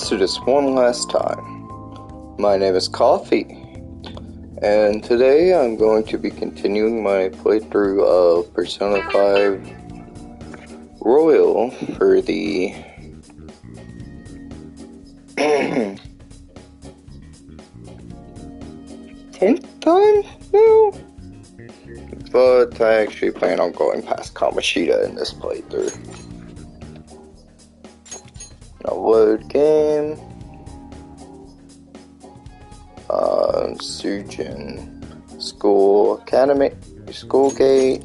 let's do this one last time. My name is Coffee, and today I'm going to be continuing my playthrough of Persona 5 Royal for the 10th time now? But I actually plan on going past Kamoshida in this playthrough. Now load game. Sujin School Academy, School Gate.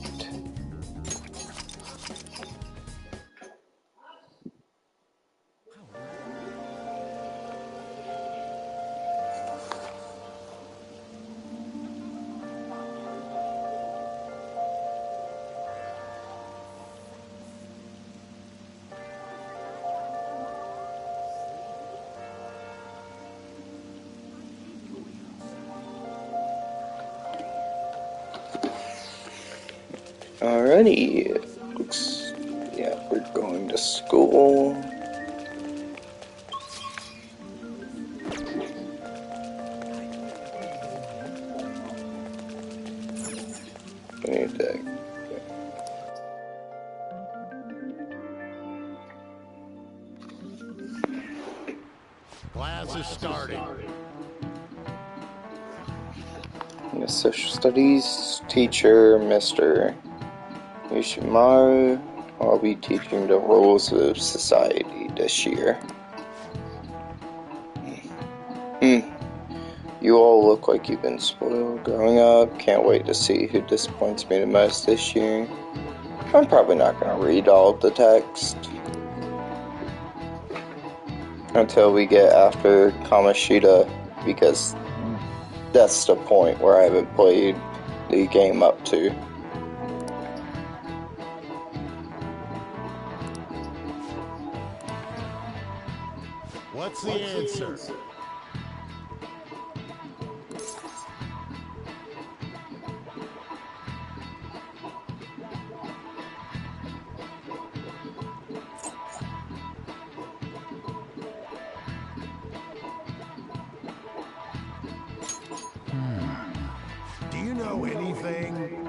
Alrighty, looks, yeah, we're going to school. We need to, Class is starting. The social studies teacher, Mr. Yoshimaru. I'll be teaching the rules of society this year. You all look like you've been spoiled growing up. Can't wait to see who disappoints me the most this year. I'm probably not going to read all of the text until we get after Kamoshida, because that's the point where I haven't played the game up to. What's the answer? Do you know anything?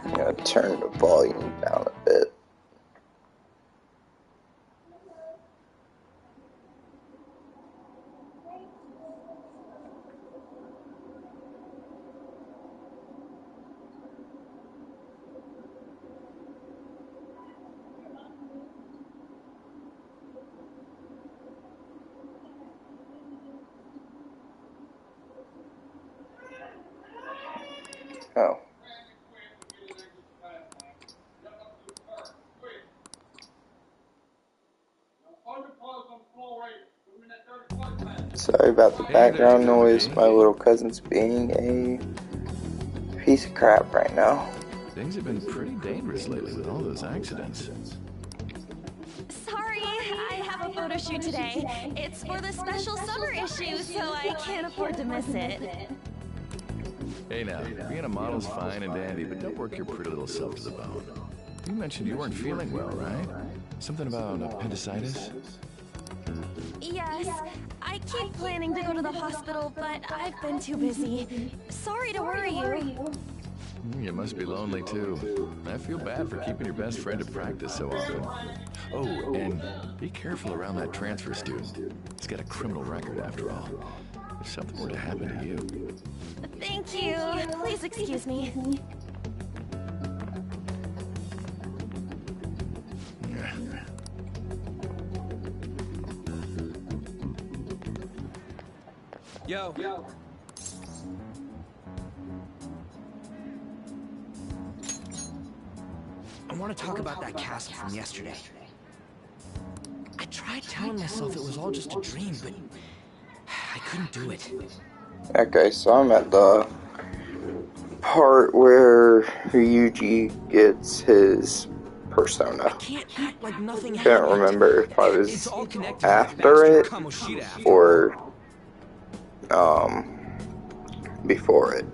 I'm going to turn the volume down a bit. Oh. Sorry about the background noise. My little cousin's being a piece of crap right now. Things have been pretty dangerous lately with all those accidents. Sorry, I have a photo shoot today. It's for the special summer issue, so I can't afford to miss it. Hey now, being a model's fine and dandy, but don't work your pretty little self to the bone. You mentioned you weren't feeling well, right? Something about appendicitis? Yes, I keep planning to go to the hospital, but I've been too busy. Sorry to worry you. You must be lonely too. I feel bad for keeping your best friend at practice so often. Oh, and be careful around that transfer student. He's got a criminal record after all. If something were to happen to you. Thank you. Please excuse me. Yo. want to talk about that castle from yesterday. I tried telling myself it was all just a dream, but I couldn't do it. Okay, so I'm at the part where Ryuji gets his persona. Can't act like nothing Can't happened. remember if I It's was all connected after with that it bastard Kamoshida after or before it.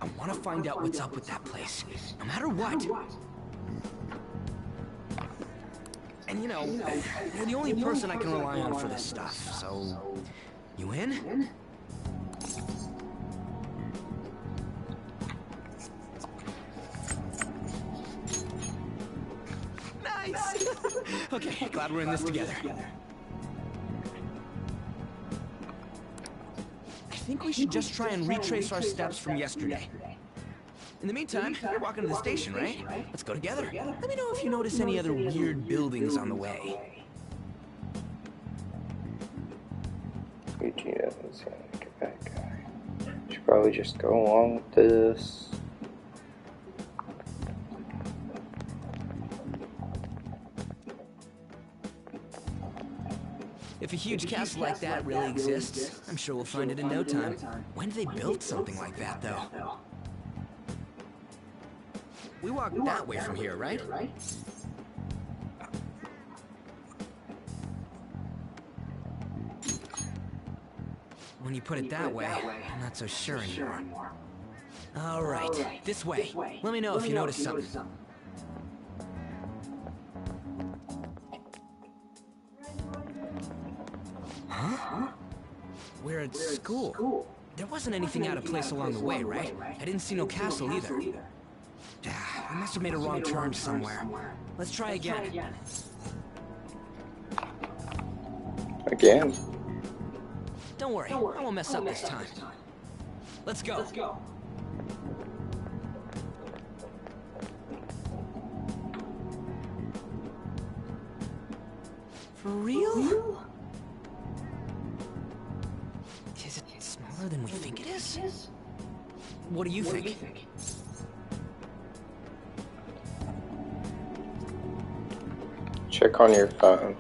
I want to find out what's up with that place, no matter what. And you know, you're the only person I can rely on for this stuff, so... You in? Nice! Okay, glad we're in this together. I think we should just try and retrace our steps from yesterday. In the meantime, you're walking to the station, right? Let's go together. Let me know if you notice any other weird buildings on the way. Vegeta is a good bad guy. Should probably just go along with this. If a huge castle like that really exists, I'm sure we'll find it in no time. When did they build something like that, though? We walk that way from here, right? When you put it that way, I'm not so sure anymore. All right, this way. Let me know if you notice something. Huh? We're at school. There wasn't anything out of place along the way, right? I didn't see no castle either. I must have made a wrong turn somewhere. Let's try again. Again. Don't worry, I won't mess up this time. Let's go. For real? Is it smaller than we think it is? What do you think? Check on your phone.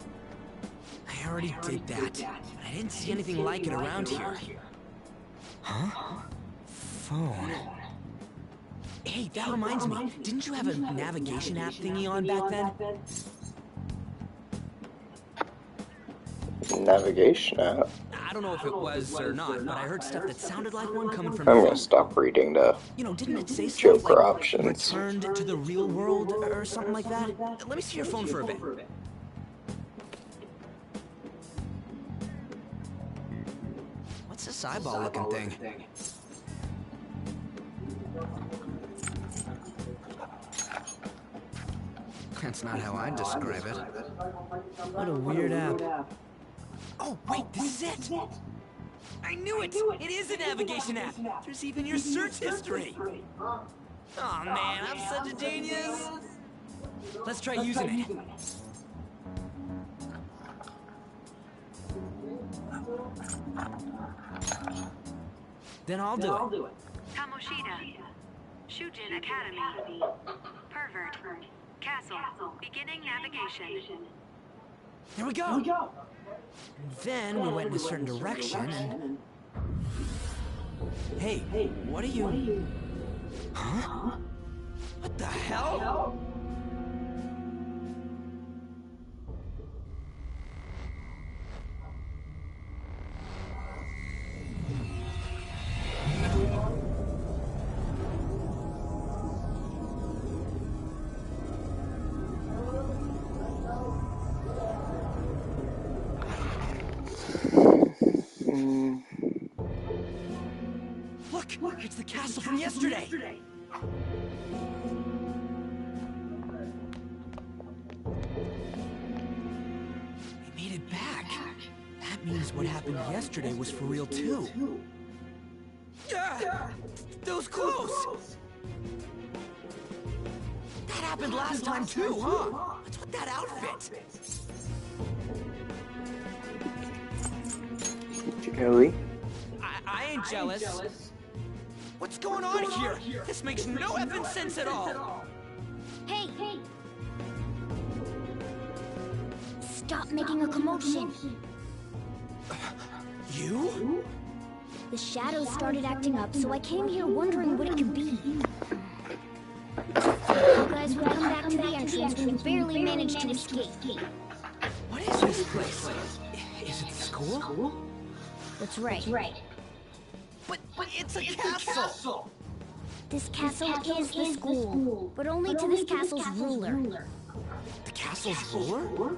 I already did that. I didn't see anything like it around here. Huh? Phone. Hey, that reminds me. Didn't you have a navigation app thingy on back then? Navigation app. I don't know if it was or not, but I heard stuff that sounded like one coming from I'm your gonna stop reading the You know, didn't it say stuff Joker like options. returned to the real world or something like that? Let me see your phone for a bit. What's this eyeball-looking thing? That's not how I'd describe it. What a weird app. Oh, wait, this is it! I knew it! It is a navigation app! There's even your search history! Oh man, I'm such a genius! Let's try using it. Then I'll do it. Kamoshida. Shujin Academy. Pervert. Castle. Beginning navigation. Here we go! And then we went in a certain direction and... Hey, what are you... Huh? What the hell? Look, it's the castle from yesterday. We made it back. That means what happened yesterday was for real too. Yeah, those clothes. That happened last time too, huh? What's with that outfit? Joey? I ain't jealous. What's going on here? This makes no effing sense at all. Hey! Stop making a commotion. You? The shadows started acting up, so I came here wondering what it could be. You guys would come back to the entrance when you barely managed to escape. What is this place? Is it the school? That's right. But it's a castle! This castle is the school, but only to this castle's ruler. The castle's ruler?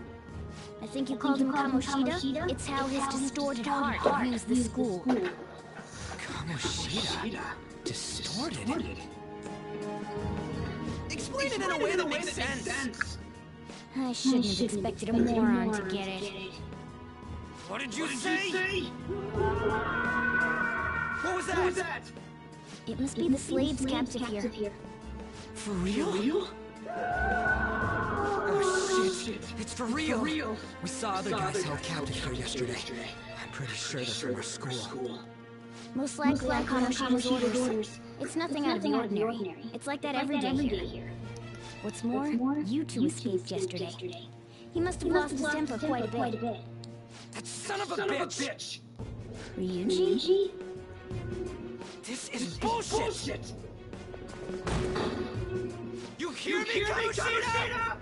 I think you called him Kamoshida? It's how his distorted heart views the school. Kamoshida? Distorted? Explain it in a way that makes sense! I shouldn't have expected a moron to get it. What did you say? What was that? It must be the slaves captive here. For real? Oh shit, it's for real. We saw other guys held captive here yesterday. I'm pretty sure they're from our school. Most likely on Kamoshida's orders. It's nothing out of the ordinary. It's like that every day here. What's more, you two escaped yesterday. He must have lost his temper quite a bit. That son of a bitch! Ryuji? This is bullshit! You hear me, Kamoshida?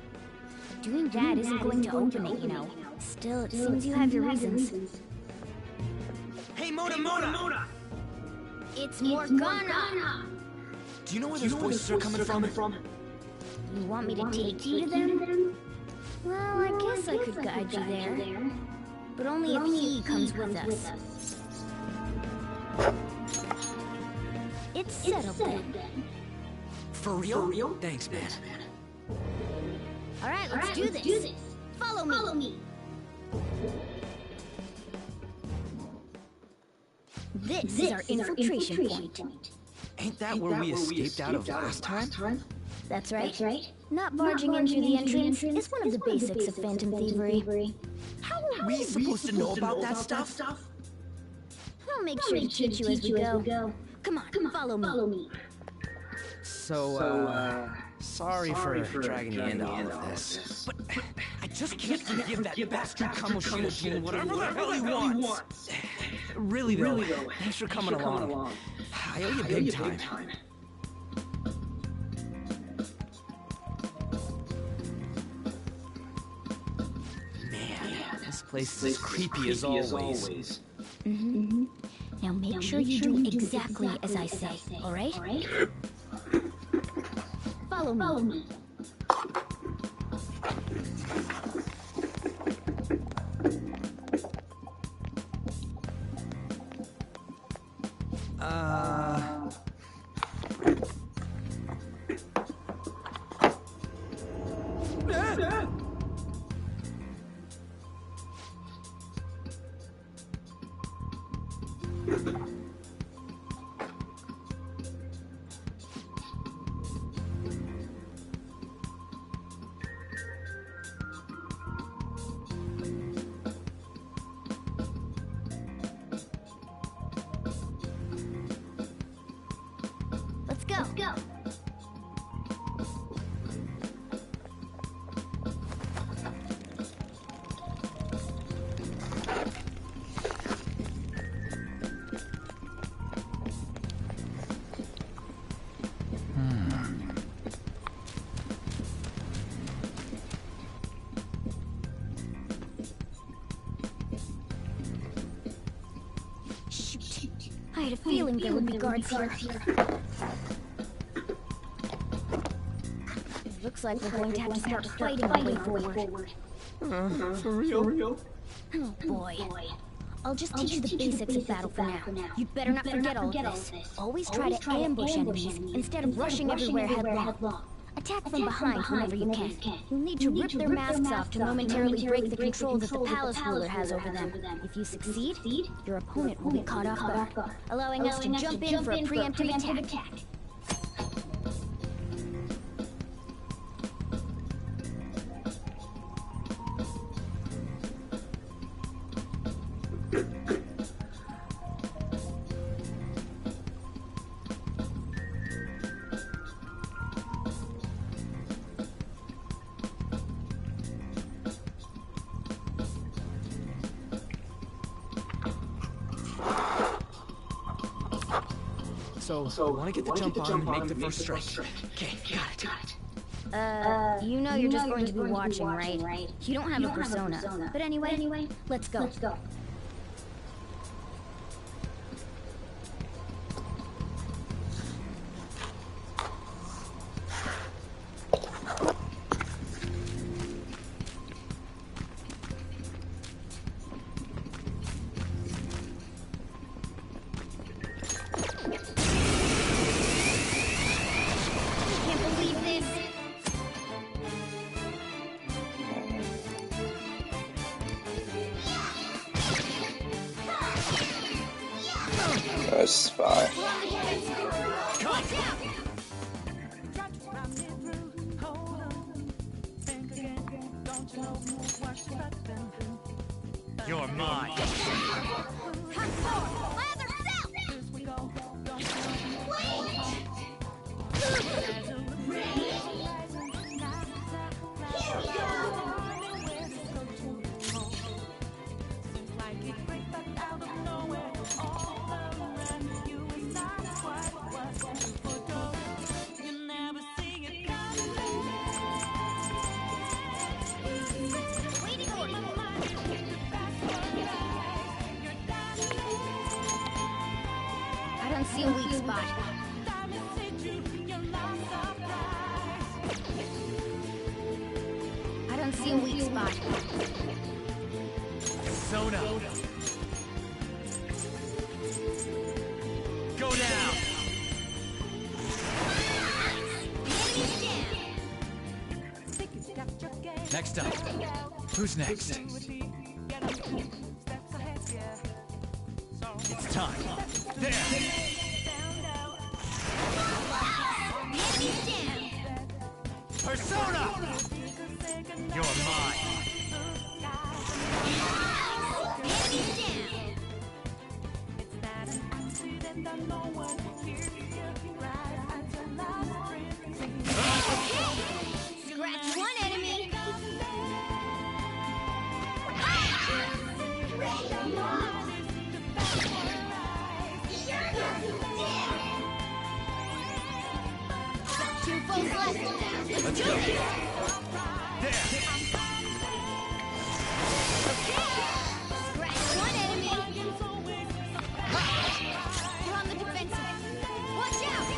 Doing that isn't going to open it, you know. Still, it seems you have your reasons. Hey, Mona! It's Morgana! Do you know where those voices are coming from? You want me to take you to them? Well, I guess I could guide you there. But only if he comes with us. It's settled then. For real? Thanks, man. Alright, let's do this. Follow me. This is our infiltration point. Ain't that where we escaped out of last time? That's right. Not barging in through the entrance is one of the basics of phantom thievery. How are we supposed to know about that stuff? I'll make sure to teach you as we go. Come on, follow me. So, sorry for dragging you into all of this. But I just can't forgive that bastard Kamoshida doing whatever the hell he wants. Really though, thanks for coming along. I owe you big time. Man, this place is as creepy as always. Now make sure you do exactly as I say, alright? Follow me. Let's go. Shoot. I had a feeling there would be guards here. Looks like we're going to have to start fighting our way forward. For real? Oh boy. I'll just teach you the basics of battle for now. You'd better not forget all of this. Always try to ambush enemies instead of rushing everywhere headlong. Attack from behind whenever you can. You'll need to rip their masks off to momentarily break the control that the palace ruler has over them. If you succeed, your opponent will be caught off guard, allowing us to jump in for a preemptive attack. So, want to get the jump on and make the first strike. Okay, got it. You know you're just going to be watching, right? You don't have a persona. But anyway, let's go. That's fine. You're mine. I don't see a weak spot. I don't see a weak spot. Sona. Go down. Next up. Who's next? It's time. There. Persona! You're mine. Scratch one enemy. Two foes left. Let's go. There. Scratch one enemy. You're on the defensive. Watch out.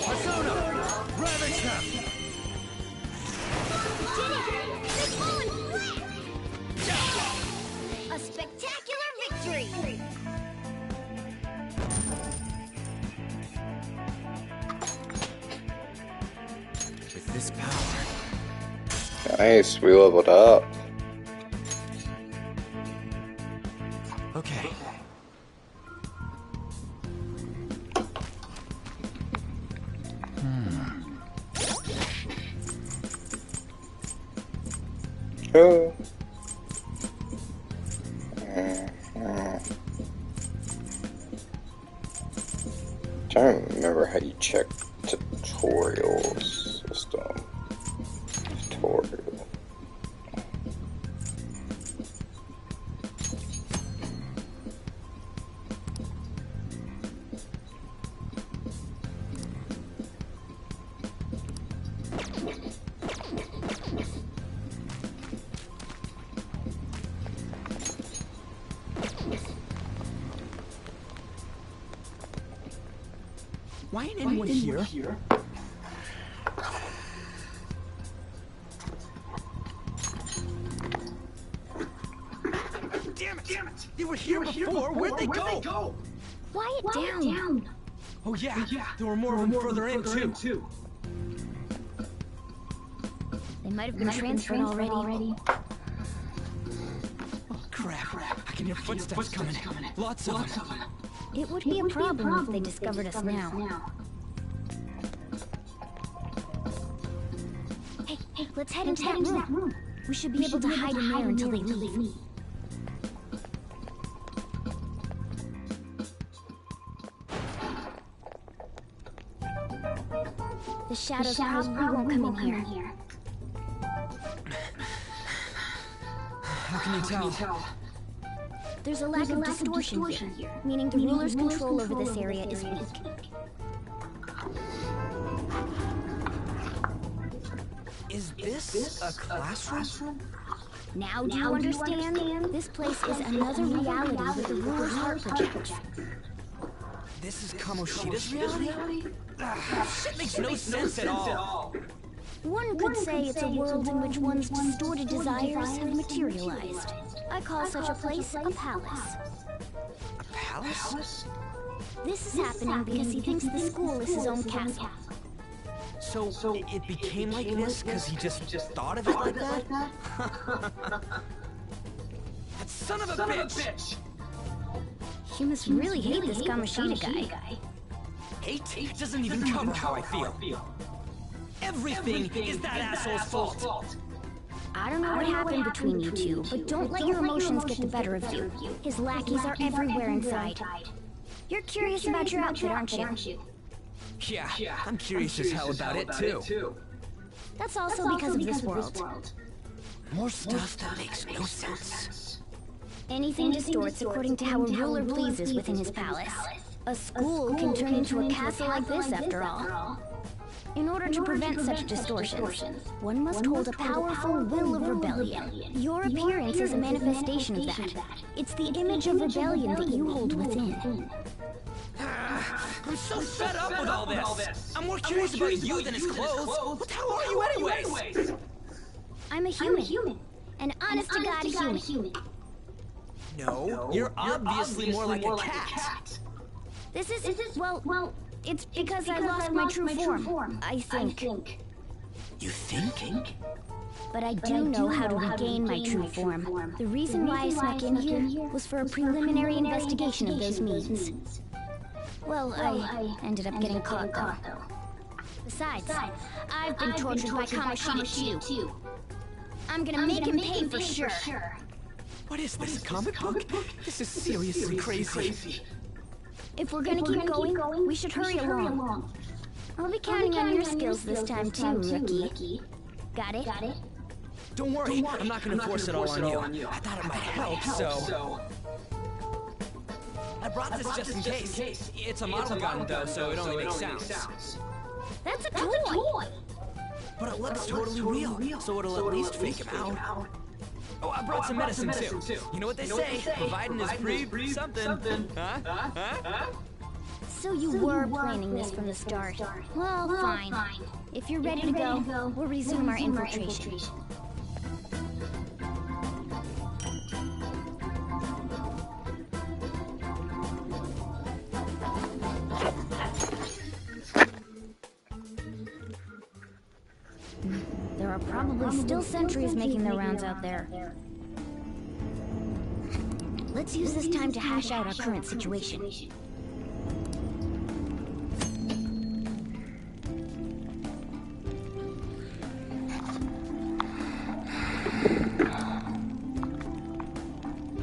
Persona! Ravage them! They've fallen flat. A spectacular victory. With this power. Nice, we leveled up. Okay. Oh. Trying to remember how you check tutorial system. Tutorial. Why ain't anyone here? Damn it! They were here before. Where'd they go? Quiet down. Oh yeah, there were more of them further in too. They might have been transferred already. Oh crap! I can hear footsteps coming. Lots of them. It would be a problem if they discovered us now. Hey, let's head into that room. We should be able to hide in there until they leave. The shadows probably won't come in here. can you tell? There's a lack of distortion here, meaning the ruler's control over this area is weak. Is this a classroom? Now do you understand? This place is another reality that the ruler's heart projects. This is Kamoshida's reality? Shit makes no sense at all. One could say it's a world in which one's distorted desires have materialized. I call such a place a palace. A palace? This is happening because he thinks the school is his own castle. So it became like this because he just thought of it like that? That son of a bitch! You must really hate this Kamoshida guy. Hate doesn't even cover how I feel. Everything is that asshole's fault. I don't know what happened between you two, but don't let your emotions get the better of you. His lackeys are everywhere inside. You're curious about your outfit, aren't you? Yeah, I'm curious as hell about it too. That's also because of this world. More stuff that makes no sense. Anything distorts according to how a ruler pleases within his palace. A school can turn into a castle like this, after all. In order to prevent such distortions, one must hold a powerful will of rebellion. Your appearance is a manifestation of that. It's the image of rebellion that you hold within. I'm so fed up with all this. I'm more curious about you than his clothes. What the hell are you anyways? I'm a human. An honest-to-God human. No, you're obviously more like a cat. This is, well, it's because I lost my true form, I think. You think? But I do know how to regain my true form. The reason why I snuck in here was for a preliminary investigation of those means. Well, I ended up getting caught, though. Besides, I've been tortured by Kamoshida too. I'm gonna make him pay for sure. What is this, a comic book? This is seriously crazy. If we're gonna keep going, we should hurry along. I'll be counting on your skills this time too, rookie. Got it? Don't worry, I'm not gonna force it all on you. I thought it might help, so... I brought this just in case. It's a model gun, though, so it only makes sounds. That's a toy! But it looks totally real, so it'll at least fake him out. Oh, I brought some medicine, too. You know what they say, providing is free something. Huh? So you were planning this from the start. Well, fine. If you're ready to go, we'll resume our infiltration. There are probably still sentries making their rounds out there. Let's use this time to hash out our current situation.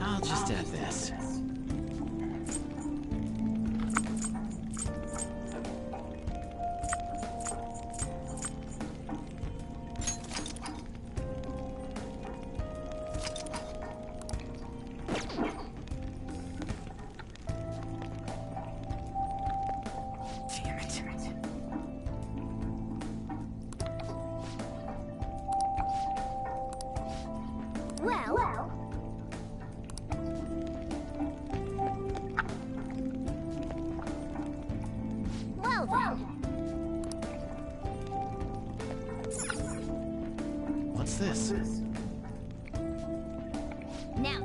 I'll just add this. What's this? Now.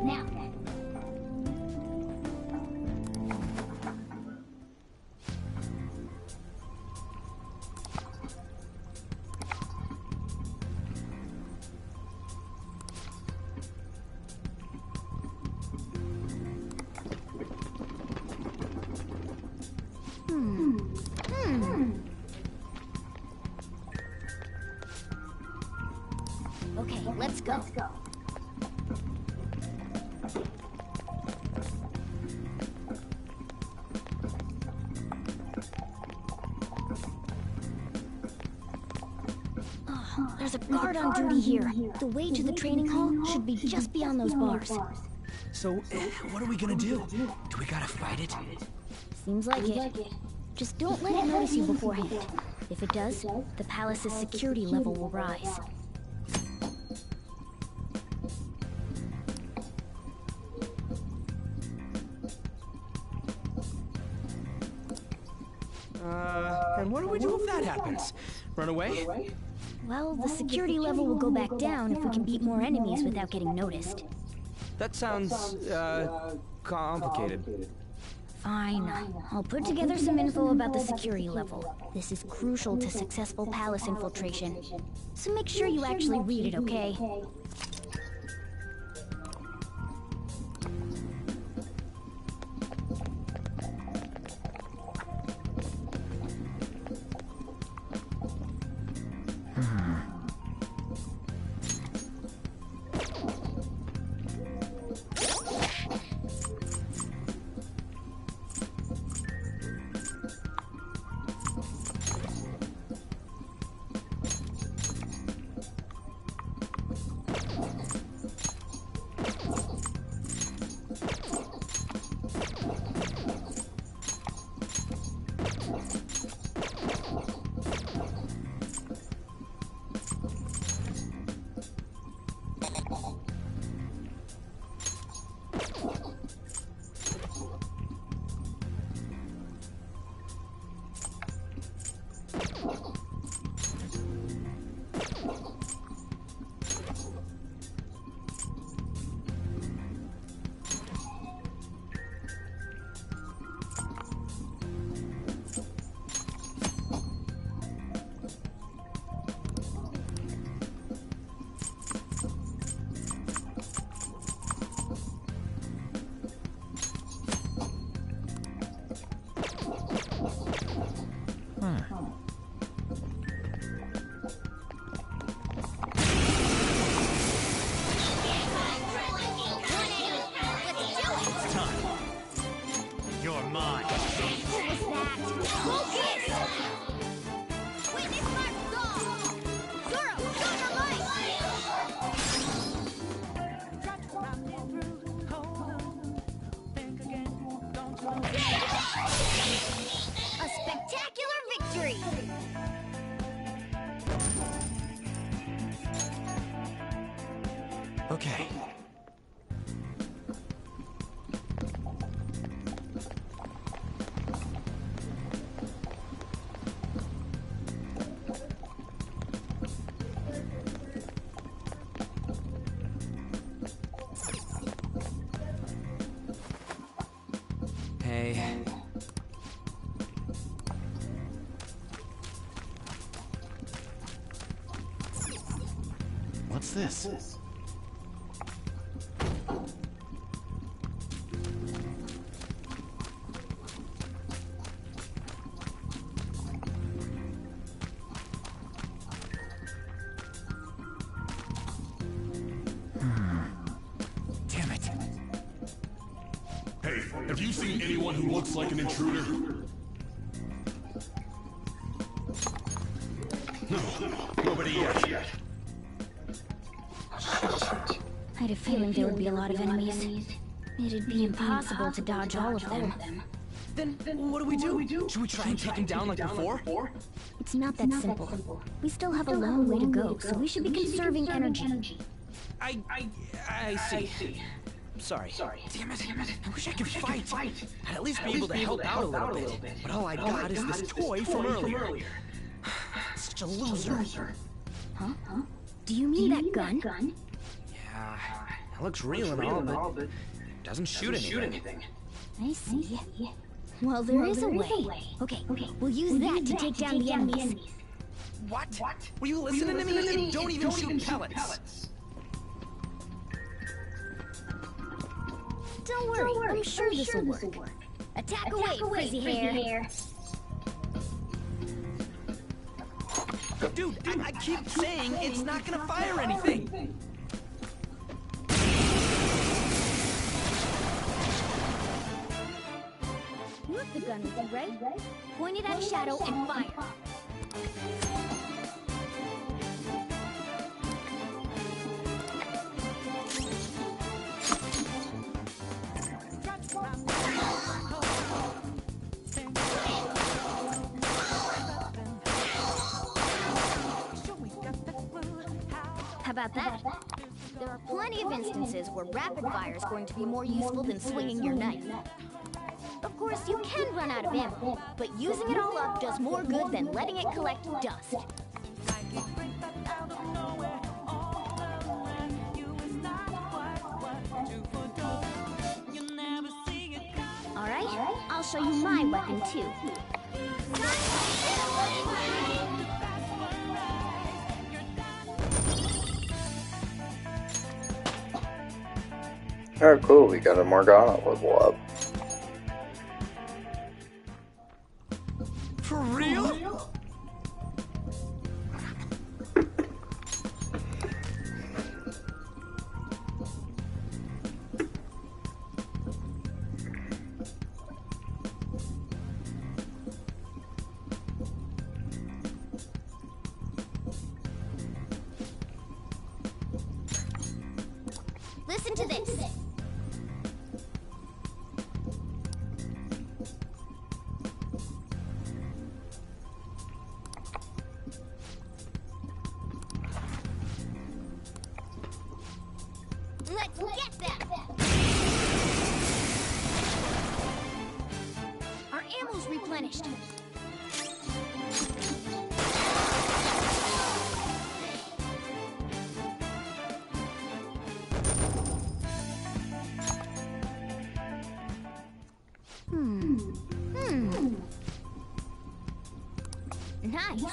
Okay, let's go. Oh, There's a guard on duty here. The way to the training hall should be just beyond those bars. So, what are we gonna do? Do we gotta fight it? Seems like it. Just don't let it notice you beforehand. If it does, the palace's security level will rise. And what do we do if that happens? Run away? Well, the security level will go back down if we can beat more enemies without getting noticed. That sounds, complicated. Fine. I'll put together some info about the security level. This is crucial to successful palace infiltration. So make sure you actually read it, okay? You're mine. What was that? Focus! Witness mark gone! Zoro, show the light! A spectacular victory! Okay. Hey. What's this? Damn it. Hey, have you seen anyone who looks like an intruder? No, nobody yet. I had a feeling there would be a lot of enemies. It'd be impossible to dodge all of them. Then what do we do? Should we try and take him down like before? It's not that simple. We still have a long way to go, so we should be conserving energy. I see. Sorry. Damn it. I wish I could fight. I'd at least be able to help out a little bit. But all I got is this toy from earlier. Such a loser. Huh? Do you mean that gun? Yeah, it looks real and all, but doesn't shoot anything. I see. Well, there is a way. Okay, we'll use that to take down the enemies. What? Were you listening to me? It don't even shoot pellets. Don't worry, I'm sure this will work. Attack away, crazy hair. Dude, I keep saying it's not gonna fire anything. You have the gun with you, right? Point it at Shadow and fire. about that? There are plenty of instances where rapid fire is going to be more useful than swinging your knife. Of course, you can run out of ammo, but using it all up does more good than letting it collect dust. Alright, I'll show you my weapon too. Oh, cool, we got a Morgana level up. For real? Listen to this. Let's get them! Our ammo's replenished. Nice.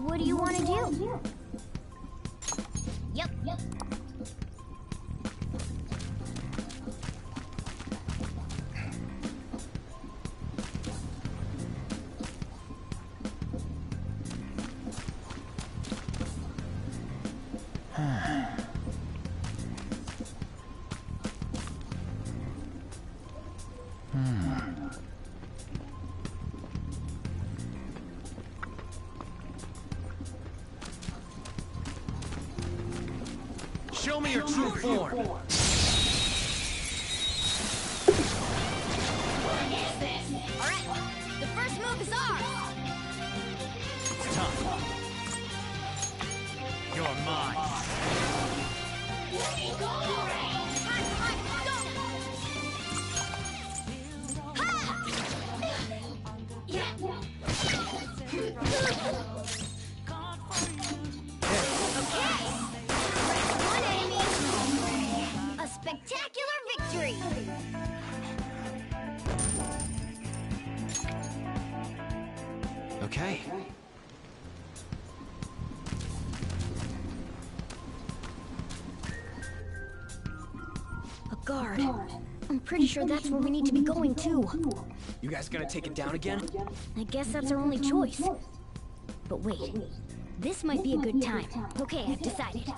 What do you want to do? Yep. Show me your true form. Alright, the first move is ours! It's time. You're mine. A spectacular victory! Okay. A guard. I'm pretty sure that's where we need to be going too. You guys gonna take it down again? I guess that's our only choice. But wait, this might be a good time. Okay, I've decided.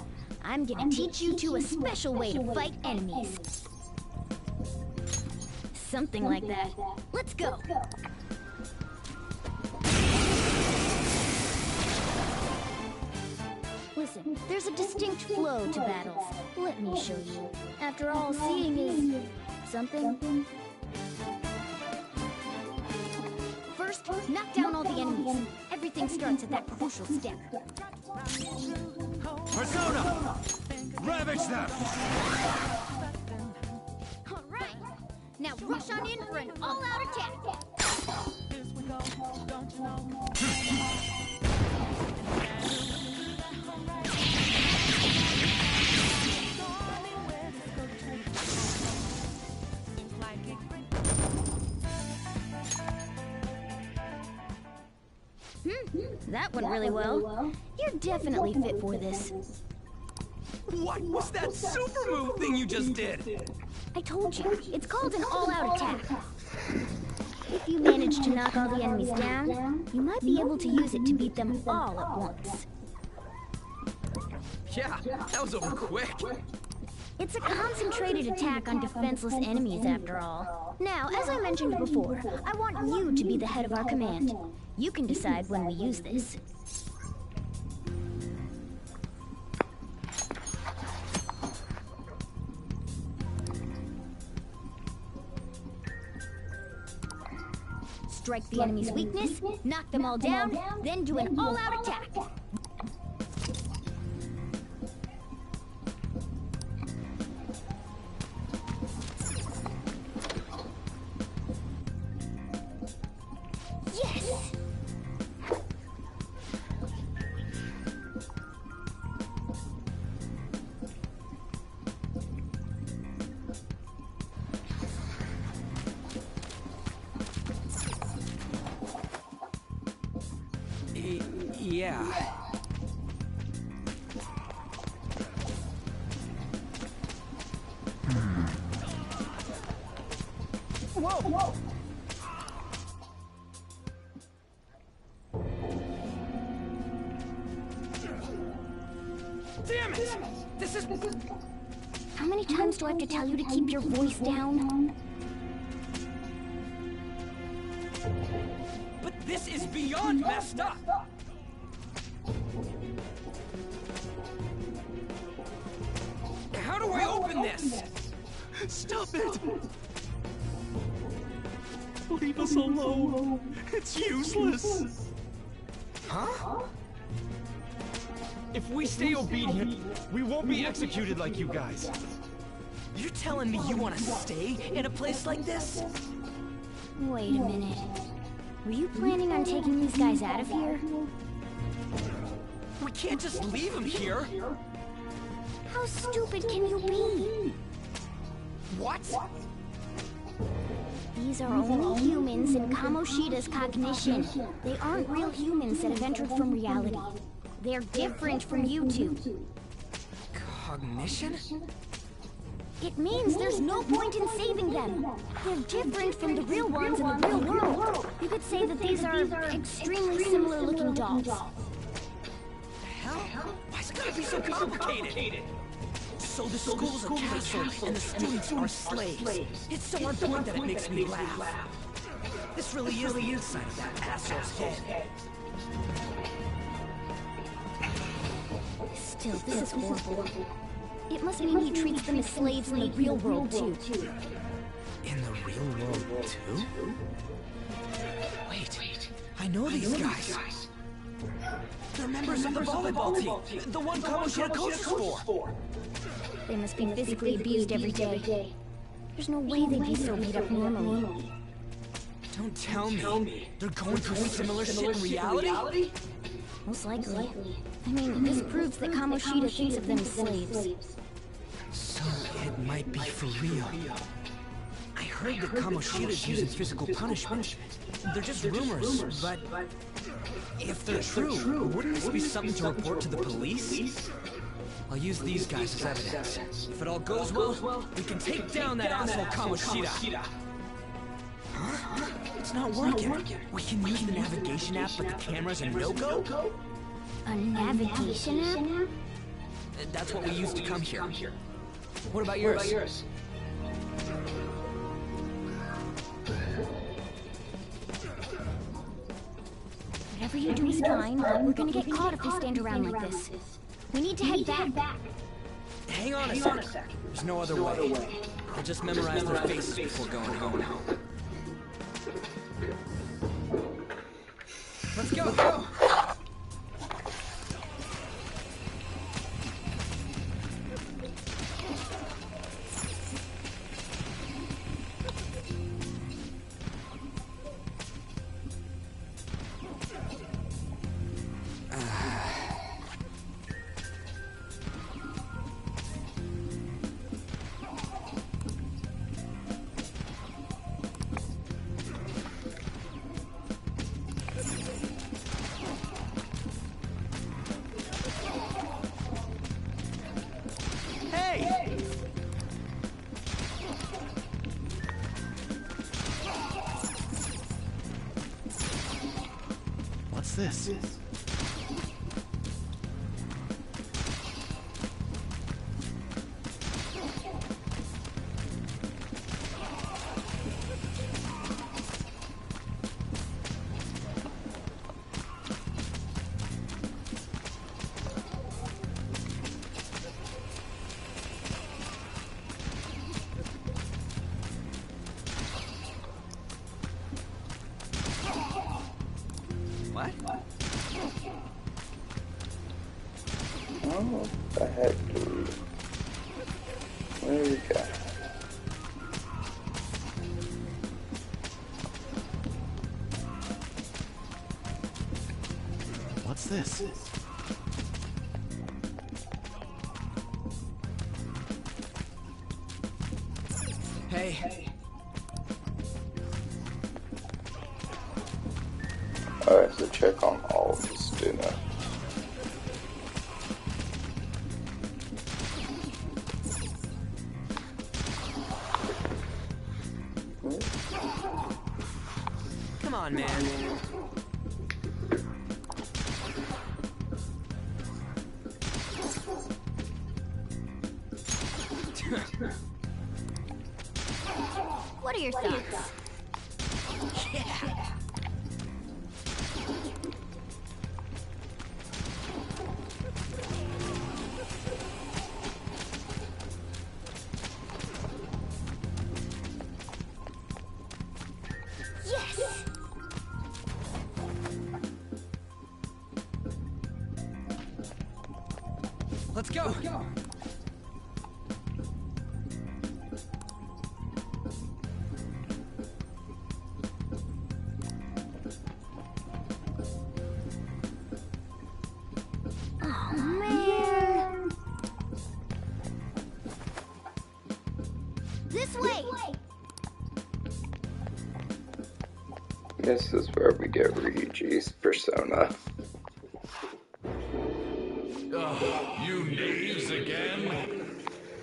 I'm gonna teach you two a special way to fight enemies. Something like that. Let's go. Listen, there's a distinct flow to battles. Let me show you. After all, seeing is something. First, knock down all the enemies. Everything starts at that crucial step. Persona! Ravage them! All right. Now rush on in for an all-out attack. That went really well. You're definitely fit for this. What was that super move thing you just did? I told you, it's called an all-out attack. If you manage to knock all the enemies down, you might be able to use it to beat them all at once. Yeah, that was over quick. It's a concentrated attack on defenseless enemies, after all. Now, as I mentioned before, I want you to be the head of our command. You can decide when we use this. Strike the enemy's weakness, knock them all down, then do an all-out attack. Yes! Yeah. Whoa! Damn it! This is... How many times do I have to tell you to keep your voice down? But this is beyond messed up! How do I open this? Stop it! Leave us alone. It's useless. Huh? If we stay obedient, we won't be executed like you guys. You're telling me you want to stay in a place like this? Wait a minute. Were you planning on taking these guys out of here? We can't just leave them here. How stupid can you be? What? These are only humans in Kamoshida's cognition. They aren't real humans that have entered from reality. They're different from you two. Cognition? It means there's no point in saving them. They're different from the real ones in the real world. You could say that these are extremely similar looking dolls. Hell? Why's it gotta be so complicated? So the school's a castle and the students are slaves. It's so on point that it makes me laugh. This really is the inside of that asshole's head. Still, this is horrible. It must mean he treats them as slaves in the real world, too. In the real world, too? Wait. I know these guys. They're members of the volleyball team. The one Kamoshida coaches for. They must be physically abused every day. There's no way they'd be so beat up normally. Don't tell me they're going through similar shit in reality? Most likely. I mean, this proves that Kamoshida thinks of them as slaves. So it might be for real. I heard that Kamoshida's using physical punishment. They're just rumors, but if they're true, wouldn't this be something to report to the police? I'll use these guys as evidence. If it all goes well, we can take down that asshole Kamoshida. Huh? It's not working. We can use the navigation app, but the cameras are no-go? A navigation app? That's what we used to come here. What about yours? Whatever you do is fine. We're gonna get caught if we stand around like this. We need to head back. Hang on a sec. There's no other way. I'll just memorize their faces before going home. Let's go! What's this? What? Oh, the heck, dude. Where we go? What's this? Hey. Alright, so check on all of this, do now. Come on, man. What are your thoughts? Yeah. Yes! Let's go. Oh, man. This way! This is where we get Ryuji's persona. Oh, you knaves again?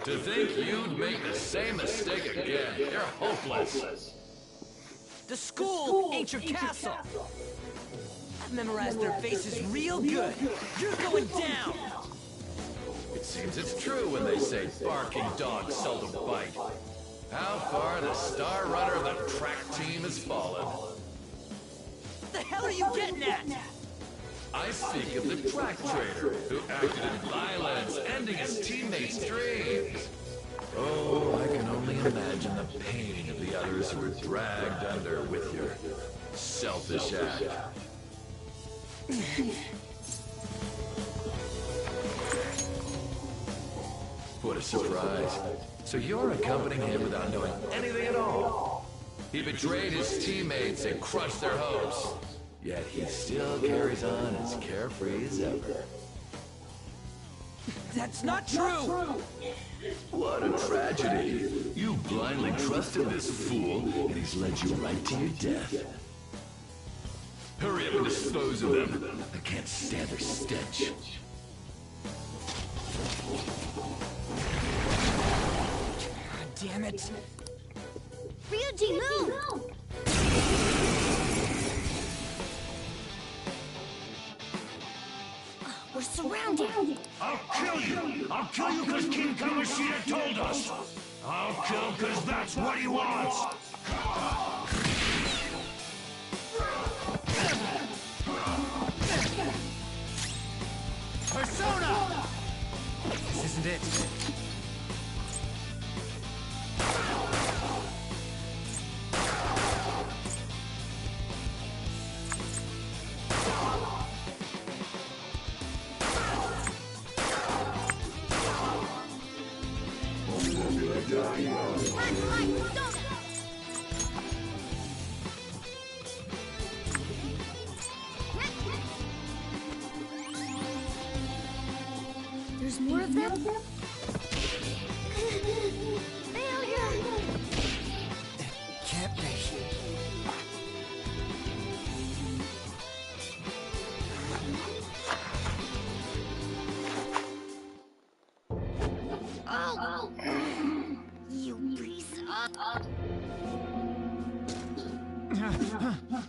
To think you'd make the same mistake again. You're hopeless. The school ain't your castle. I've memorized their faces real good. You're going down. It seems it's true when they say barking dogs seldom bite. How far the star runner of the track team has fallen. What the hell are you getting at? I speak of the track trader who acted in violence, ending his teammates' dreams. Oh, I can only imagine the pain of the others who were dragged under with your selfish act. What a surprise. So you're accompanying him without knowing anything at all. He betrayed his teammates and crushed their hopes. Yet he still carries on as carefree as ever. That's not true! What a tragedy. You blindly trusted this fool, and he's led you right to your death. Hurry up and dispose of them. I can't stand their stench. God damn it. Ryuji, move! We're surrounded. I'll kill you! I'll kill you because King Kamoshida told us! I'll kill because that's what he wants! Persona! This isn't it. There's more of them? Failure! Can't be. Oh! You piece of...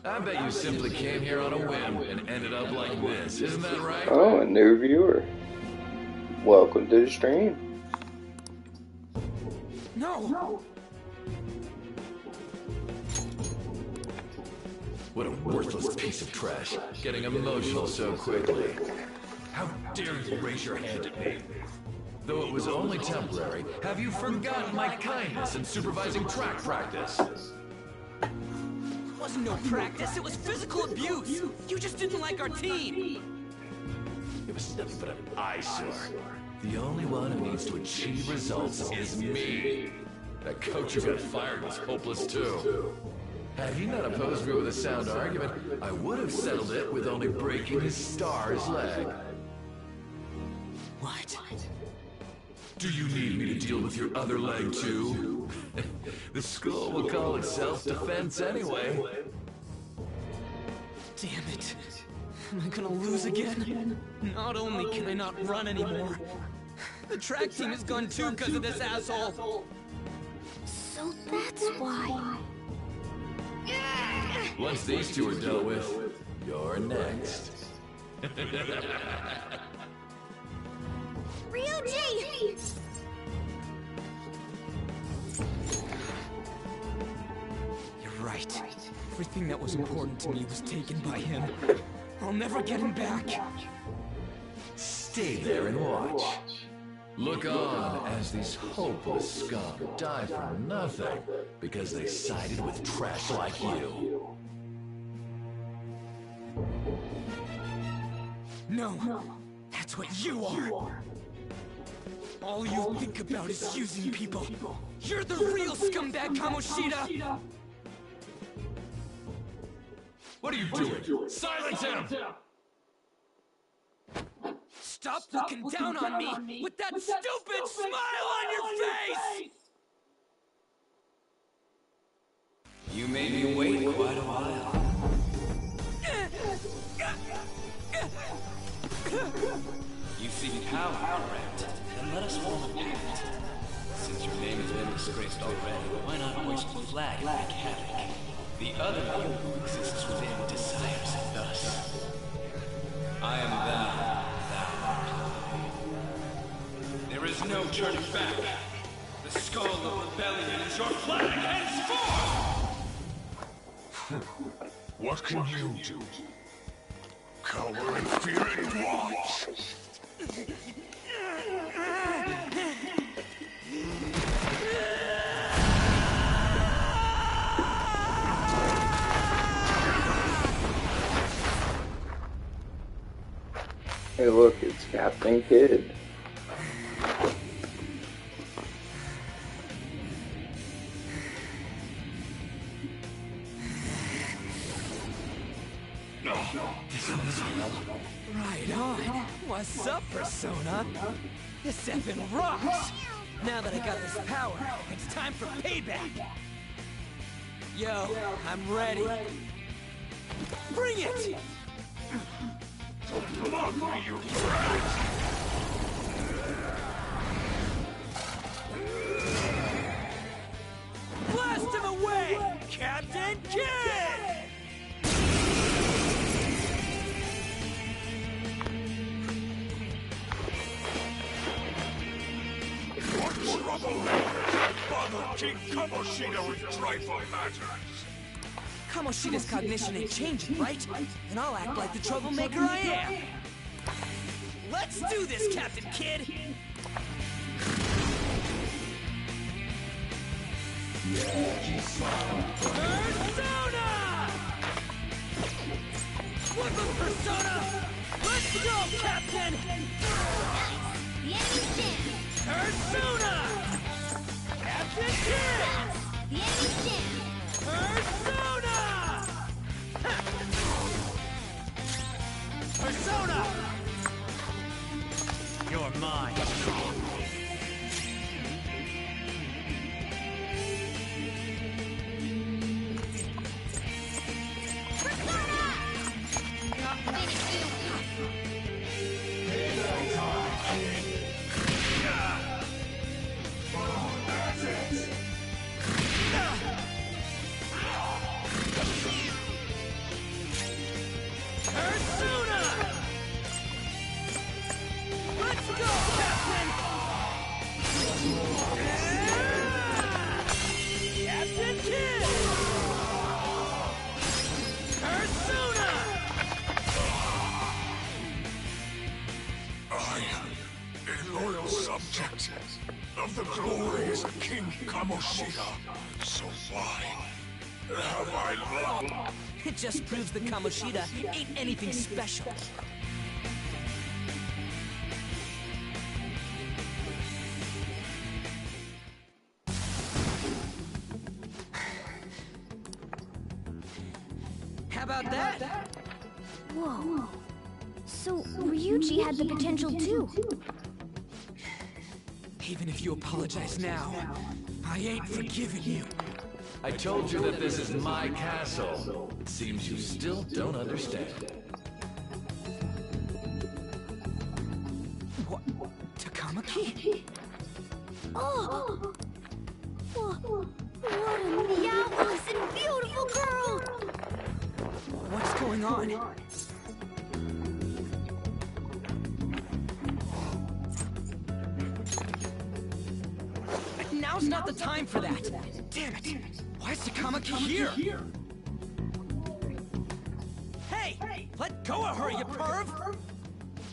I bet you simply came here on a whim and ended up like this. Isn't that right? Oh, a new viewer. Welcome to the stream. No! What a worthless piece of trash. Getting emotional so quickly. How dare you raise your hand at me? Though it was only temporary, have you forgotten my kindness in supervising track practice? Well, wasn't no practice, it was physical abuse. You just didn't like our team. It was nothing but an eyesore. The only one who needs to achieve results is me. That coach who got fired was hopeless too. Had he not opposed me with a sound argument, I would have settled it with only breaking his star's leg. What? Do you need me to deal with your other leg too? The school will call it self-defense anyway. Damn it. Am I gonna lose again? Not only can I not run anymore, the track team is gone too because of this asshole. So that's why. Once these two are dealt with, you're next. Ryuji! You're right. Everything that was important to me was taken by him. I'll never get him back. Stay there and watch. Look on as these hopeless scum die for nothing because they sided with trash like you. No, that's what you are. All you think about is using people. You're the real scumbag, Kamoshida! What are you doing? Silence him! Stop looking down on me with that stupid smile on your face! You made me wait quite a while. You seek power, correct? Then let us form a pact. Since your name has been disgraced already, why not hoist the flag and make havoc? The other you who exists within desires it thus. I am thou, thou art I. There is no turning back. The skull of rebellion is your flag henceforth! What can you do? Cower in fear and watch! Hey look, it's Captain Kidd. Right on. What's up, Persona? This effing rocks! Now that I got this power, it's time for payback! Yo, I'm ready. Bring it! Come on, you brats! Blast him away, Captain Kidd! What troublemaker bothered King Kamoshida with trifle matters? Kamoshida's cognition ain't changing, right? And I'll act like the troublemaker I am. Let's do this, Captain Kidd! Persona! What's up, Persona? Let's go, Captain! The enemy's down! Persona! Captain Kidd! The enemy's down! Persona! Persona! You're mine. Persona! Let's go, Captain! Captain Kidd! Persona! I am a loyal subject of the glorious King Kamoshida. So why It just proves that Kamoshida ain't anything special. How about that? Whoa. So, Ryuji had the potential too. Even if you apologize now, I ain't forgiving you. I told you that this is my castle. It seems you still don't understand. What? Takamaki? Oh! Whoa. What a meowless and beautiful girl! What's going on? Now's not the time for that. Damn it! Why is Takamaki here? Hey! Let go of her, you perv!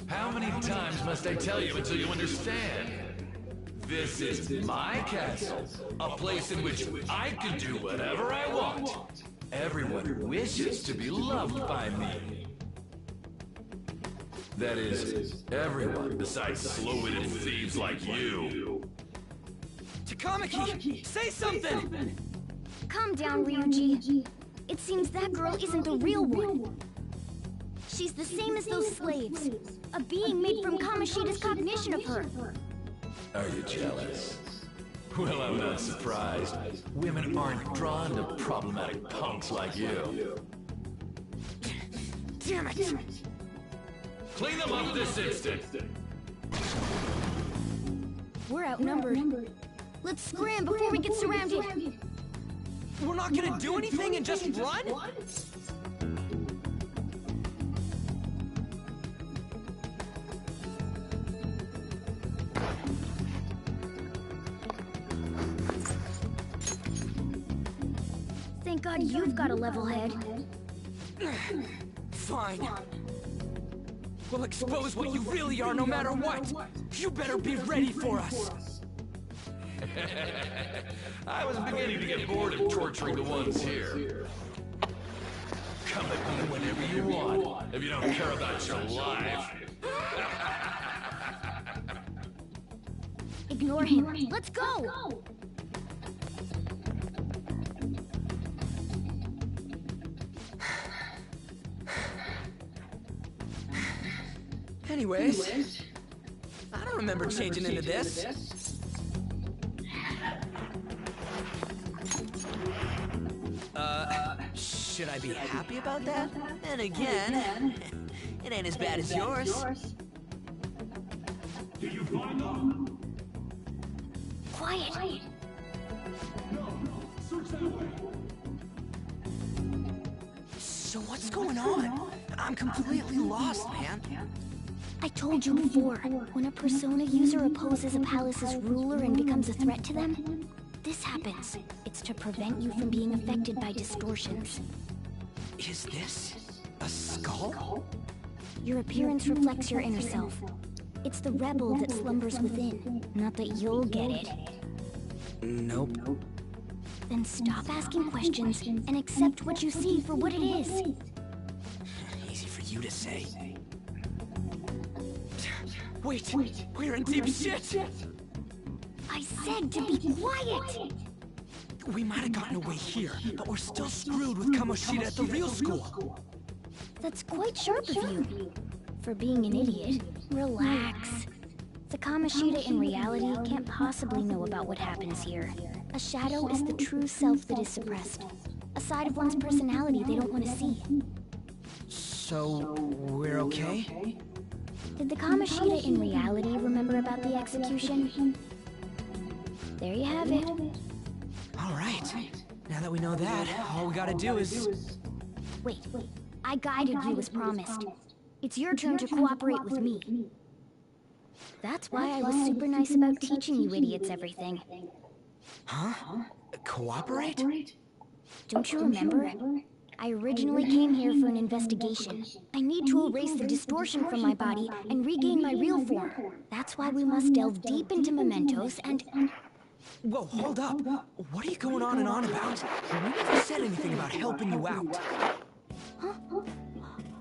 How many times must I tell you until you understand? This is my castle, a place in which I can do whatever I want. Everyone wishes to be loved by me. That is, everyone besides slow-witted thieves like you. Takamaki! Say something! Calm down, Ryuji. It seems that girl isn't the real one. She's the same as those slaves. A being made from Kamoshida's cognition of her. Are you jealous? Well, I'm not surprised. Women aren't drawn to problematic punks like you. Damn it! Clean them up this instant! We're outnumbered. Let's scram before we get surrounded. We're not gonna do anything and just run? Thank God you've got a level head. Fine. We'll expose what you really are no matter what. You better be ready for us. I was beginning to get bored of torturing the ones here. Come at me whenever you want, if you don't care about your life. Ignore him. Let's go! Anyways, I don't remember changing into this. Should I be happy about that? Then again, it ain't as bad as yours. Did you find them? Quiet. Search that way. So what's going on? I'm completely lost, man. I told you before, when a Persona user opposes a palace's ruler and becomes a threat to them, this happens. It's to prevent you from being affected by distortions. Is this a skull? Your appearance reflects your inner self. It's the rebel that slumbers within, not that you'll get it. Nope. Then stop asking questions and accept what you see for what it is. Easy for you to say. Wait, we're in deep shit! I said to be quiet! We might have gotten away here, but we're still screwed with Kamoshida at the real school. That's quite sharp of you. For being an idiot, relax. The Kamoshida in reality can't possibly know about what happens here. A shadow is the true self that is suppressed. A side of one's personality they don't want to see. So, we're okay? Did the Kamoshida in reality remember about the execution? There you have it. Alright. Now that we know that, all we gotta do is... Wait. I guided you as promised. It's your turn to cooperate with me. That's why I was super nice about teaching you idiots everything. Huh? Cooperate? Don't you remember? I originally came here for an investigation. I need to erase the distortion from my body and regain my real form. That's why we must delve deep into mementos and... Whoa, hold up. What are you going on and on about? We never said anything about helping you out. Huh?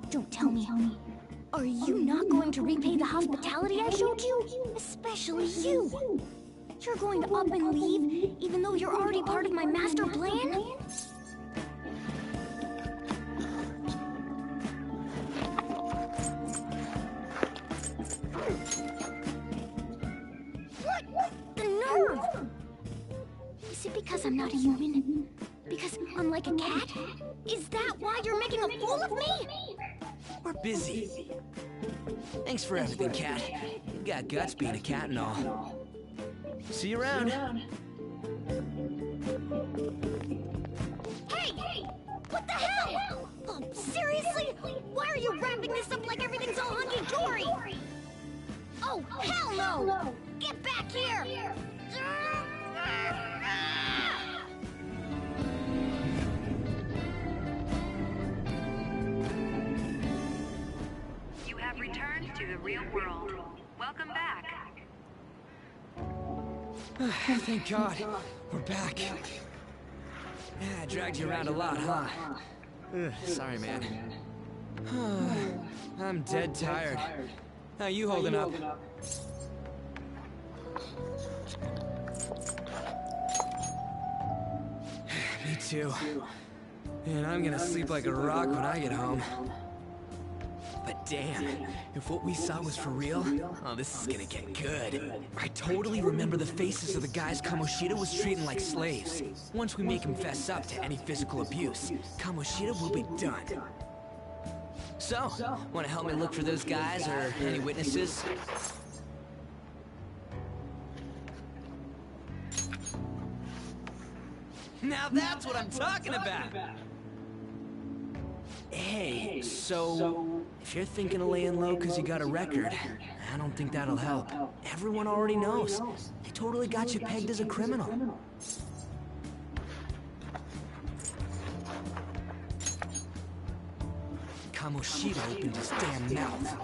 Don't tell me. Are you not going to repay the hospitality I showed you? Especially you. You're going to up and leave, even though you're already part of my master plan? What? The nerve! Is it because I'm not a human? Because I'm like a cat? Is that why you're making a fool of me? We're busy. Thanks for everything, Cat. You've got guts being a cat and all. See you around. Hey! What the hell? Oh, seriously? Why are you wrapping this up like everything's all hunky-dory? Oh, hell no! Get back here! You have returned to the real world. Welcome back. Thank God. We're back. Yeah, I dragged you around a lot, huh? Sorry, man. I'm dead tired. How you holding up? Me too. And I'm gonna sleep like a rock when I get home. But damn, if what we saw was for real, oh, this is gonna get good. I totally remember the faces of the guys Kamoshida was treating like slaves. Once we make him fess up to any physical abuse, Kamoshida will be done. So, wanna help me look for those guys or any witnesses? Now that's what I'm talking about! Hey, so if you're thinking of laying low because you got a record, I don't think that'll help. Everyone already knows. They totally got you pegged as a criminal. Kamoshida opened his damn mouth.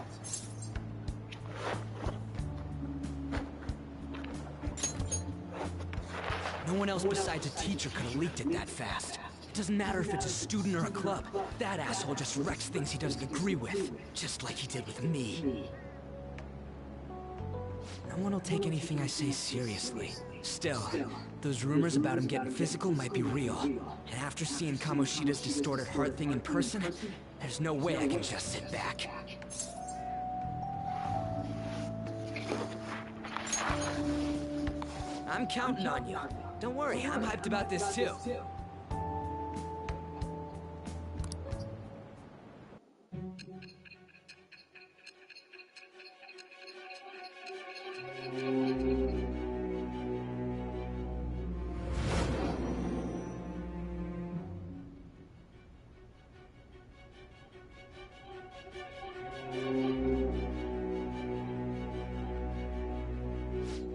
No one else besides a teacher could have leaked it that fast. It doesn't matter if it's a student or a club. That asshole just wrecks things he doesn't agree with. Just like he did with me. No one will take anything I say seriously. Still, those rumors about him getting physical might be real. And after seeing Kamoshida's distorted heart thing in person, there's no way I can just sit back. I'm counting on you. Don't worry, I'm hyped about this too.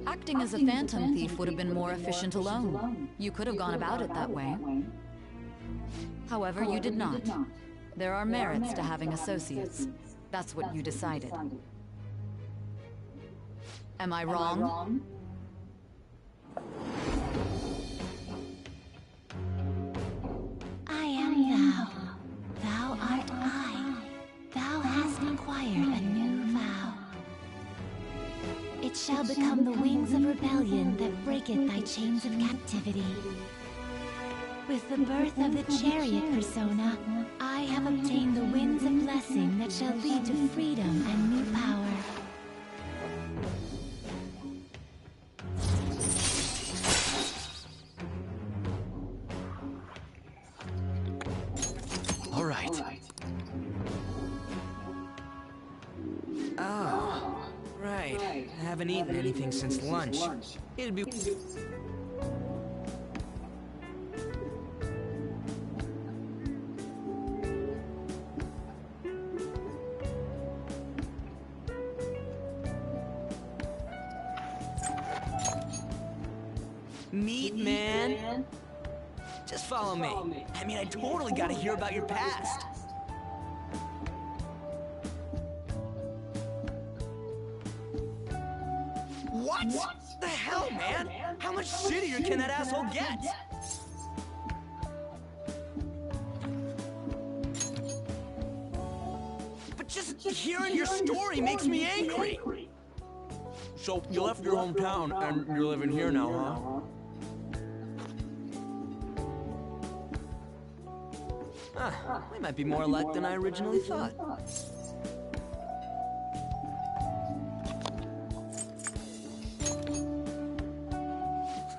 Acting as a phantom thief would have been more efficient alone. You could have gone about it that way. However, you did not. There are merits to having associates. That's what you decided. Am I wrong? I am thou. Thou art I. Thou hast acquired a new vow. It shall become the wings of rebellion that breaketh thy chains of captivity. With the birth of the chariot persona, I have obtained the winds of blessing that shall lead to freedom and new power. All right. Oh, right. I haven't eaten anything since lunch. It'd be... Meat, man. Just follow me. I mean, I totally gotta hear about your past. What? The hell, man? How much shittier can that asshole get? But just hearing your story makes me angry. So, you left your hometown and you're living here now, huh? We might be more alike than I originally thought.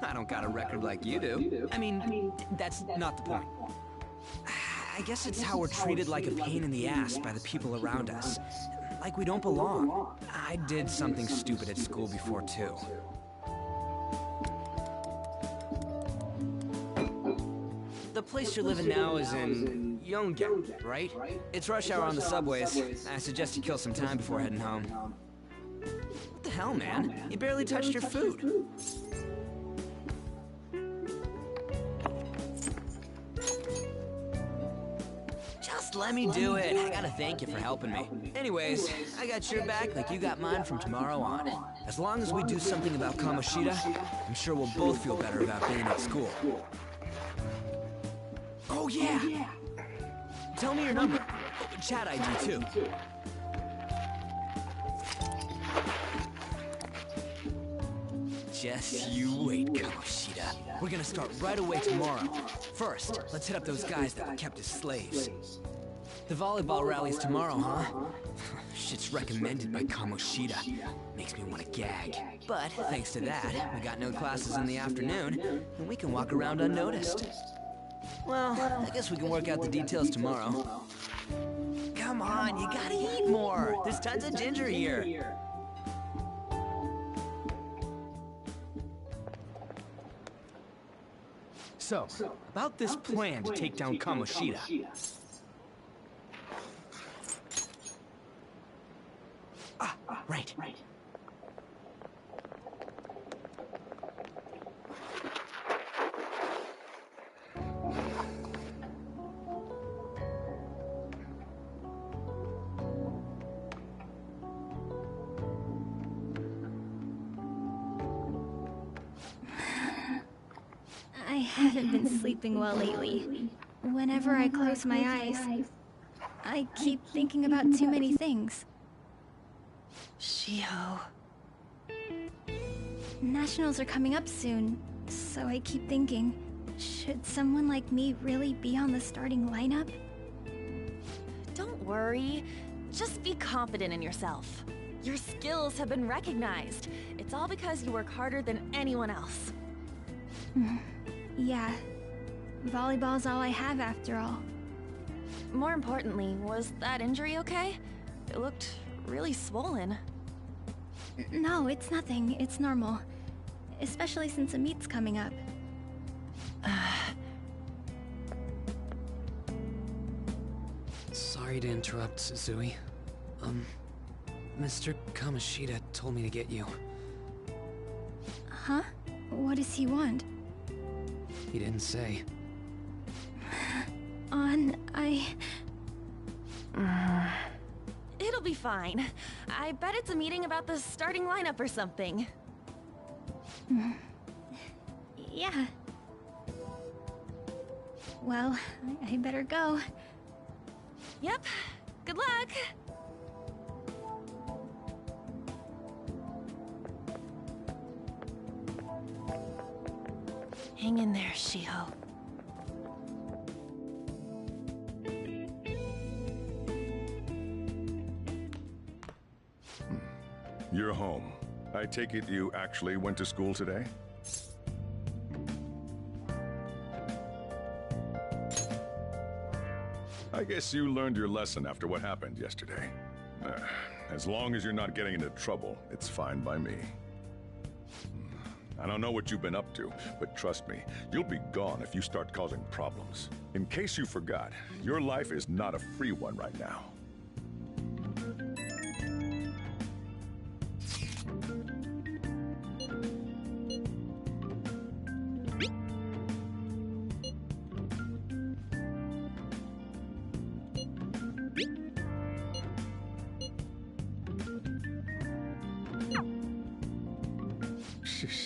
I don't got a record like you do. I mean, that's not the point. I guess it's how we're treated like a pain in the ass by the people around us. Like we don't belong. I did something stupid at school before, too. The place you're living now is in Yonggem, right? It's rush hour on the subways. I suggest you kill some time before heading home. What the hell, man? You barely touched your food. Just let me do it. I gotta thank you for helping me. Anyways, I got your back like you got mine from tomorrow on. As long as we do something about Kamoshida, I'm sure we'll both feel better about being at school. Oh, yeah! Tell me your number. Chat ID, too. Just you wait, Kamoshida. We're gonna start right away tomorrow. First, let's hit up those guys that were kept as slaves. The volleyball rally's tomorrow, huh? Shit's recommended by Kamoshida. Makes me want to gag. But thanks to that, we got no classes in the afternoon, and we can walk around unnoticed. Well, I guess we can work out the details tomorrow. Come on, you gotta eat more. There's tons of ginger here. So, about this plan to take down Kamoshida. Right. I haven't been sleeping well lately. Whenever I close my eyes, I keep thinking about too many things. Shiho. Nationals are coming up soon, so I keep thinking, should someone like me really be on the starting lineup? Don't worry. Just be confident in yourself. Your skills have been recognized. It's all because you work harder than anyone else. Yeah. Volleyball's all I have after all. More importantly, was that injury okay? It looked really swollen. No, it's nothing. It's normal. Especially since a meet's coming up. Sorry to interrupt, Suzui. Mr. Kamoshida told me to get you. Huh? What does he want? He didn't say. It'll be fine. I bet it's a meeting about the starting lineup or something. Yeah. Well, I better go. Yep. Good luck! Hang in there, Shiho. You're home. I take it you actually went to school today? I guess you learned your lesson after what happened yesterday. As long as you're not getting into trouble, it's fine by me. I don't know what you've been up to, but trust me, you'll be gone if you start causing problems. In case you forgot, your life is not a free one right now.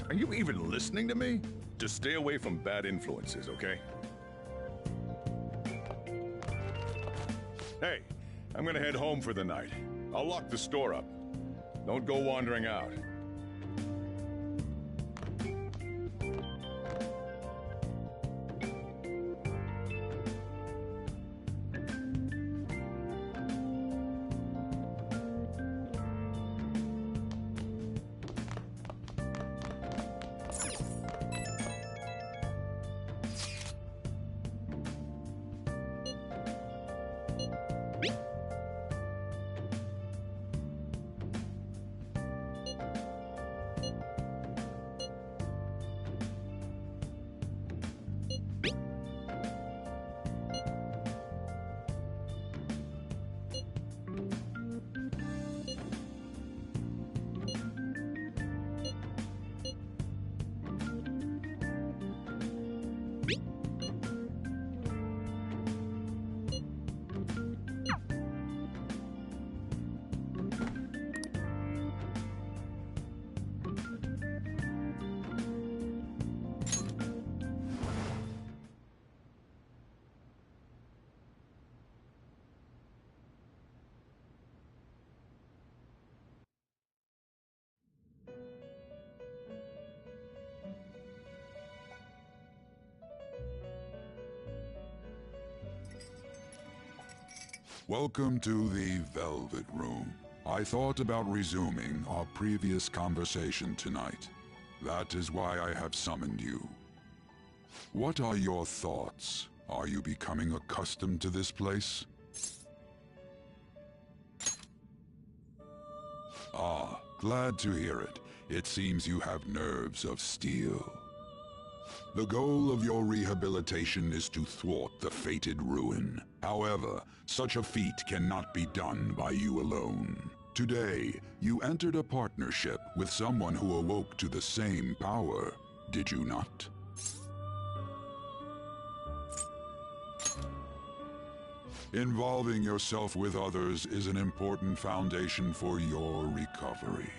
Are you even listening to me? Just stay away from bad influences, okay? Hey, I'm gonna head home for the night. I'll lock the store up. Don't go wandering out. Welcome to the Velvet Room. I thought about resuming our previous conversation tonight. That is why I have summoned you. What are your thoughts? Are you becoming accustomed to this place? Ah, glad to hear it. It seems you have nerves of steel. The goal of your rehabilitation is to thwart the fated ruin. However, such a feat cannot be done by you alone. Today, you entered a partnership with someone who awoke to the same power, did you not? Involving yourself with others is an important foundation for your recovery.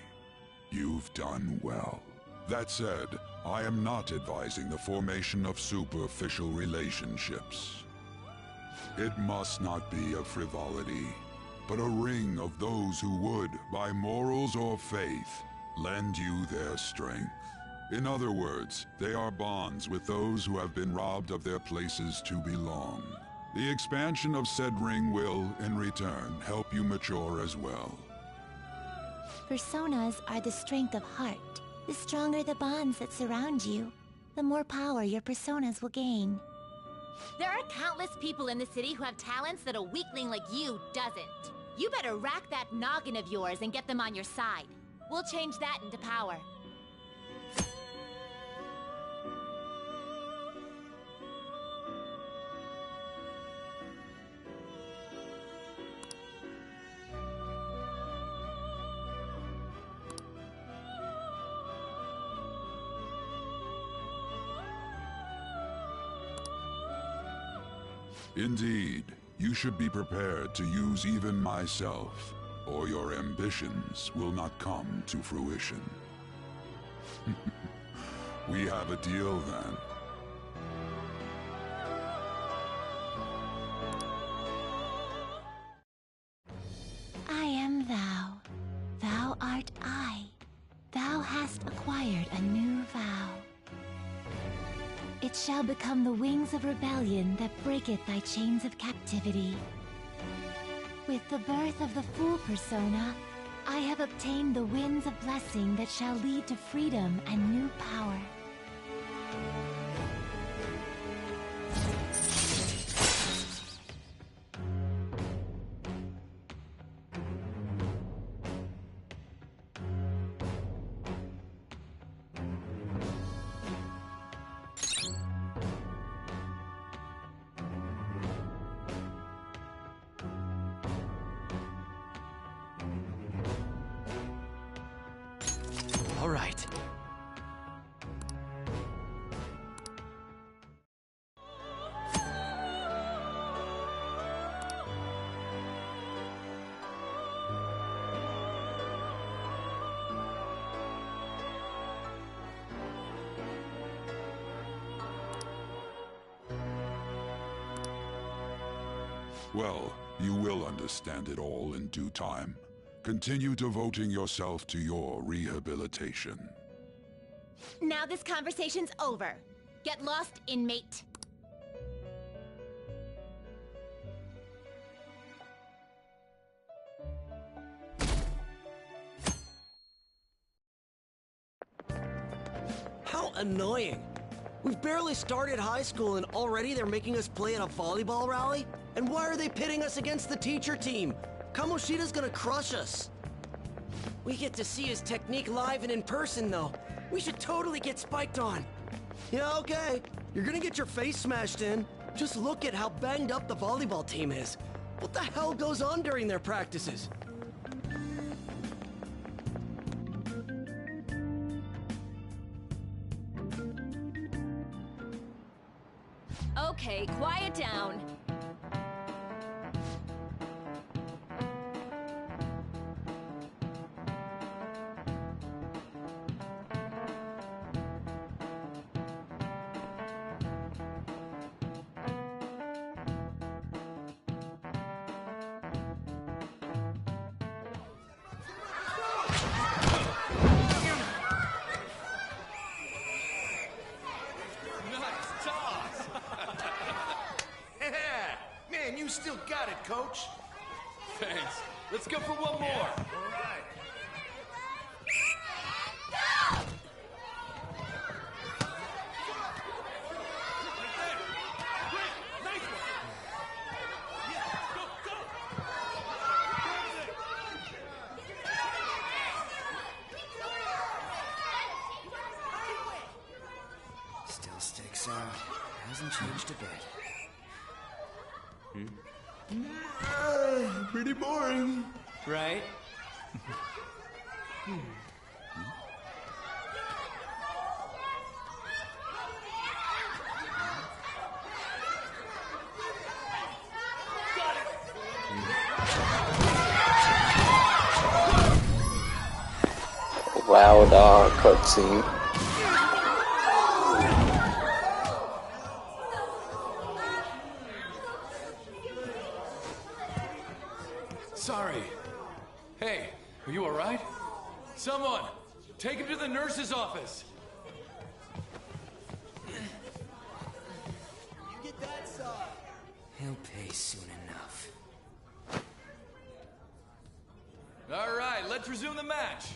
You've done well. That said, I am not advising the formation of superficial relationships. It must not be a frivolity, but a ring of those who would, by morals or faith, lend you their strength. In other words, they are bonds with those who have been robbed of their places to belong. The expansion of said ring will, in return, help you mature as well. Personas are the strength of heart. The stronger the bonds that surround you, the more power your personas will gain. There are countless people in the city who have talents that a weakling like you doesn't. You better rack that noggin of yours and get them on your side. We'll change that into power. Indeed, you should be prepared to use even myself, or your ambitions will not come to fruition. We have a deal then. I am thou. Thou art I. Thou hast acquired a new vow. It shall become the wings of rebellion that breaketh thy chains of captivity. With the birth of the Fool persona, I have obtained the winds of blessing that shall lead to freedom and new power. All right. Well, you will understand it all in due time. Continue devoting yourself to your rehabilitation. Now this conversation's over. Get lost, inmate. How annoying. We've barely started high school and already they're making us play at a volleyball rally? And why are they pitting us against the teacher team? Kamoshida's gonna crush us. We get to see his technique live and in person, though. We should totally get spiked on. Yeah, okay. You're gonna get your face smashed in. Just look at how banged up the volleyball team is. What the hell goes on during their practices? Okay, quiet down. Man, you still got it, Coach. Thanks. Let's go for one more. All right. Still sticks out. Hasn't changed a bit. Pretty boring. Right? Wow, dog cutscene. Sorry. Hey, are you alright? Someone, take him to the nurse's office. Get that side. He'll pay soon enough. Alright, let's resume the match.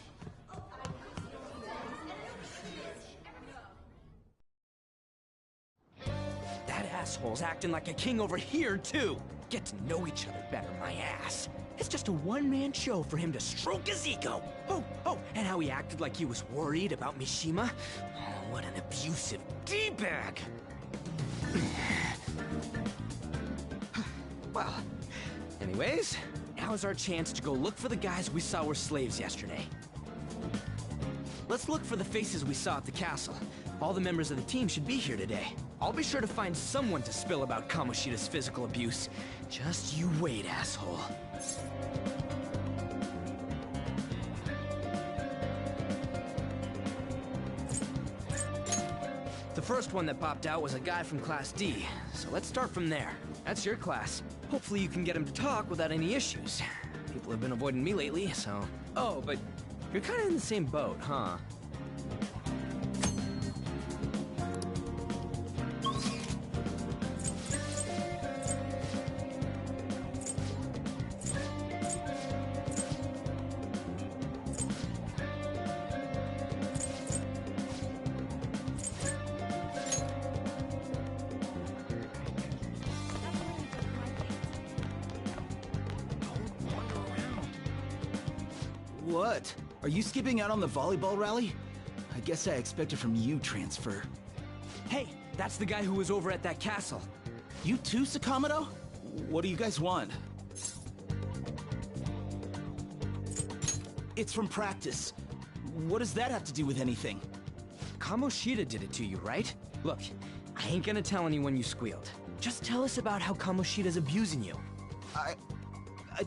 That asshole's acting like a king over here, too. Get to know each other better, my ass. It's just a one-man show for him to stroke his ego. Oh, and how he acted like he was worried about Mishima. Oh, what an abusive D-bag. Well, anyways, now's our chance to go look for the guys we saw were slaves yesterday. Let's look for the faces we saw at the castle. All the members of the team should be here today. I'll be sure to find someone to spill about Kamoshida's physical abuse. Just you wait, asshole. The first one that popped out was a guy from Class D, so let's start from there. That's your class. Hopefully you can get him to talk without any issues. People have been avoiding me lately, so... Oh, but you're kind of in the same boat, huh? What? Are you skipping out on the volleyball rally? I guess I expected from you, Transfer. Hey, that's the guy who was over at that castle. You too, Sakamoto? What do you guys want? It's from practice. What does that have to do with anything? Kamoshida did it to you, right? Look, I ain't gonna tell anyone you squealed. Just tell us about how Kamoshida's abusing you. I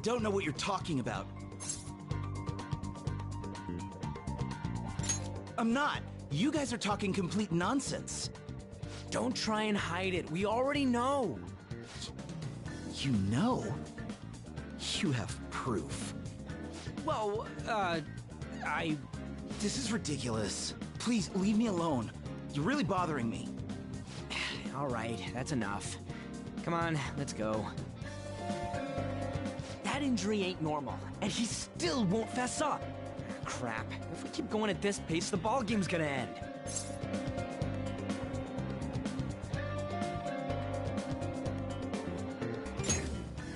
don't know what you're talking about. I'm not. You guys are talking complete nonsense. Don't try and hide it. We already know. You know? You have proof. Whoa, This is ridiculous. Please, leave me alone. You're really bothering me. All right, that's enough. Come on, let's go. That injury ain't normal, and he still won't fess up. Crap. If we keep going at this pace, the ball game's gonna end.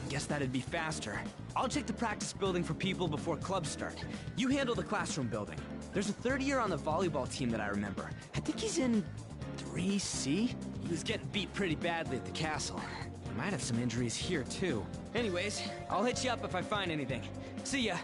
Guess that'd be faster. I'll check the practice building for people before clubs start. You handle the classroom building. There's a third year on the volleyball team that I remember. I think he's in 3C? He was getting beat pretty badly at the castle. He might have some injuries here, too. Anyways, I'll hit you up if I find anything. See ya.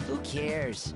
Who cares?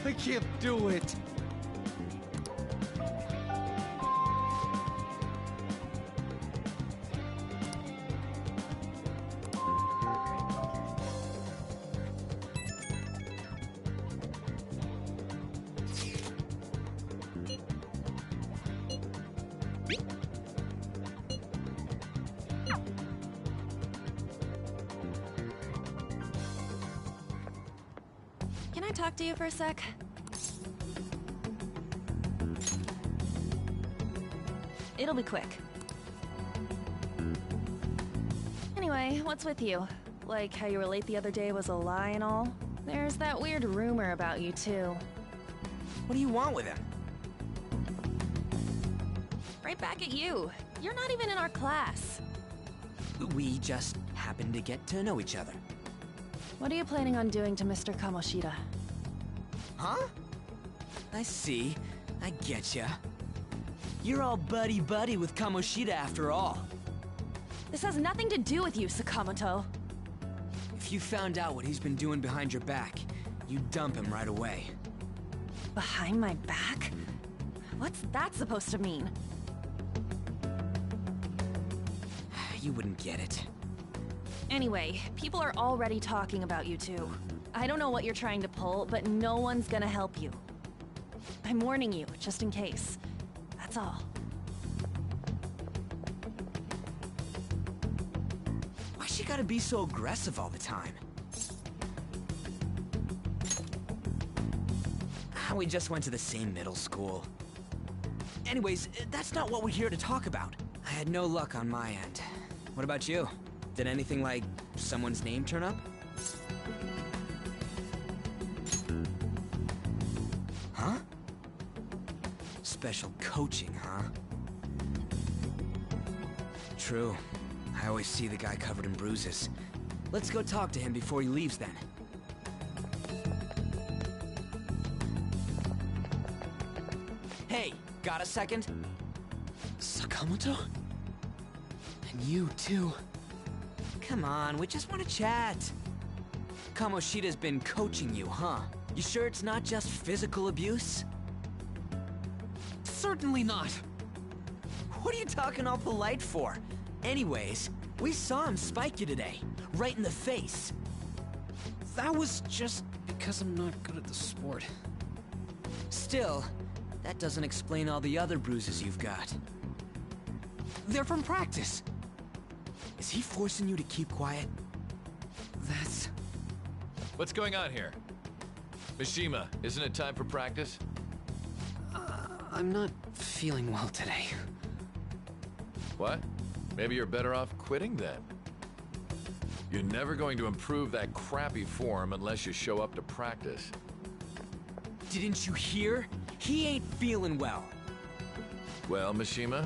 I can't do it. Can I talk to you for a sec? It'll be quick. Anyway, what's with you? Like how you were late the other day was a lie and all? There's that weird rumor about you, too. What do you want with him? Right back at you. You're not even in our class. We just happened to get to know each other. What are you planning on doing to Mr. Kamoshida? Huh? I see. I getcha. You're all buddy-buddy with Kamoshida after all. This has nothing to do with you, Sakamoto. If you found out what he's been doing behind your back, you'd dump him right away. Behind my back? What's that supposed to mean? You wouldn't get it. Anyway, people are already talking about you two. I don't know what you're trying to pull, but no one's gonna help you. I'm warning you, just in case. That's all. Why she gotta be so aggressive all the time? We just went to the same middle school. Anyways, that's not what we're here to talk about. I had no luck on my end. What about you? Did anything like someone's name turn up? Huh? Special coaching, huh? True. I always see the guy covered in bruises. Let's go talk to him before he leaves then. Hey, got a second? Sakamoto? And you too. Come on, we just want to chat. Kamoshida's been coaching you, huh? You sure it's not just physical abuse? Certainly not. What are you talking all polite for? Anyways, we saw him spike you today, right in the face. That was just because I'm not good at the sport. Still, that doesn't explain all the other bruises you've got. They're from practice. Is he forcing you to keep quiet? That's... What's going on here? Mishima, isn't it time for practice? I'm not feeling well today. What? Maybe you're better off quitting then. You're never going to improve that crappy form unless you show up to practice. Didn't you hear? He ain't feeling well. Well, Mishima,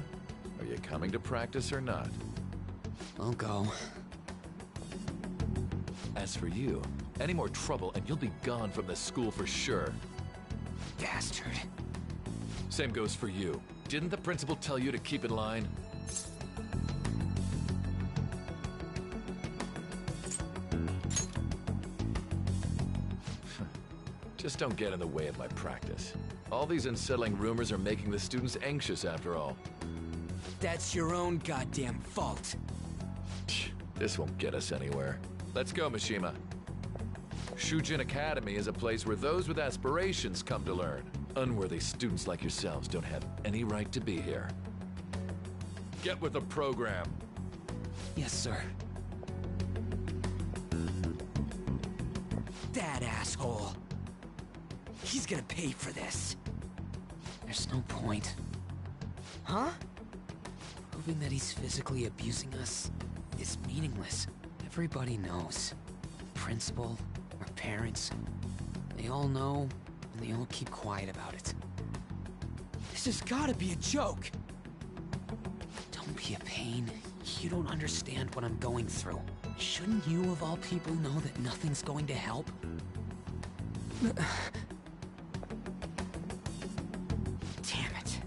are you coming to practice or not? I'll go. As for you, any more trouble and you'll be gone from the school for sure. Bastard. Same goes for you. Didn't the principal tell you to keep in line? Just don't get in the way of my practice. All these unsettling rumors are making the students anxious after all. That's your own goddamn fault. This won't get us anywhere. Let's go, Mishima. Shujin Academy is a place where those with aspirations come to learn. Unworthy students like yourselves don't have any right to be here. Get with the program. Yes, sir. That asshole. He's gonna pay for this. There's no point. Huh? Proving that he's physically abusing us is meaningless. Everybody knows. Principal, our parents, they all know, and they all keep quiet about it. This has gotta be a joke. Don't be a pain. You don't understand what I'm going through. Shouldn't you, of all people, know that nothing's going to help? Damn it.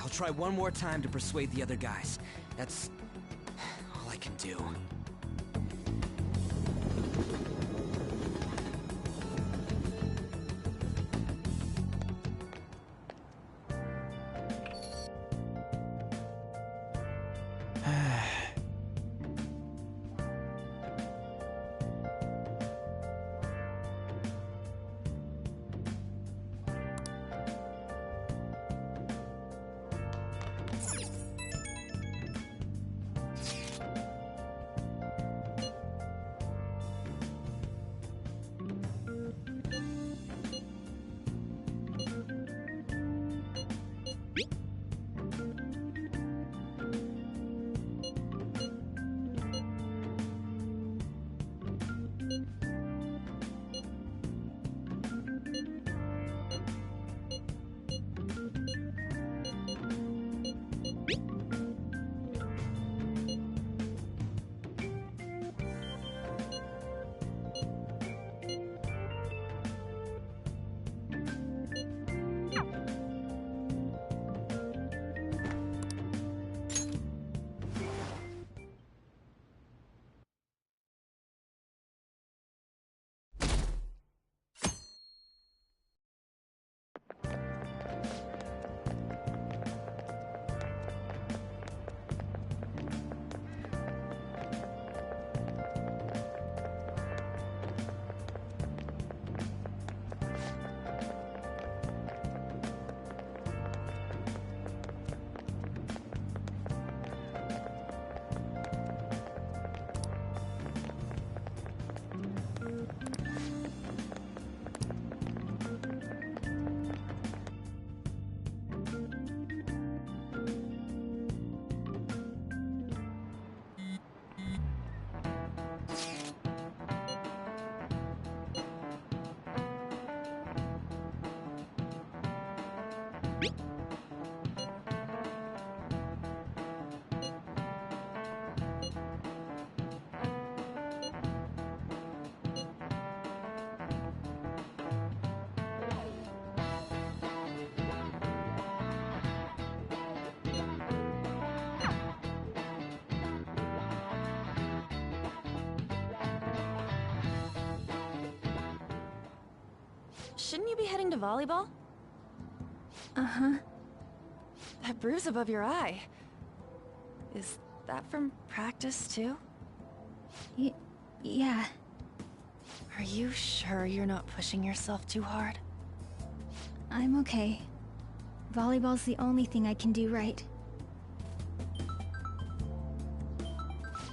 I'll try one more time to persuade the other guys. That's all I can do. Shouldn't you be heading to volleyball? Uh-huh. That bruise above your eye. Is that from practice, too? Yeah. Are you sure you're not pushing yourself too hard? I'm okay. Volleyball's the only thing I can do right.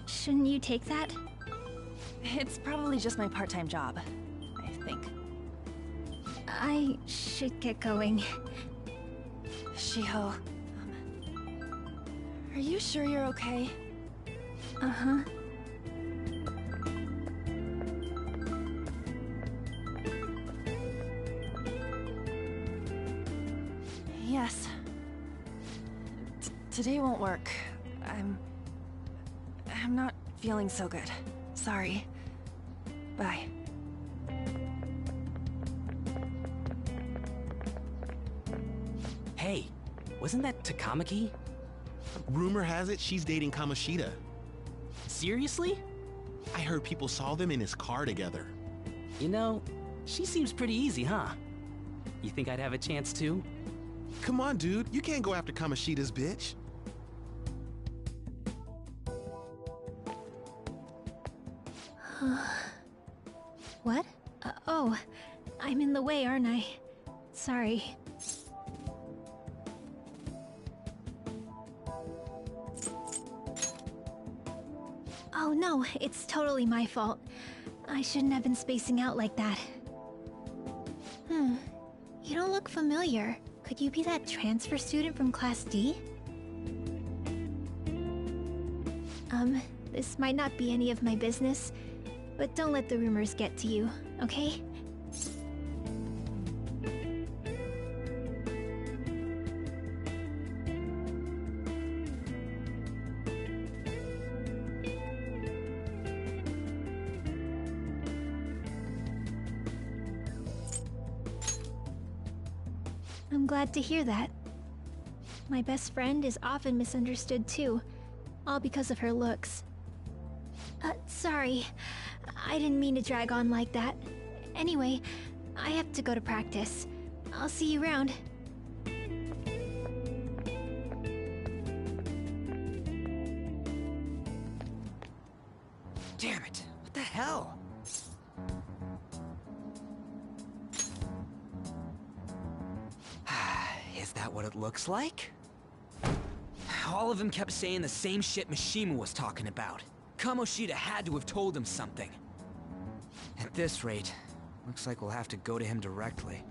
Shouldn't you take that? It's probably just my part-time job, I think. I should get going. Shiho, are you sure you're okay? Uh-huh. Yes. Today won't work. I'm not feeling so good. Sorry. Bye. Hey, wasn't that Takamaki? Rumor has it she's dating Kamoshida. Seriously? I heard people saw them in his car together. You know, she seems pretty easy, huh? You think I'd have a chance too? Come on, dude. You can't go after Kamoshida's bitch. What? Oh, I'm in the way, aren't I? Sorry. Oh no, it's totally my fault. I shouldn't have been spacing out like that. You don't look familiar. Could you be that transfer student from Class D? This might not be any of my business, but don't let the rumors get to you, okay? I'm glad to hear that. My best friend is often misunderstood too. all because of her looks. Sorry. I didn't mean to drag on like that. Anyway, I have to go to practice. I'll see you around. Damn it! What the hell? Is that what it looks like? All of them kept saying the same shit Mishima was talking about. Kamoshida had to have told him something. At this rate, looks like we'll have to go to him directly.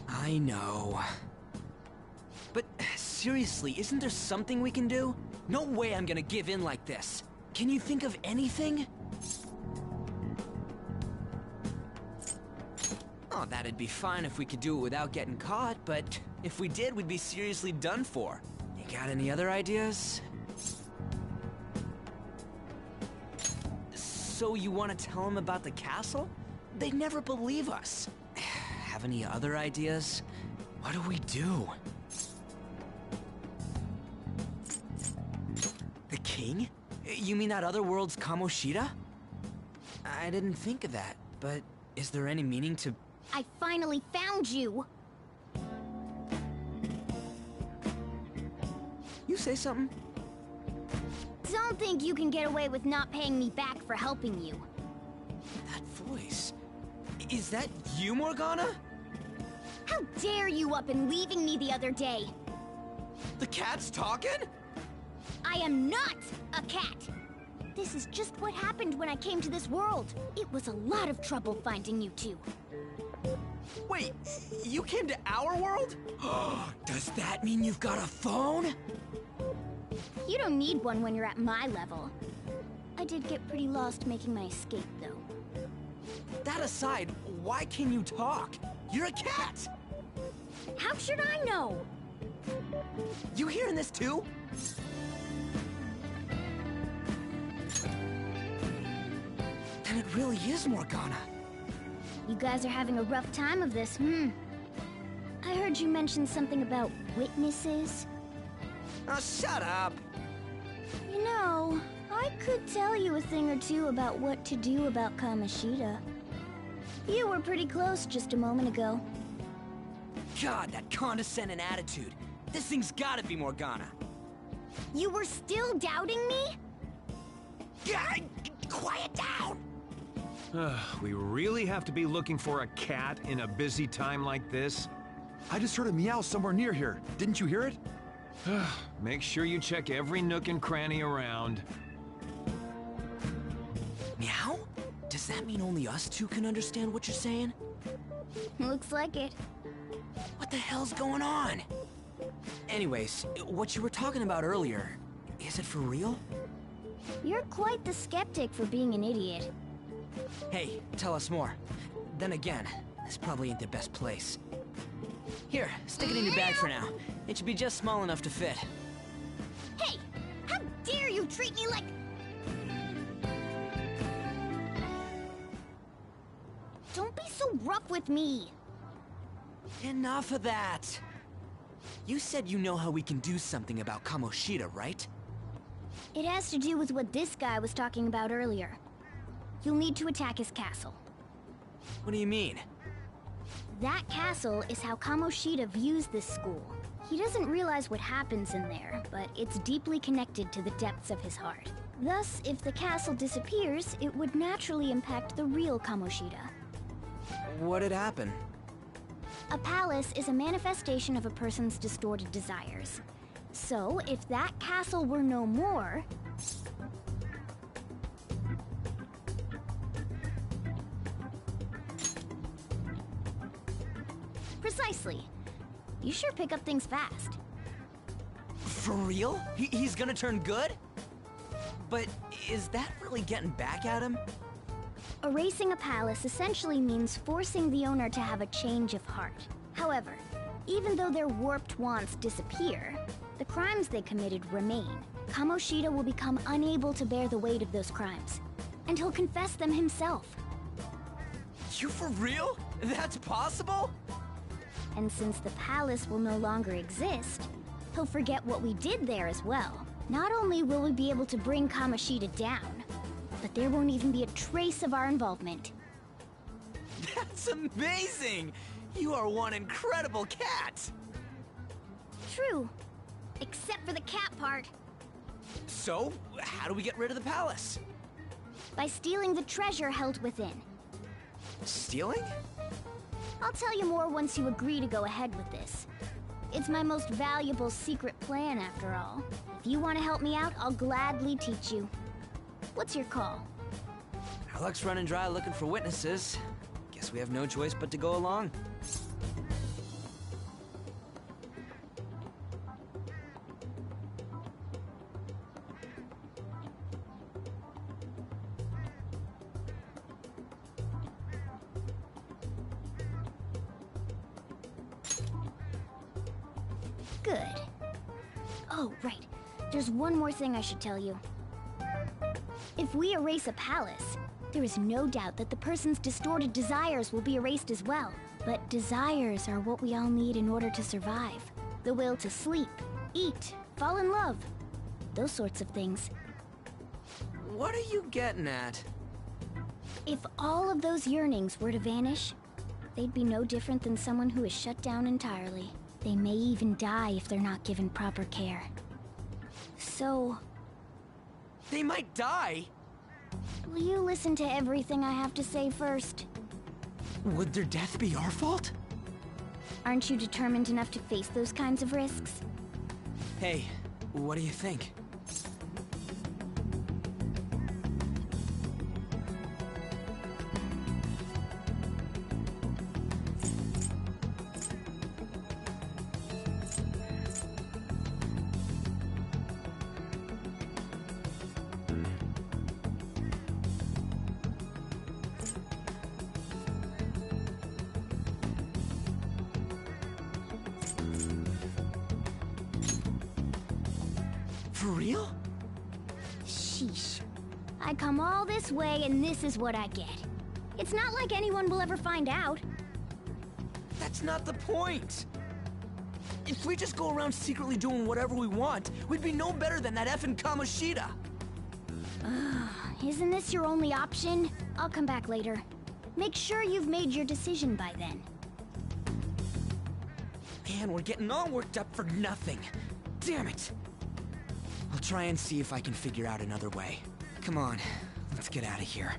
I know. But seriously, isn't there something we can do? No way I'm gonna give in like this. Can you think of anything? Oh, that'd be fine if we could do it without getting caught, but if we did, we'd be seriously done for. You got any other ideas? So you want to tell them about the castle? They'd never believe us. Have any other ideas? What do we do? The king? You mean that other world's Kamoshida? I didn't think of that, but is there any meaning to... I finally found you! You say something? Don't think you can get away with not paying me back for helping you. That voice... Is that you, Morgana? How dare you up and leaving me the other day? The cat's talking? I am not a cat! This is just what happened when I came to this world. It was a lot of trouble finding you two. Wait, you came to our world? Does that mean you've got a phone? You don't need one when you're at my level. I did get pretty lost making my escape, though. That aside, why can you talk? You're a cat! How should I know? You hearing this too? Then it really is Morgana. You guys are having a rough time of this, I heard you mention something about witnesses. Oh, shut up! You know, I could tell you a thing or two about what to do about Kamoshida. You were pretty close just a moment ago. God, that condescending attitude. This thing's gotta be Morgana. You were still doubting me? Quiet down! We really have to be looking for a cat in a busy time like this? I just heard a meow somewhere near here. Didn't you hear it? Make sure you check every nook and cranny around. Meow? Does that mean only us two can understand what you're saying? Looks like it. What the hell's going on? Anyways, what you were talking about earlier, is it for real? You're quite the skeptic for being an idiot. Hey, tell us more. Then again, this probably ain't the best place. Here, stick it in your bag for now. It should be just small enough to fit. Hey! How dare you treat me like... Don't be so rough with me! Enough of that! You said you know how we can do something about Kamoshida, right? It has to do with what this guy was talking about earlier. You'll need to attack his castle. What do you mean? That castle is how Kamoshida views this school. He doesn't realize what happens in there, but it's deeply connected to the depths of his heart. Thus, if the castle disappears, it would naturally impact the real Kamoshida. What'd happen? A palace is a manifestation of a person's distorted desires. So, if that castle were no more... Precisely. You sure pick up things fast. For real? He's gonna turn good? But is that really getting back at him? Erasing a palace essentially means forcing the owner to have a change of heart. However, even though their warped wants disappear, the crimes they committed remain. Kamoshida will become unable to bear the weight of those crimes, and he'll confess them himself. You for real? That's possible? And since the palace will no longer exist, he'll forget what we did there as well. Not only will we be able to bring Kamoshida down, but there won't even be a trace of our involvement. That's amazing! You are one incredible cat! True. Except for the cat part. So, how do we get rid of the palace? By stealing the treasure held within. Stealing? I'll tell you more once you agree to go ahead with this. It's my most valuable secret plan, after all. If you want to help me out, I'll gladly teach you. What's your call? Our luck's running dry looking for witnesses. Guess we have no choice but to go along. Good. Oh, right. There's one more thing I should tell you. If we erase a palace, there is no doubt that the person's distorted desires will be erased as well. But desires are what we all need in order to survive. The will to sleep, eat, fall in love. Those sorts of things. What are you getting at? If all of those yearnings were to vanish, they'd be no different than someone who is shut down entirely. They may even die if they're not given proper care. So... They might die? Will you listen to everything I have to say first? Would their death be our fault? Aren't you determined enough to face those kinds of risks? Hey, what do you think? For real? Sheesh. I come all this way and this is what I get. It's not like anyone will ever find out. That's not the point! If we just go around secretly doing whatever we want, we'd be no better than that effing Kamoshida! Isn't this your only option? I'll come back later. Make sure you've made your decision by then. Man, we're getting all worked up for nothing. Damn it! I'll try and see if I can figure out another way. Come on, let's get out of here.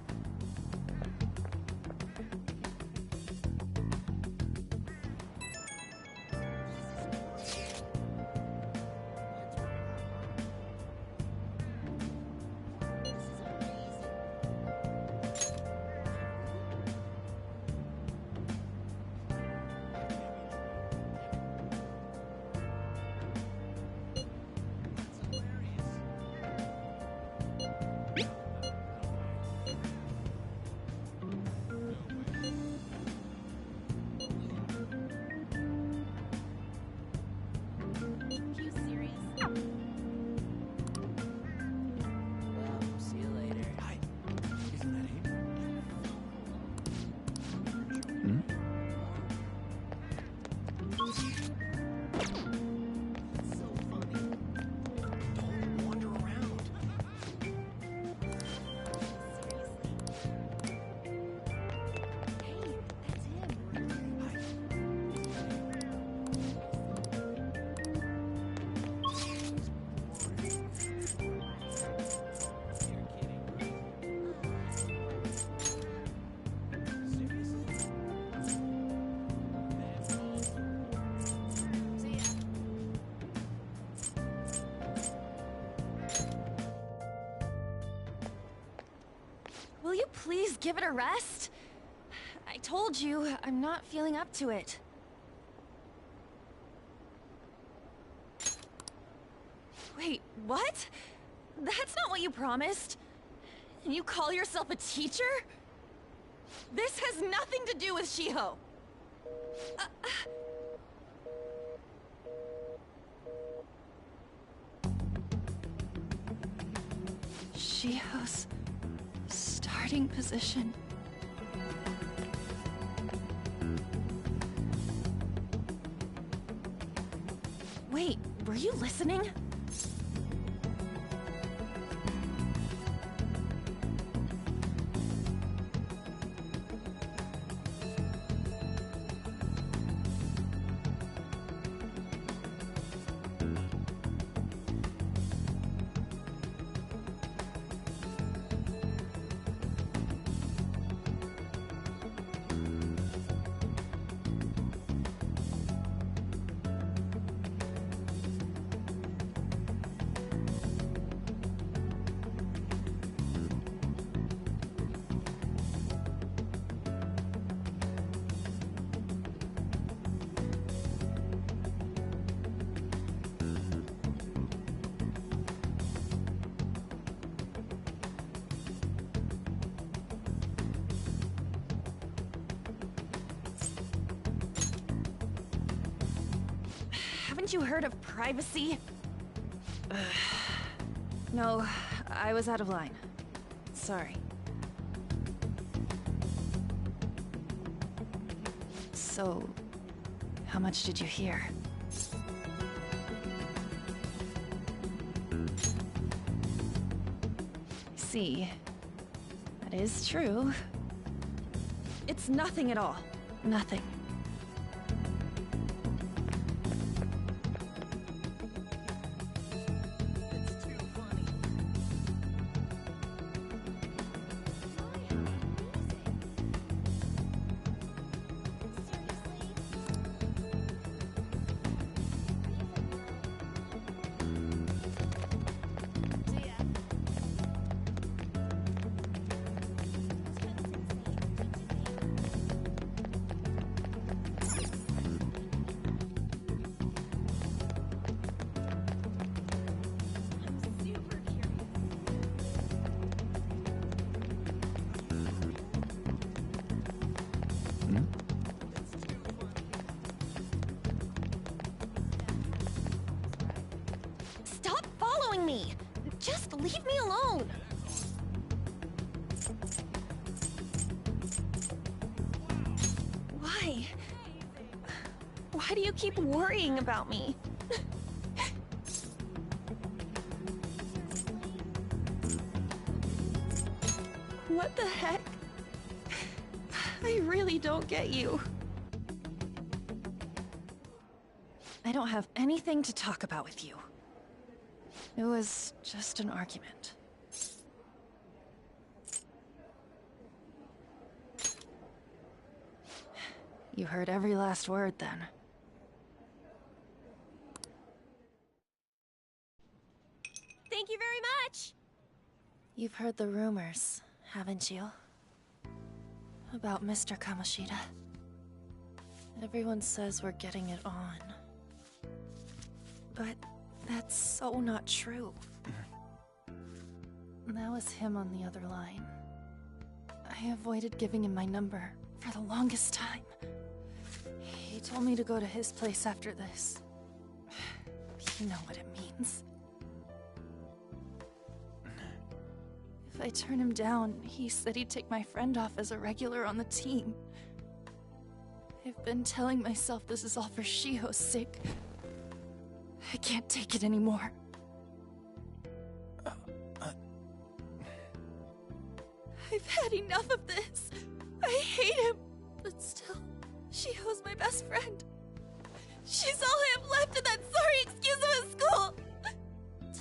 Will you please give it a rest? I told you, I'm not feeling up to it. Wait, what? That's not what you promised. And you call yourself a teacher? This has nothing to do with Shiho. Shiho's starting position. you listening? Haven't you heard of privacy? No, I was out of line. Sorry. So, how much did you hear? See, that is true. It's nothing at all. Nothing. Stop following me! Just leave me alone! Why? Why do you keep worrying about me? What the heck? I really don't get you. I don't have anything to talk about with you. It was just an argument. You heard every last word then. Thank you very much! You've heard the rumors, haven't you? About Mr. Kamoshida. Everyone says we're getting it on. But that's so not true. That was him on the other line. I avoided giving him my number for the longest time. He told me to go to his place after this. You know what it means. If I turn him down, he said he'd take my friend off as a regular on the team. I've been telling myself this is all for Shiho's sake. I can't take it anymore. I've had enough of this. I hate him. But still, Shiho's my best friend. She's all I have left in that sorry excuse of a school.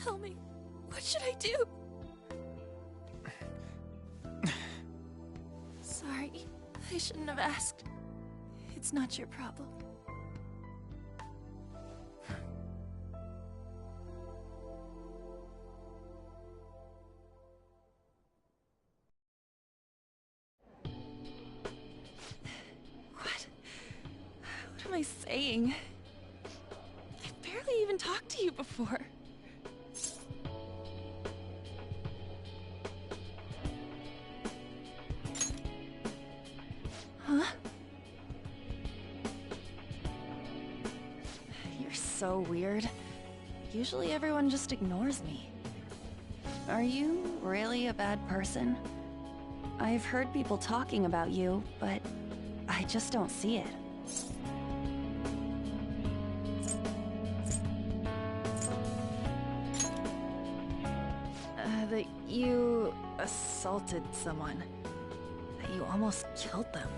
Tell me, what should I do? Sorry, I shouldn't have asked. It's not your problem. What am I saying? I've barely even talked to you before. Huh? You're so weird. Usually everyone just ignores me. Are you really a bad person? I've heard people talking about you, but I just don't see it. that you assaulted someone. That you almost killed them.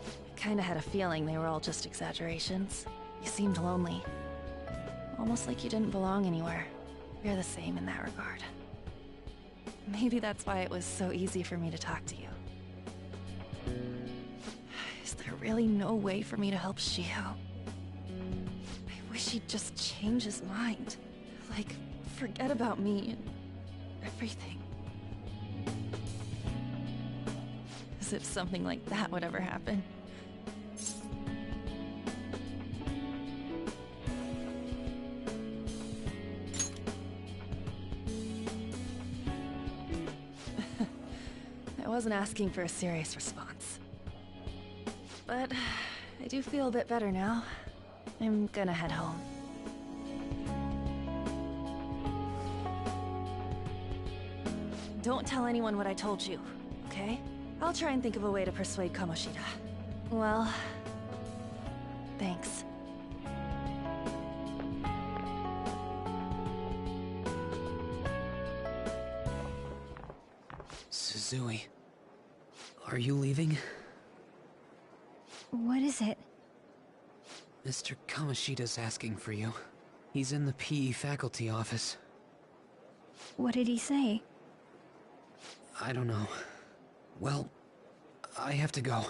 I kinda had a feeling they were all just exaggerations. You seemed lonely. Almost like you didn't belong anywhere. You're the same in that regard. Maybe that's why it was so easy for me to talk to you. Is there really no way for me to help Shiho? I wish he'd just change his mind. Like, forget about me and everything. As if something like that would ever happen. I wasn't asking for a serious response. But I do feel a bit better now. I'm gonna head home. Don't tell anyone what I told you, okay? I'll try and think of a way to persuade Kamoshida. Well, thanks. Suzui, are you leaving? What is it? Mr. Kamoshida's asking for you. He's in the PE faculty office. What did he say? I don't know. Well, I have to go.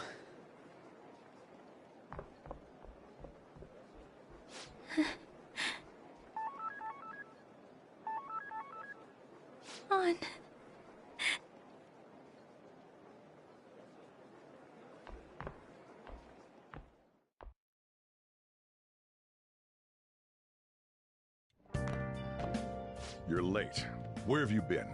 On. You're late. Where have you been?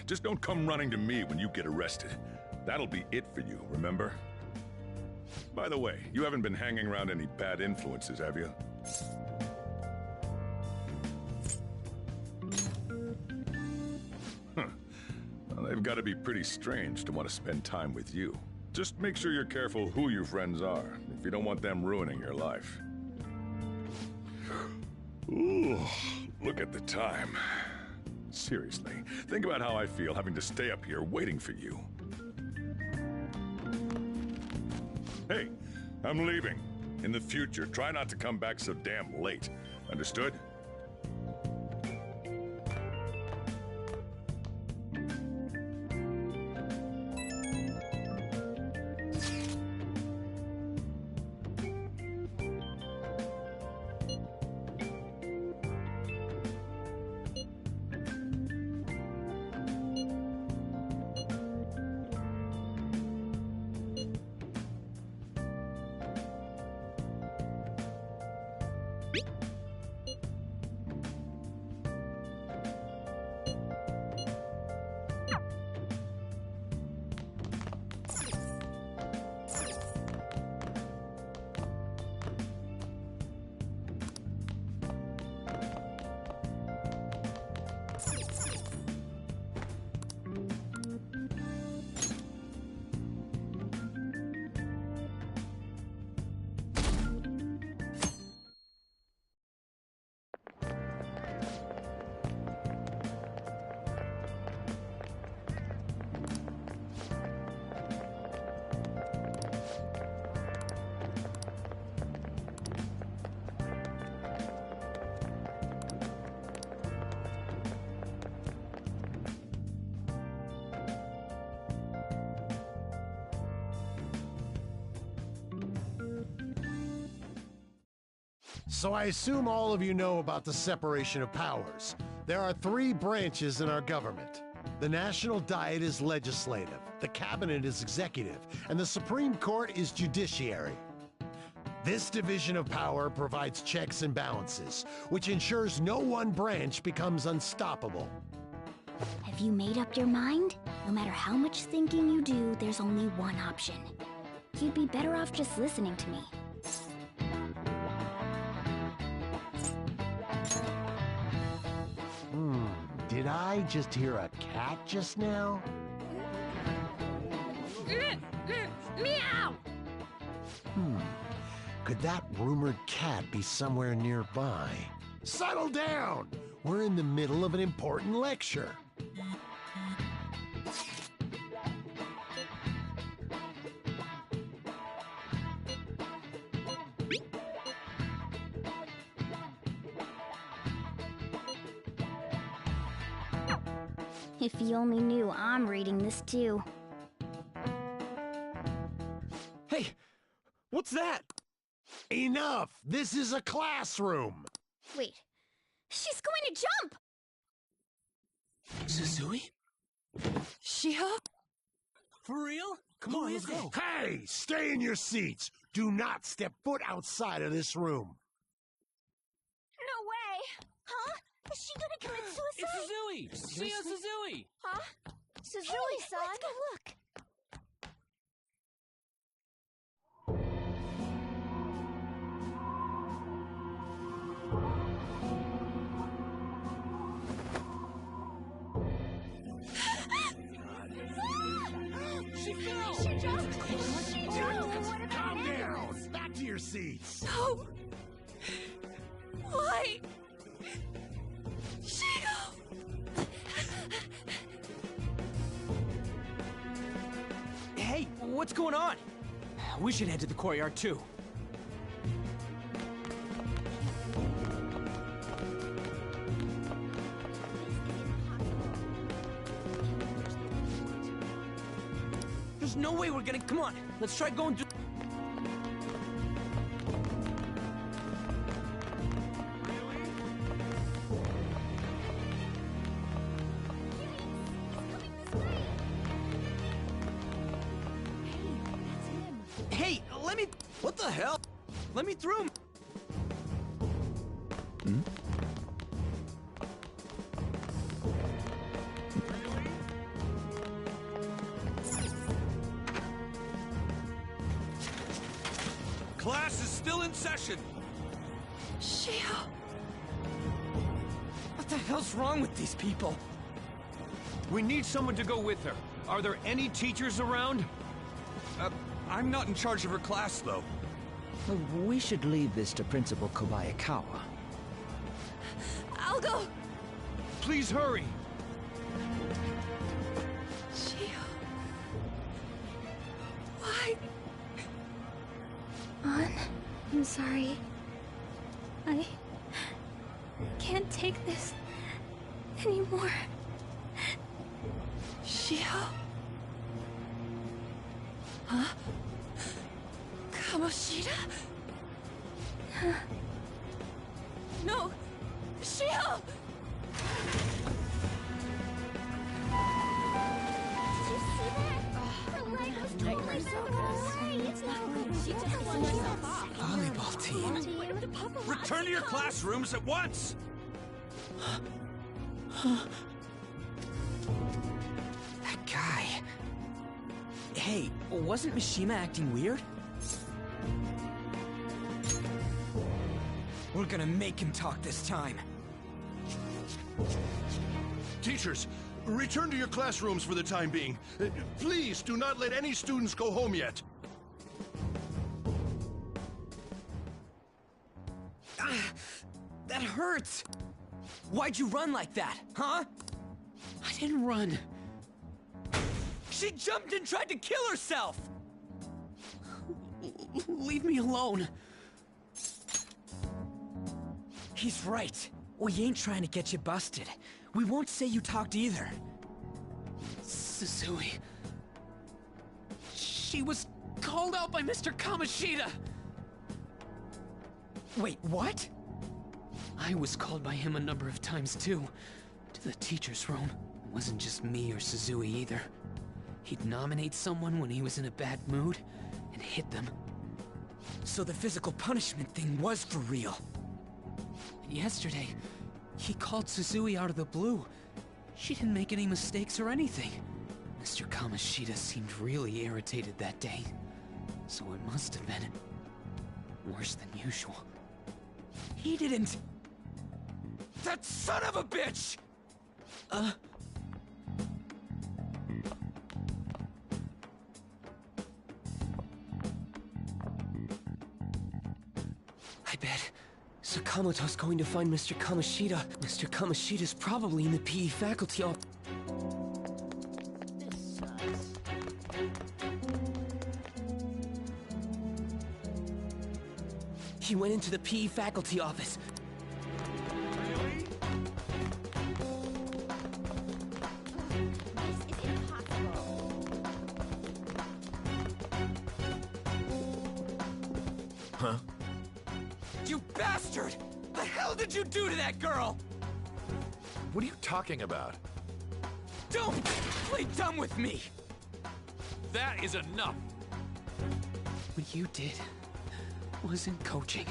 Just don't come running to me when you get arrested. That'll be it for you, remember? By the way, you haven't been hanging around any bad influences, have you? Huh. Well, they've got to be pretty strange to want to spend time with you. Just make sure you're careful who your friends are, if you don't want them ruining your life. Ooh, look at the time. Seriously, think about how I feel having to stay up here waiting for you. Hey, I'm leaving. In the future, try not to come back so damn late. Understood? So I assume all of you know about the separation of powers. There are 3 branches in our government. The National Diet is legislative, the Cabinet is executive, and the Supreme Court is judiciary. This division of power provides checks and balances, which ensures no one branch becomes unstoppable. Have you made up your mind? No matter how much thinking you do, there's only one option. You'd be better off just listening to me. Did I just hear a cat just now? Meow! Could that rumored cat be somewhere nearby? Settle down! We're in the middle of an important lecture. If you only knew I'm reading this too. Hey, what's that? Enough! This is a classroom! Wait, she's going to jump! Suzui? Shiho? For real? Come on, let's go. Hey, stay in your seats. Do not step foot outside of this room. No way! Huh? Is she gonna commit suicide? It's Suzui! See ya, Suzui! Huh? Suzui-san? Let's go look. She fell! She jumped! She jumped! Calm down! Back to your seats! No! Why? Shiho! Hey, what's going on? We should head to the courtyard too. There's no way we're gonna... Come on, let's try going through... Hey, let me... What the hell? Let me through. Class is still in session. Shiho! What the hell's wrong with these people? We need someone to go with her. Are there any teachers around? I'm not in charge of her class, though. We should leave this to Principal Kobayakawa. I'll go! Please hurry! Shiho... Why? I'm sorry. I can't take this anymore. Shiho? Huh? Kamoshida? No! Shiho! Did you see that? Her leg was totally so away. It's not good. She just flung herself off. Volleyball team. Return to your classrooms at once! That guy... Hey, wasn't Mishima acting weird? We're gonna make him talk this time. Teachers, return to your classrooms for the time being. Please do not let any students go home yet. That hurts! Why'd you run like that, huh? I didn't run. She jumped and tried to kill herself! Leave me alone. He's right. We ain't trying to get you busted. We won't say you talked either. Suzui... She was called out by Mr. Kamoshida! Wait, what? I was called by him a number of times too. To the teacher's room. It wasn't just me or Suzui either. He'd nominate someone when he was in a bad mood, and hit them. So the physical punishment thing was for real. And yesterday, he called Suzui out of the blue. She didn't make any mistakes or anything. Mr. Kamoshida seemed really irritated that day. So it must have been worse than usual. He didn't... That son of a bitch! I bet Sakamoto's going to find Mr. Kamoshida. Mr. Kamoshida's probably in the PE faculty office. This sucks. He went into the PE faculty office. This is impossible. Huh? You bastard! The hell did you do to that girl? What are you talking about? Don't play dumb with me! That is enough! What you did wasn't coaching.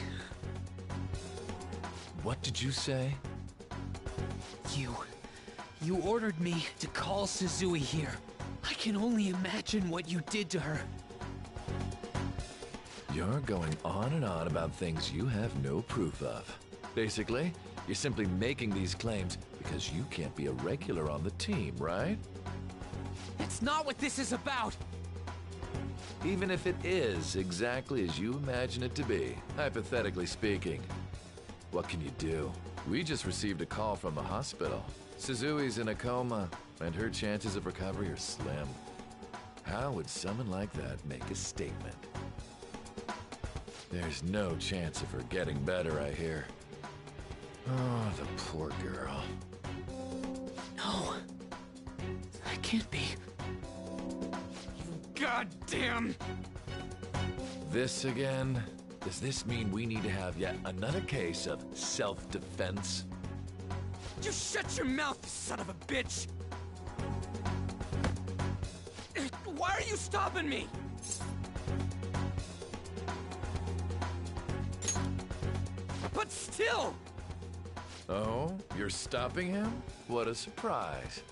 What did you say? You ordered me to call Suzui here. I can only imagine what you did to her. You're going on and on about things you have no proof of. Basically, you're simply making these claims because you can't be a regular on the team, right? That's not what this is about! Even if it is exactly as you imagine it to be, hypothetically speaking, what can you do? We just received a call from the hospital. Suzui's in a coma, and her chances of recovery are slim. How would someone like that make a statement? There's no chance of her getting better, I hear. Oh, the poor girl. No. That can't be. Goddamn! This again? Does this mean we need to have yet another case of self-defense? You shut your mouth, you son of a bitch! Why are you stopping me? But still! Oh, you're stopping him? What a surprise.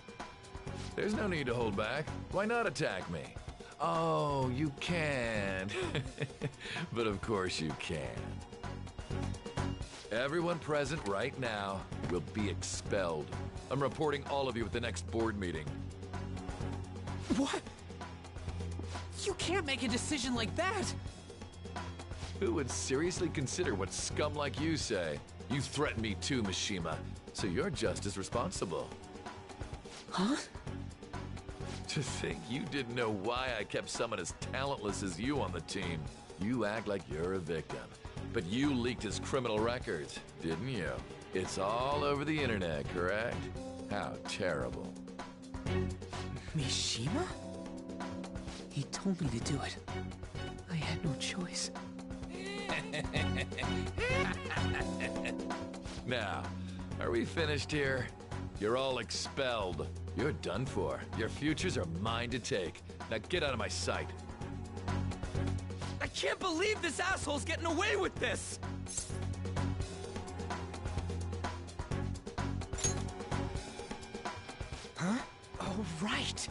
There's no need to hold back. Why not attack me? Oh, you can. But of course you can. Everyone present right now will be expelled. I'm reporting all of you at the next board meeting. What? You can't make a decision like that! Who would seriously consider what scum like you say? You threatened me too, Mishima, so you're just as responsible. Huh? To think you didn't know why I kept someone as talentless as you on the team. You act like you're a victim, but you leaked his criminal records, didn't you? It's all over the internet, correct? How terrible. Mishima? He told me to do it. I had no choice. Now, are we finished here? You're all expelled. You're done for. Your futures are mine to take. Now get out of my sight. I can't believe this asshole's getting away with this! Huh? Oh, right.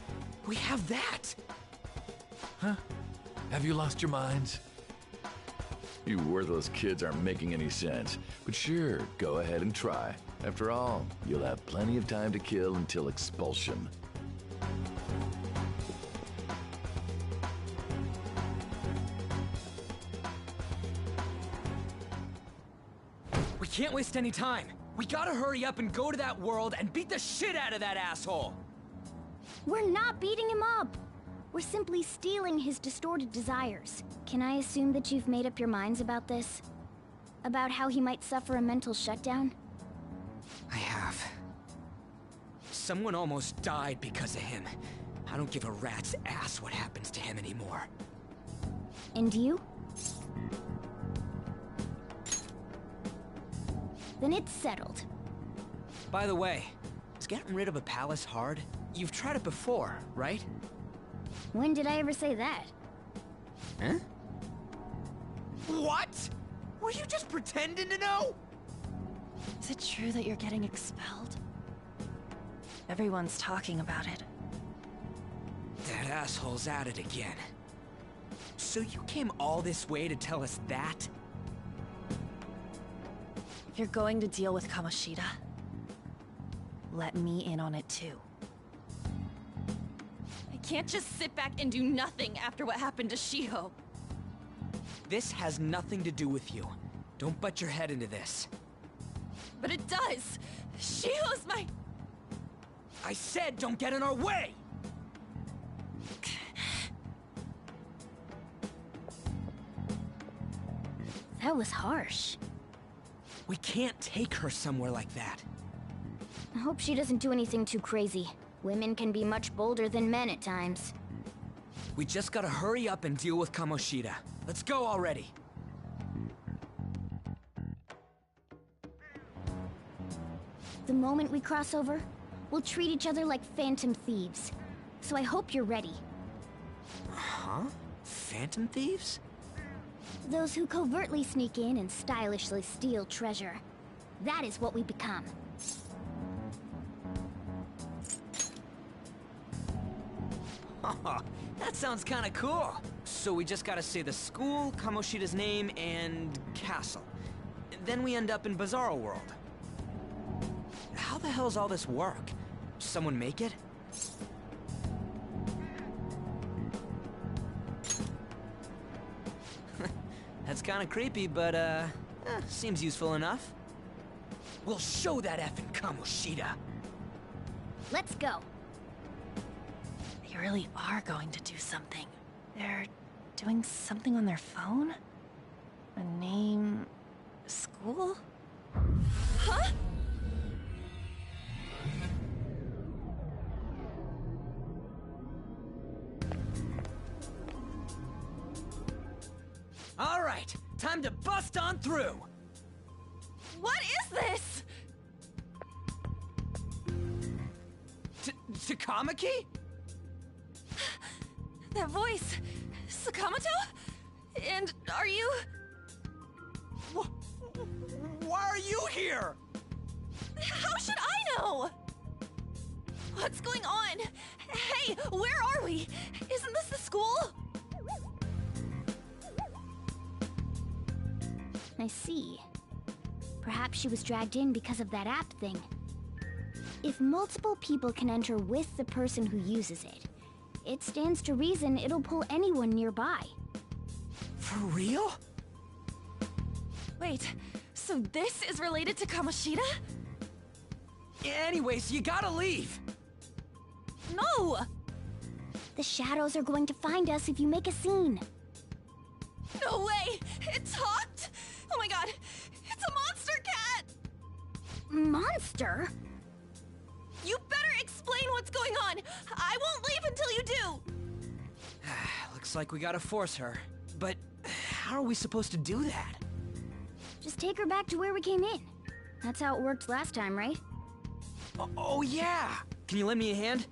We have that. Huh? Have you lost your minds? You worthless kids aren't making any sense. But sure, go ahead and try. After all, you'll have plenty of time to kill until expulsion. We can't waste any time. We gotta hurry up and go to that world and beat the shit out of that asshole! We're not beating him up! We're simply stealing his distorted desires. Can I assume that you've made up your minds about this? About how he might suffer a mental shutdown? I have. Someone almost died because of him. I don't give a rat's ass what happens to him anymore. And you? Then it's settled. By the way, is getting rid of a palace hard? You've tried it before, right? When did I ever say that? Huh? What? Were you just pretending to know? Is it true that you're getting expelled? Everyone's talking about it. That asshole's at it again. So you came all this way to tell us that? If you're going to deal with Kamoshida, let me in on it too. I can't just sit back and do nothing after what happened to Shiho. This has nothing to do with you. Don't butt your head into this. But it does! Shiho's my... I said don't get in our way! That was harsh. We can't take her somewhere like that. I hope she doesn't do anything too crazy. Women can be much bolder than men at times. We just gotta hurry up and deal with Kamoshida. Let's go already. The moment we cross over, we'll treat each other like phantom thieves. So I hope you're ready. Huh? Phantom thieves? Those who covertly sneak in and stylishly steal treasure. That is what we become. That sounds kinda cool. So we just gotta say the school, Kamoshida's name, and castle. Then we end up in Bizarro World. How the hell's all this work? Someone make it? That's kinda creepy, but seems useful enough. We'll show that effing Kamoshida. Let's go. They really are going to do something. They're doing something on their phone? A name... school? Huh? All right, time to bust on through. What is this? Takamaki? That voice... Sakamoto? And are you... Why are you here? How should I know? What's going on? Hey, where are we? Isn't this the school? I see. Perhaps she was dragged in because of that app thing. If multiple people can enter with the person who uses it, it stands to reason it'll pull anyone nearby. For real? Wait, so this is related to Kamoshida? Anyways, you gotta leave! No! The shadows are going to find us if you make a scene. No way! It talked? Oh my god! It's a monster cat! Monster? You better explain what's going on! I won't leave until you do! Looks like we gotta force her. But how are we supposed to do that? Just take her back to where we came in. That's how it worked last time, right? Oh yeah! Can you lend me a hand?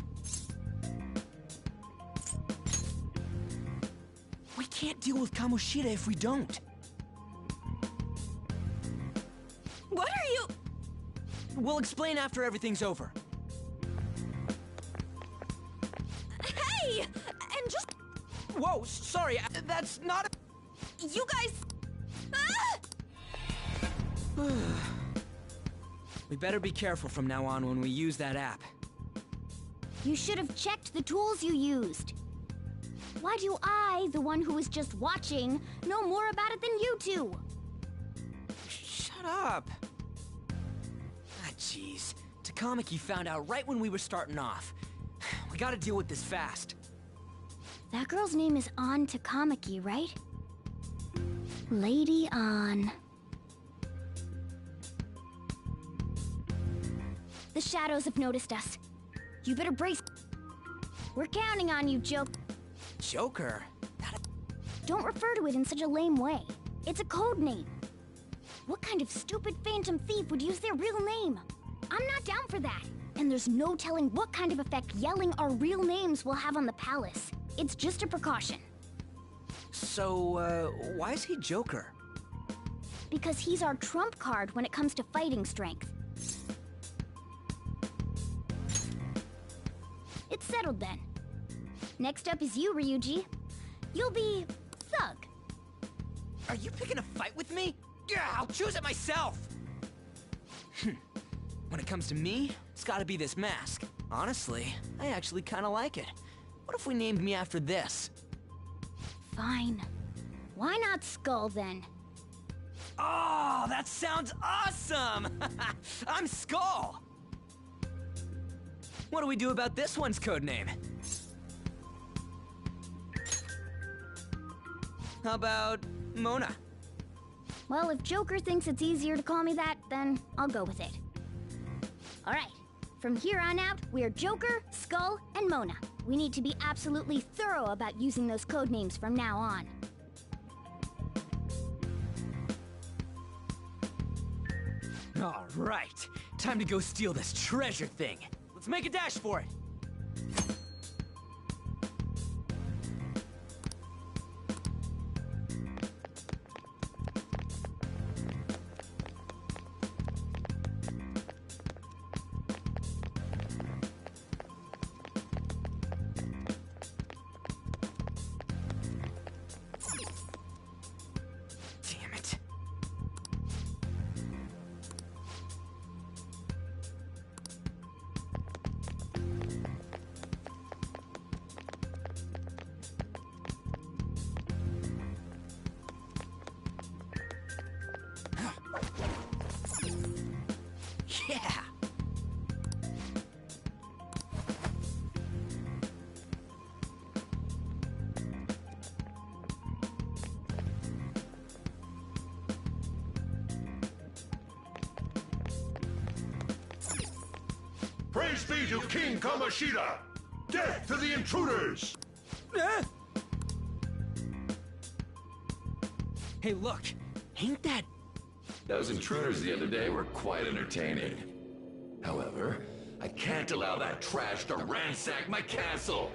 We can't deal with Kamoshida if we don't. What are you... We'll explain after everything's over. Hey! And just... Whoa, sorry, that's not a... You guys... Ah! We better be careful from now on when we use that app. You should have checked the tools you used. Why do I, the one who was just watching, know more about it than you two? Shut up. Ah, jeez. Takamaki found out right when we were starting off. We gotta deal with this fast. That girl's name is An Takamaki, right? Lady An. The shadows have noticed us. You better brace. We're counting on you, Joker. Joker? Don't refer to it in such a lame way. It's a code name. What kind of stupid phantom thief would use their real name? I'm not down for that. And there's no telling what kind of effect yelling our real names will have on the palace. It's just a precaution. So, why is he Joker? Because he's our trump card when it comes to fighting strength. It's settled then. Next up is you, Ryuji. You'll be... Thug. Are you picking a fight with me? Yeah, I'll choose it myself! When it comes to me, it's gotta be this mask. Honestly, I actually kinda like it. What if we named me after this? Fine. Why not Skull, then? Oh, that sounds awesome! I'm Skull! What do we do about this one's codename? How about Mona? Well, if Joker thinks it's easier to call me that, then I'll go with it. Alright, from here on out, we're Joker, Skull, and Mona. We need to be absolutely thorough about using those codenames from now on. Alright, time to go steal this treasure thing. Let's make a dash for it. Damn it. Yeah! Praise be to King Kamoshida! Death to the intruders! Hey, look! Ain't that... Those intruders the other day were quite entertaining. However, I can't allow that trash to ransack my castle.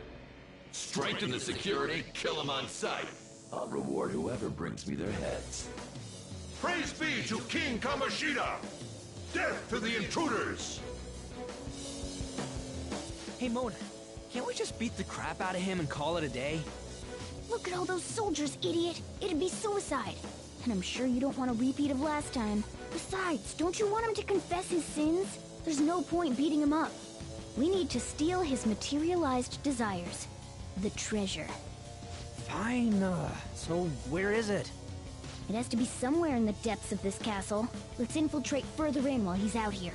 Strengthen the security, kill them on sight. I'll reward whoever brings me their heads. Praise be to King Kamoshida! Death to the intruders! Hey, Mona, can't we just beat the crap out of him and call it a day? Look at all those soldiers, idiot! It'd be suicide. And I'm sure you don't want a repeat of last time. Besides, don't you want him to confess his sins? There's no point beating him up. We need to steal his materialized desires. The treasure. Fine, so where is it? It has to be somewhere in the depths of this castle. Let's infiltrate further in while he's out here.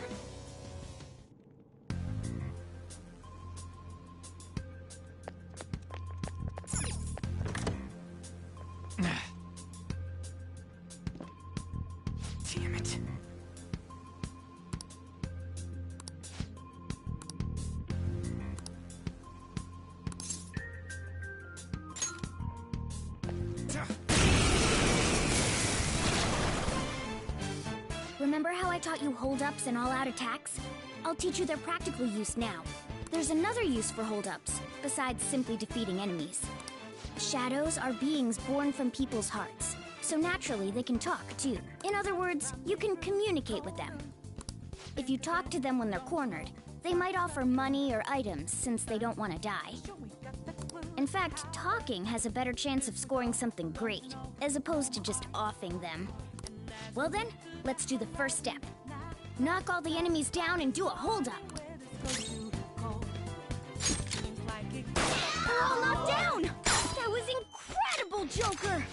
Damn it. Remember how I taught you hold-ups and all-out attacks? I'll teach you their practical use now. There's another use for hold-ups, besides simply defeating enemies. Shadows are beings born from people's hearts, so naturally they can talk too. In other words, you can communicate with them. If you talk to them when they're cornered, they might offer money or items since they don't want to die. In fact, talking has a better chance of scoring something great, as opposed to just offing them. Well then, let's do the first step. Knock all the enemies down and do a hold-up. They're all knocked down! That was incredible, Joker!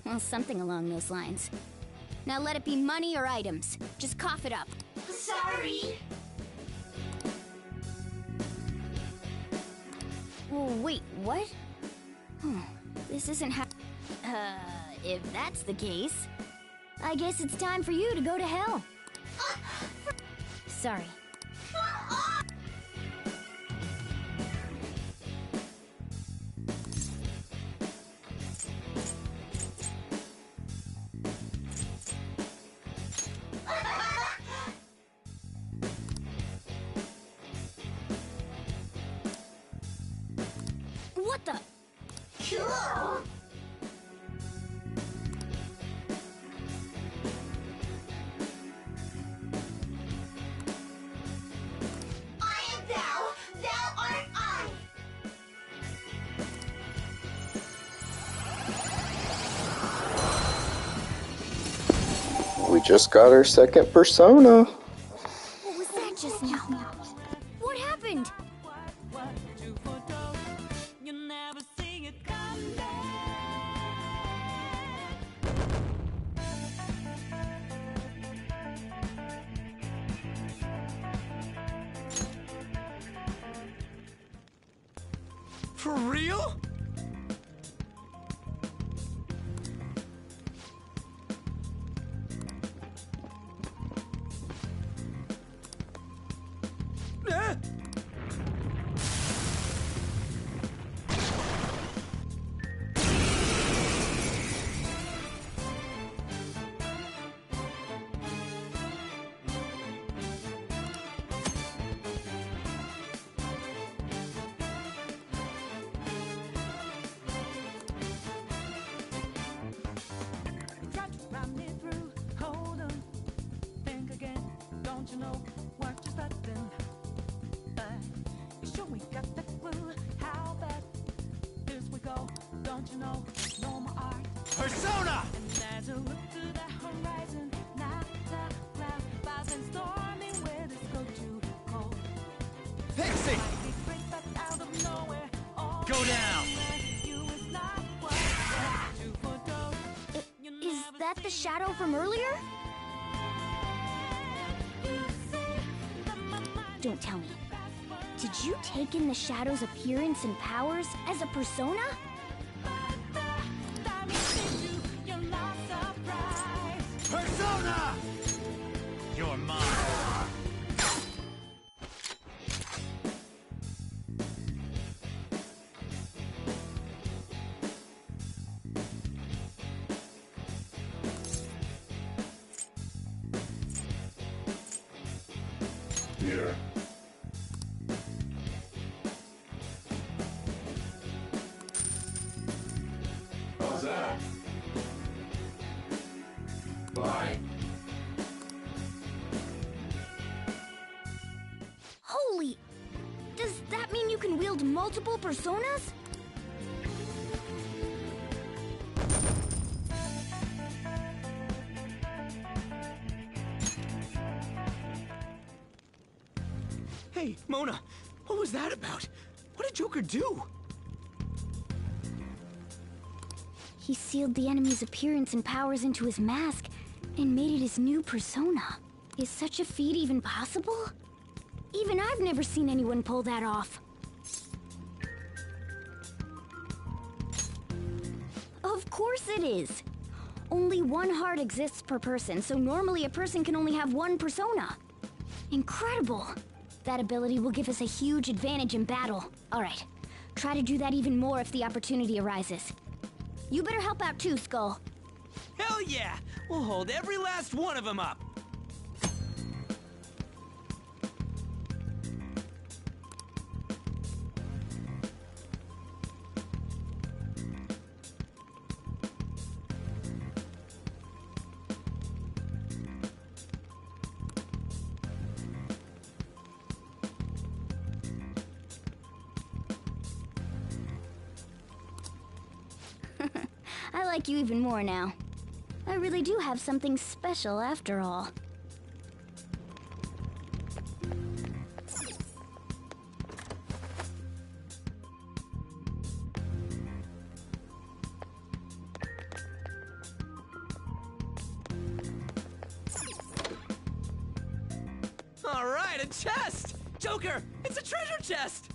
Well, something along those lines. Now let it be money or items. Just cough it up. Sorry. Oh, wait, what? This isn't how... if that's the case, I guess it's time for you to go to hell. Sorry. What the? Cool. I am thou, thou art I. We just got our second persona. What was that just now? What happened? For real? Persona! Pixie! Go down! Is that the shadow from earlier? Don't tell me. Did you take in the shadow's appearance and powers as a persona? Persona! You're mine. Here. How's that? Bye. Holy! Does that mean you can wield multiple personas? Hey, Mona, what was that about? What did Joker do? He sealed the enemy's appearance and powers into his mask and made it his new persona. Is such a feat even possible? Even I've never seen anyone pull that off. Of course it is. Only one heart exists per person, so normally a person can only have one persona. Incredible! That ability will give us a huge advantage in battle. Alright, try to do that even more if the opportunity arises. You better help out too, Skull. Hell yeah! We'll hold every last one of them up! I like you even more now. I really do have something special after all. All right, a chest! Joker, it's a treasure chest!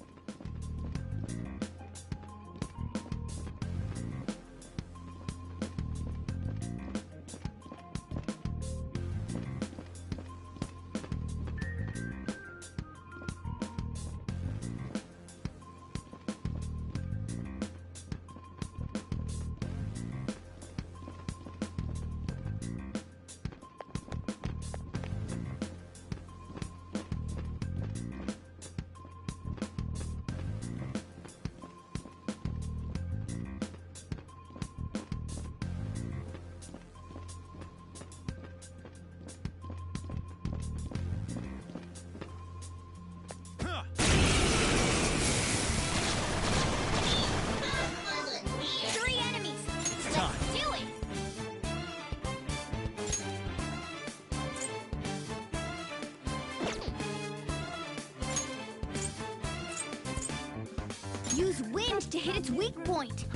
Use wind to hit its weak point.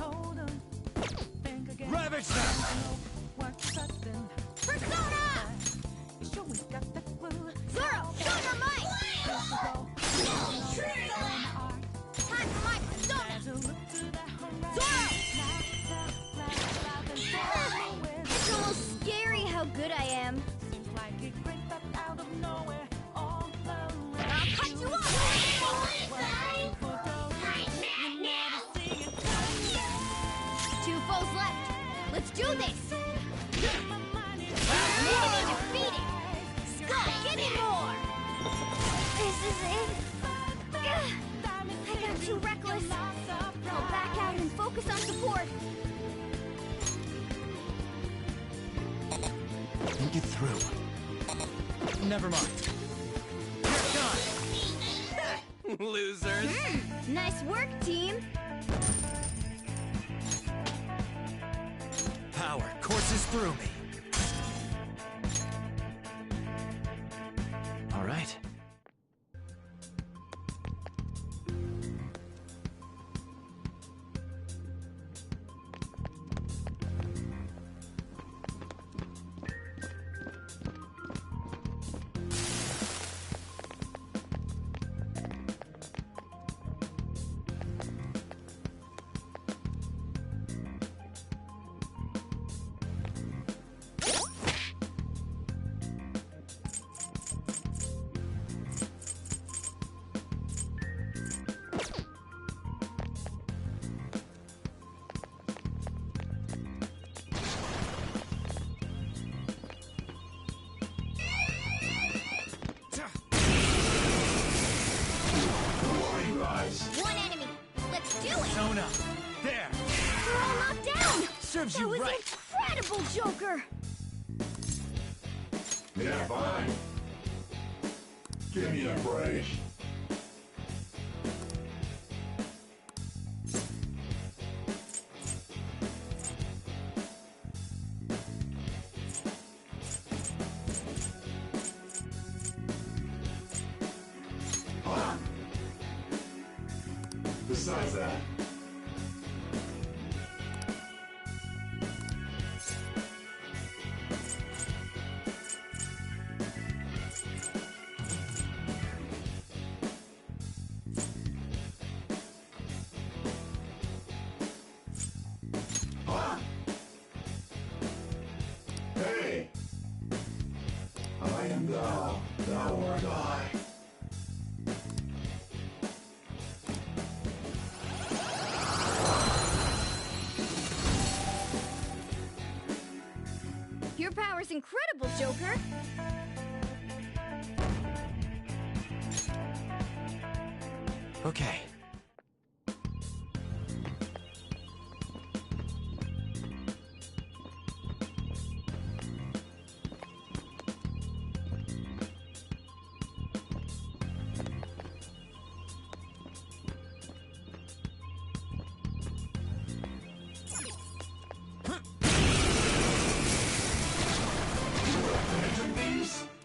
Ravage them! Persona! Zoro, show your might! Time for my persona! Zoro! It's almost scary how good I am. I'll cut you off! Two foes left. Let's do this! Enemy defeated! Skull, get in more! This is it. I got too reckless. I'll back out and focus on support. Think it through. Never mind. Losers. Nice work, team. Power courses through me. All right. One enemy. Let's do it. Persona. There. We're all knocked down. Serves that you was right. incredible, Joker. Yeah, fine. Give me a break. Besides that, hey, I am thou, thou art I. Your power's incredible, Joker. Okay.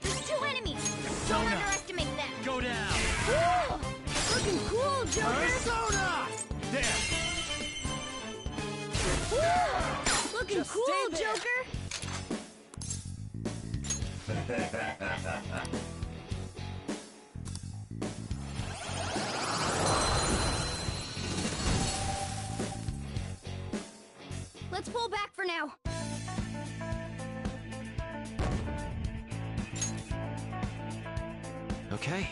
There's two enemies. Don't underestimate them. Go down. Woo! Looking cool, Joker. Persona. There. Woo! Looking Just cool, stay there. Joker. Let's pull back for now. Okay.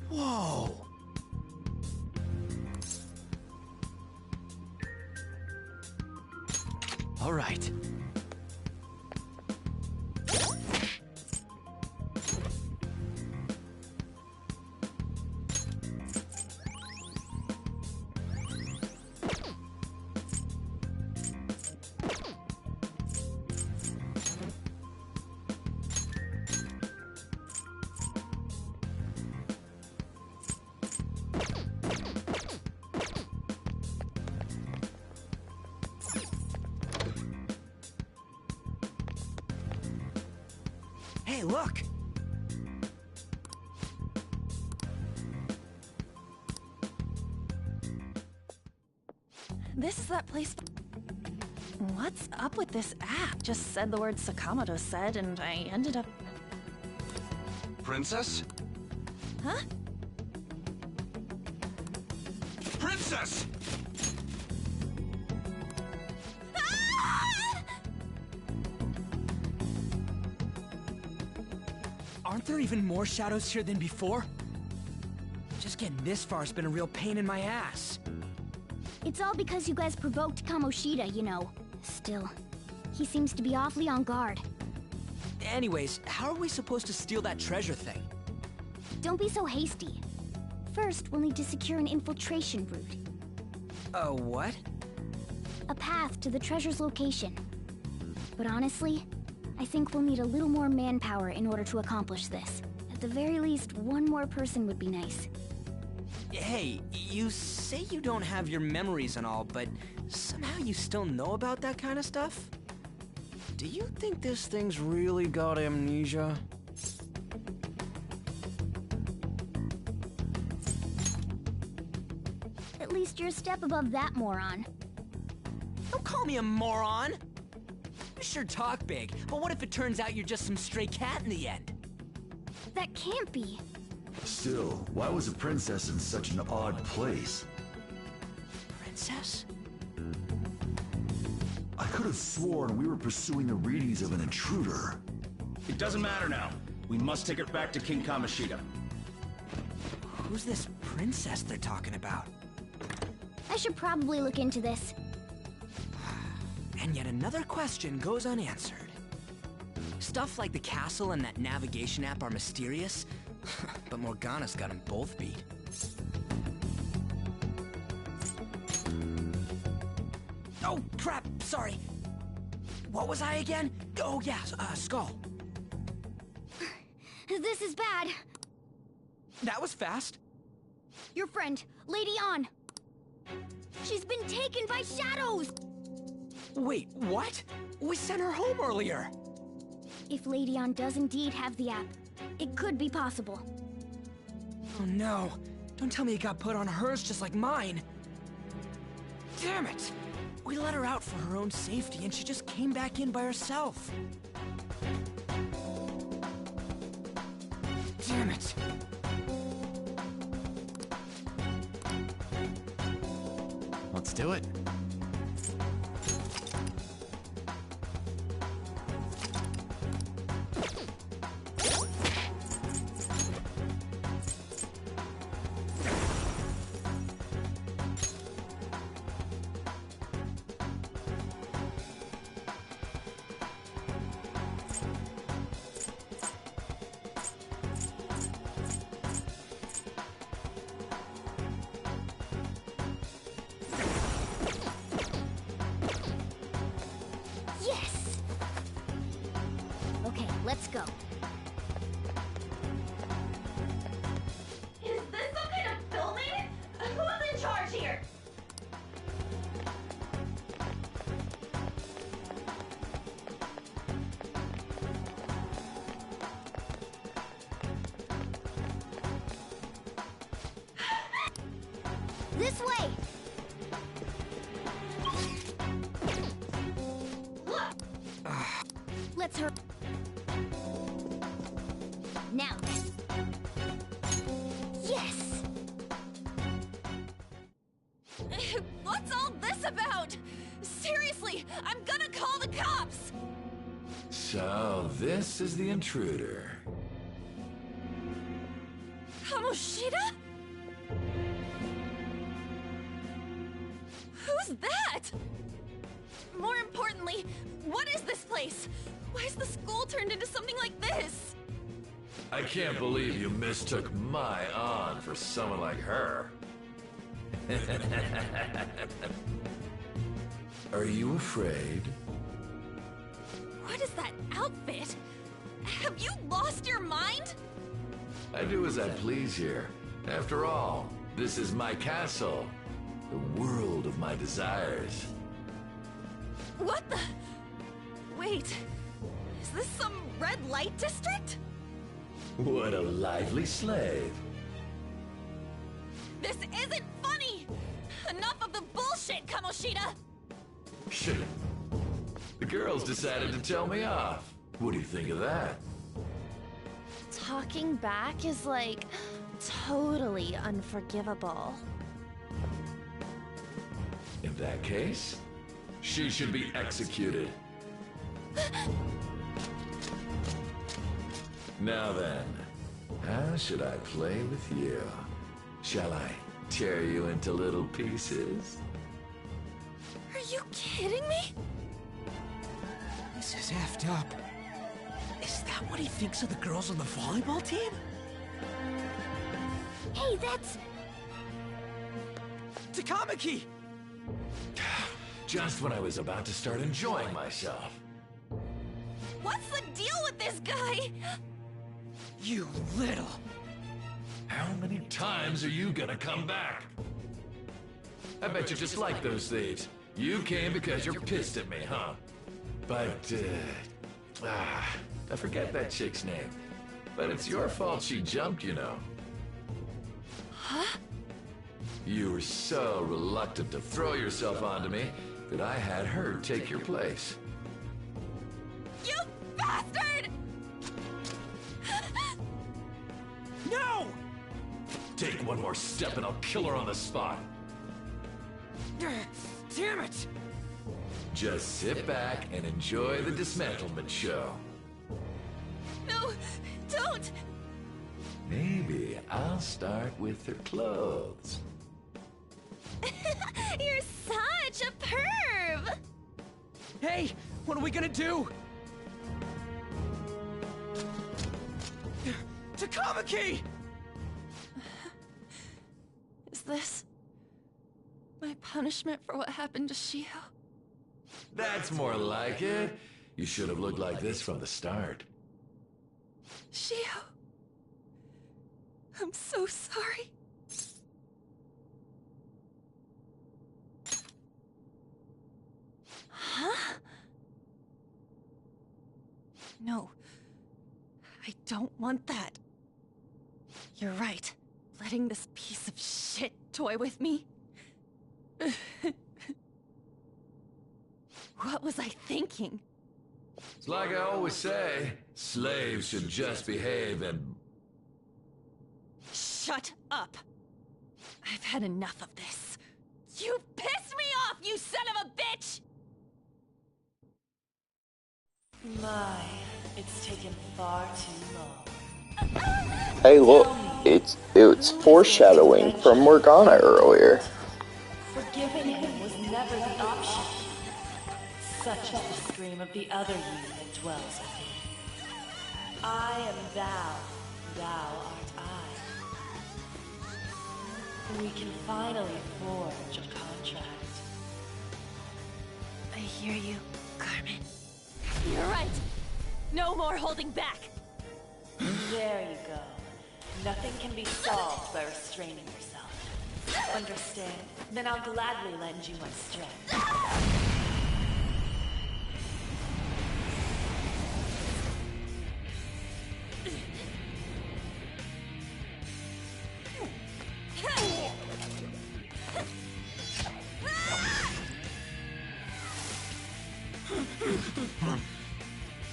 Whoa! All right. Hey, look! that place? What's up with this app? Just said the word Sakamoto said, and I ended up... Princess? Huh? Princess! Aren't there even more shadows here than before? Just getting this far has been a real pain in my ass. It's all because you guys provoked Kamoshida, you know. Still, he seems to be awfully on guard. Anyways, how are we supposed to steal that treasure thing? Don't be so hasty. First, we'll need to secure an infiltration route. A what? A path to the treasure's location. But honestly, I think we'll need a little more manpower in order to accomplish this. At the very least, one more person would be nice. Hey, you say you don't have your memories and all, but somehow you still know about that kind of stuff? Do you think this thing's really got amnesia? At least you're a step above that moron. Don't call me a moron! You sure talk big, but what if it turns out you're just some stray cat in the end? That can't be. Still, why was a princess in such an odd place? Princess? I could have sworn we were pursuing the readings of an intruder. It doesn't matter now. We must take her back to King Kamoshida. Who's this princess they're talking about? I should probably look into this. And yet another question goes unanswered. Stuff like the castle and that navigation app are mysterious, but Morgana's got them both beat. Oh, crap! Sorry. What was I again? Oh, yeah, Skull. This is bad. That was fast. Your friend, Lady An. She's been taken by shadows! Wait, what? We sent her home earlier. If Lady An does indeed have the app, it could be possible. Oh no. Don't tell me it got put on hers just like mine. Damn it! We let her out for her own safety and she just came back in by herself. Damn it. Let's do it. Let's go. Is this some kind of filming? Who's in charge here? This way! Let's hurry. Now. Yes! What's all this about? Seriously, I'm gonna call the cops! So, this is the intruder. Kamoshida? Who's that? More importantly, what is this place? Why is the school turned into something like this? I can't believe you mistook my An for someone like her. Are you afraid? What is that outfit? Have you lost your mind? I do as I please here. After all, this is my castle. The world of my desires. What the? Wait, is this some red light district? What a lively slave. This isn't funny! Enough of the bullshit! bullshit, Kamoshida! Shit. The girls decided to tell me off. What do you think of that? Talking back is like totally unforgivable. In that case, she should be executed. Now then, how should I play with you? Shall I tear you into little pieces? Are you kidding me? This is effed up. Is that what he thinks of the girls on the volleyball team? Hey, that's... Takamaki! Just when I was about to start enjoying myself. What's the deal with this guy? You little... How many times are you gonna come back? I bet you just like those thieves. You came because you're pissed at me, huh? But, I forget that chick's name. But it's your fault she jumped, you know. Huh? You were so reluctant to throw yourself onto me that I had her take your place. You bastard! No! Take one more step and I'll kill her on the spot. Damn it! Just sit back and enjoy the dismantlement show. No, don't! Maybe I'll start with her clothes. You're such a perv! Hey, what are we gonna do? Takamaki! Is this my punishment for what happened to Shiho? That's more like it. You should have looked like this from the start. Shiho, I'm so sorry. Huh? No, I don't want that. You're right. Letting this piece of shit toy with me? What was I thinking? It's like I always say, slaves should just behave and... Shut up! I've had enough of this. You've pissed me off, you son of a bitch! My, it's taken far too long. Hey, look, it's foreshadowing from Morgana earlier. Forgiving him was never the option. Such is the scream of the other you that dwells within. I am thou, thou art I. We can finally forge a contract. I hear you, Carmen. You're right. No more holding back. There you go. Nothing can be solved by restraining yourself. Understand? Then I'll gladly lend you my strength.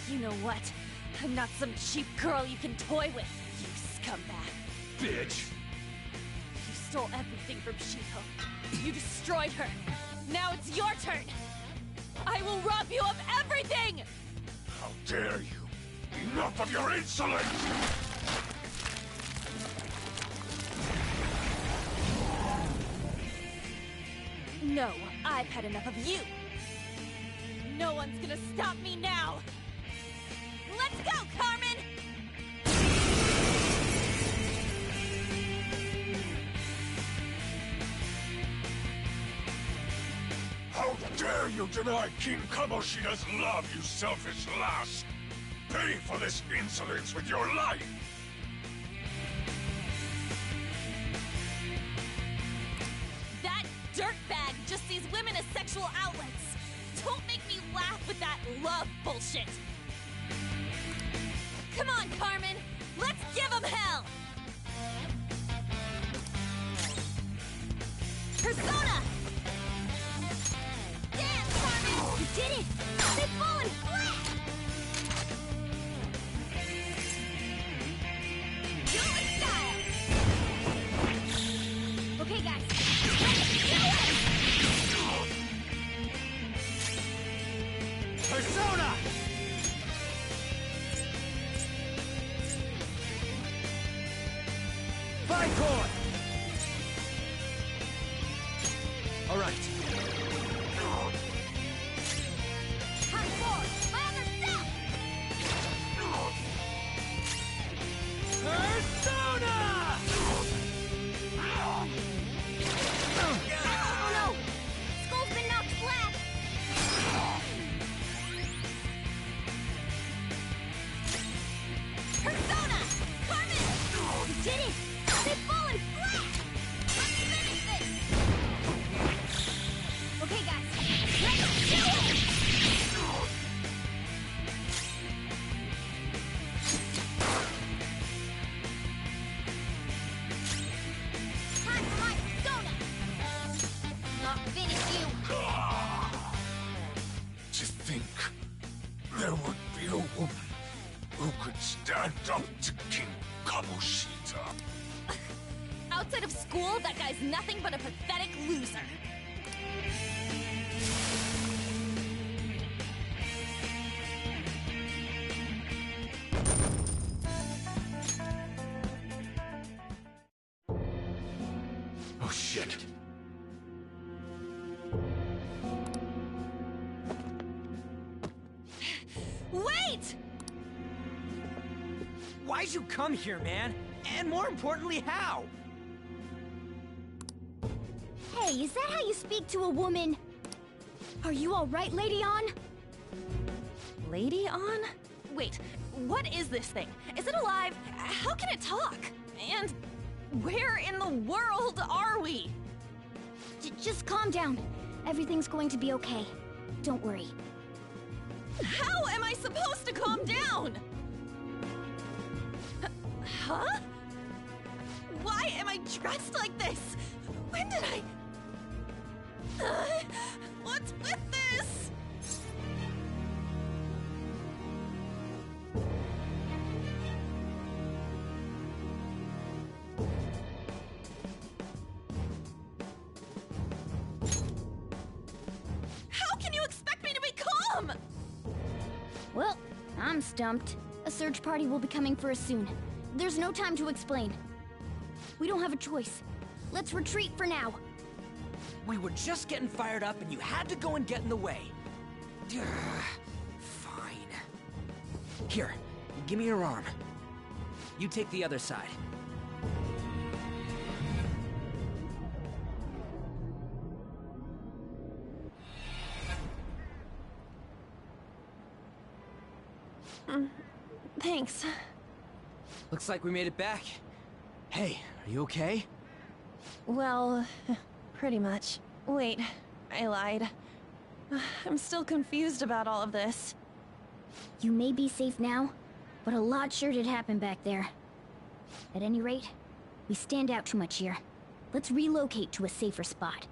You know what? I'm not some cheap girl you can toy with, you scumbag. Bitch! You stole everything from Shiho. You destroyed her. Now it's your turn. I will rob you of everything! How dare you! Enough of your insolence! No, I've had enough of you. No one's gonna stop me now. Let's go, Carmen! How dare you deny King Kamoshida's love, you selfish lass! Pay for this insolence with your life! That dirtbag just sees women as sexual outlets. Don't make me laugh with that love bullshit. Come on, Carmen. Let's give him hell. Persona! did it! They've fallen flat! Do it with style! Okay, guys. Persona! Vicor! All right. Time forward! My other self! Persona! Oh no! Skull's been knocked flat! Persona! Carmen! You did it! They've fallen flat! Let's finish this! Okay, guys. Let's do it! Time for my persona! Not finish you! To think there would be a woman who could stand up to King Kamoshida. Outside of school, that guy's nothing but a pathetic loser. Oh shit. Wait! Why'd you come here, man? And more importantly, how? Hey, is that how you speak to a woman? Are you alright, Lady On? Lady On? Wait, what is this thing? Is it alive? How can it talk? And where in the world are we? Just calm down. Everything's going to be okay. Don't worry. How am I supposed to calm down? Huh? Why am I dressed like this? When did I... what's with this? How can you expect me to be calm? Well, I'm stumped. A search party will be coming for us soon. There's no time to explain. We don't have a choice. Let's retreat for now. We were just getting fired up and you had to go and get in the way. Fine. Here, give me your arm. You take the other side. Thanks. Looks like we made it back. Hey, are you okay? Well, pretty much. Wait, I lied. I'm still confused about all of this. You may be safe now, but a lot sure did happen back there. At any rate, we stand out too much here. Let's relocate to a safer spot.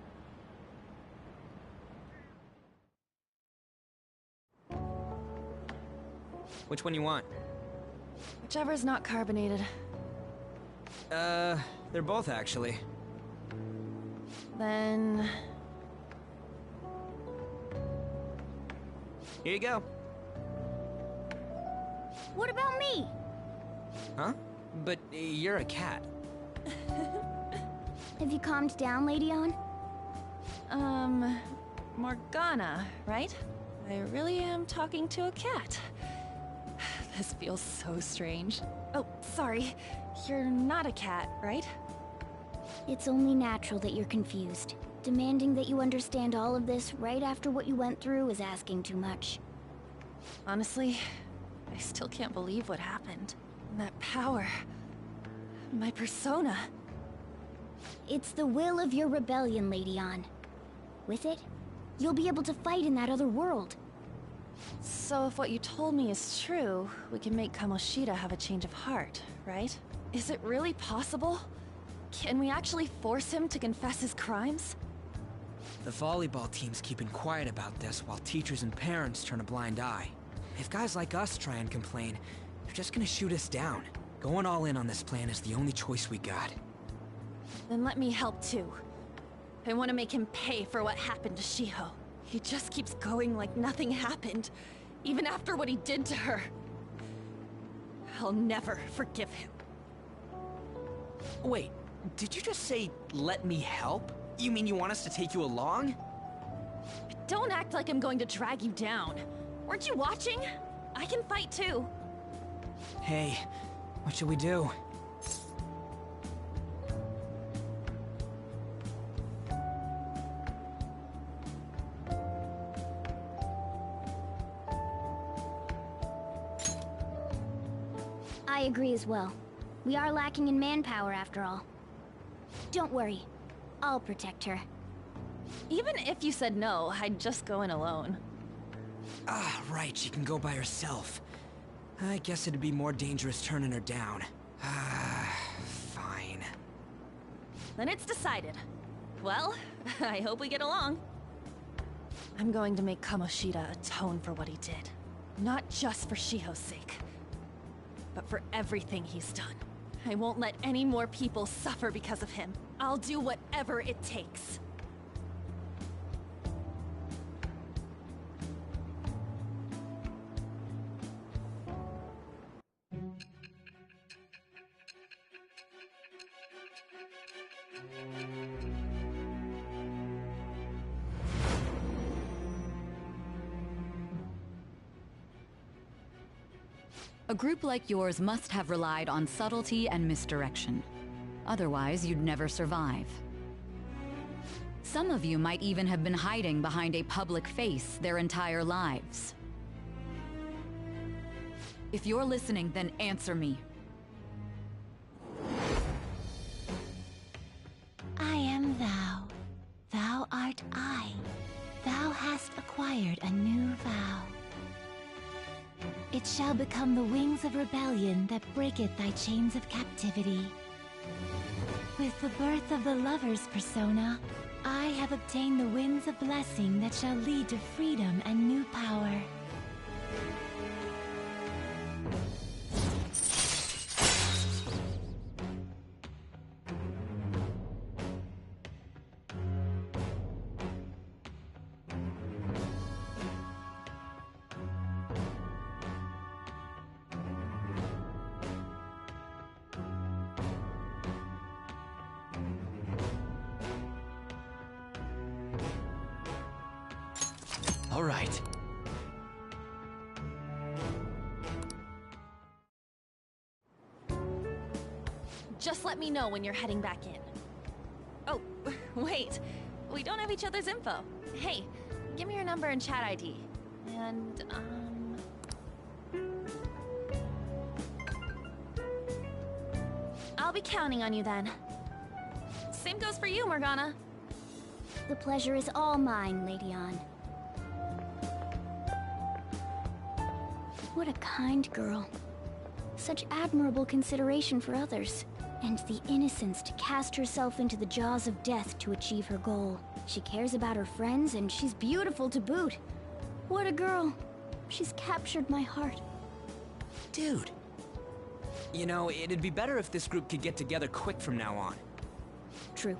Which one you want? Whichever's not carbonated. They're both actually. Then... Here you go. What about me? Huh? But you're a cat. Have you calmed down, Lady On? Morgana, right? I really am talking to a cat. This feels so strange. Oh, sorry. You're not a cat, right? It's only natural that you're confused. Demanding that you understand all of this right after what you went through is asking too much. Honestly, I still can't believe what happened. That power. My persona. It's the will of your rebellion, Lady On. With it, you'll be able to fight in that other world. So if what you told me is true, we can make Kamoshida have a change of heart, right? Is it really possible? Can we actually force him to confess his crimes? The volleyball team's keeping quiet about this while teachers and parents turn a blind eye. If guys like us try and complain, they're just gonna shoot us down. Going all in on this plan is the only choice we got. Then let me help too. I want to make him pay for what happened to Shiho. He just keeps going like nothing happened, even after what he did to her. I'll never forgive him. Wait, did you just say, let me help? You mean you want us to take you along? Don't act like I'm going to drag you down. Weren't you watching? I can fight too. Hey, what should we do? I agree as well. We are lacking in manpower after all. Don't worry. I'll protect her. Even if you said no, I'd just go in alone. Ah, right, she can go by herself. I guess it'd be more dangerous turning her down. Ah, fine. Then it's decided. Well, I hope we get along. I'm going to make Kamoshida atone for what he did. Not just for Shiho's sake, but for everything he's done. I won't let any more people suffer because of him. I'll do whatever it takes. A group like yours must have relied on subtlety and misdirection. Otherwise, you'd never survive. Some of you might even have been hiding behind a public face their entire lives. If you're listening, then answer me. I am thou. Thou art I. Thou hast acquired a new vow. It shall become the wings of rebellion that breaketh thy chains of captivity. With the birth of the lover's persona, I have obtained the winds of blessing that shall lead to freedom and new power. All right. Just let me know when you're heading back in. Oh, wait. We don't have each other's info. Hey, give me your number and chat ID. And, I'll be counting on you then. Same goes for you, Morgana. The pleasure is all mine, Lady Ann. What a kind girl. Such admirable consideration for others. And the innocence to cast herself into the jaws of death to achieve her goal. She cares about her friends, and she's beautiful to boot. What a girl. She's captured my heart. Dude. You know, it'd be better if this group could get together quick from now on. True.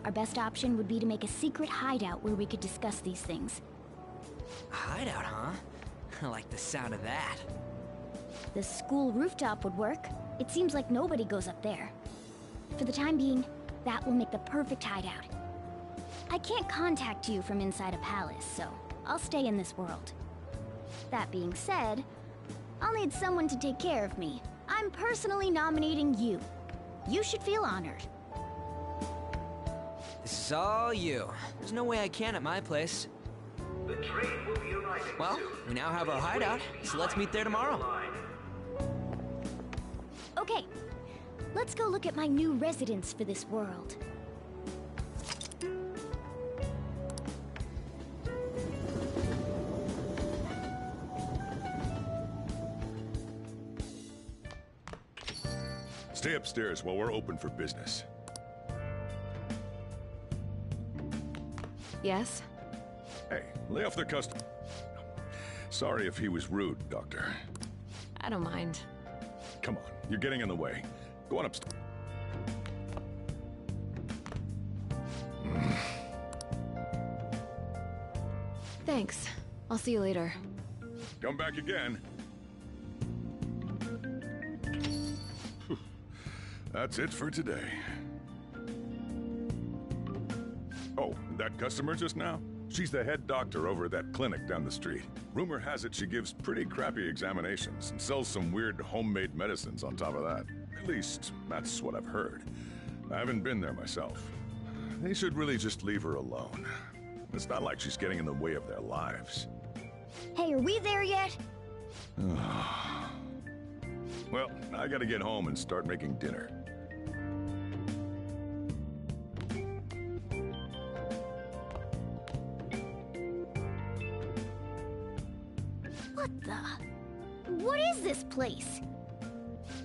Our best option would be to make a secret hideout where we could discuss these things. A hideout, huh? I like the sound of that. The school rooftop would work. It seems like nobody goes up there. For the time being, that will make the perfect hideout. I can't contact you from inside a palace, so I'll stay in this world. That being said, I'll need someone to take care of me. I'm personally nominating you. You should feel honored. This is all you. There's no way I can at my place. The train will be arriving. Well, we now have our hideout, so let's meet there tomorrow. Okay, let's go look at my new residence for this world. Stay upstairs while we're open for business. Yes? Hey, lay off the custom. Sorry if he was rude, Doctor. I don't mind. Come on, you're getting in the way. Go on upstairs. Thanks. I'll see you later. Come back again. That's it for today. Oh, that customer just now? She's the head doctor over at that clinic down the street. Rumor has it she gives pretty crappy examinations and sells some weird homemade medicines on top of that. At least, that's what I've heard. I haven't been there myself. They should really just leave her alone. It's not like she's getting in the way of their lives. Hey, are we there yet? Well, I gotta get home and start making dinner. What the? What is this place?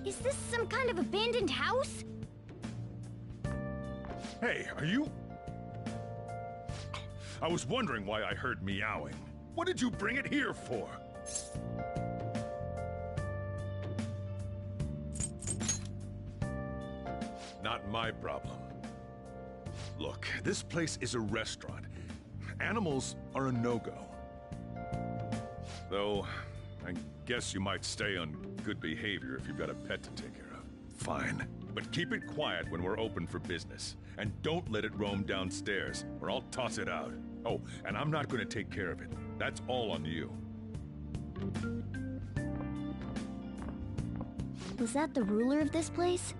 Is this some kind of abandoned house? Hey, are you... I was wondering why I heard meowing. What did you bring it here for? Not my problem. Look, this place is a restaurant. Animals are a no-go. Though, I guess you might stay on good behavior if you've got a pet to take care of. Fine. But keep it quiet when we're open for business. And don't let it roam downstairs, or I'll toss it out. Oh, and I'm not going to take care of it. That's all on you. Was that the ruler of this place?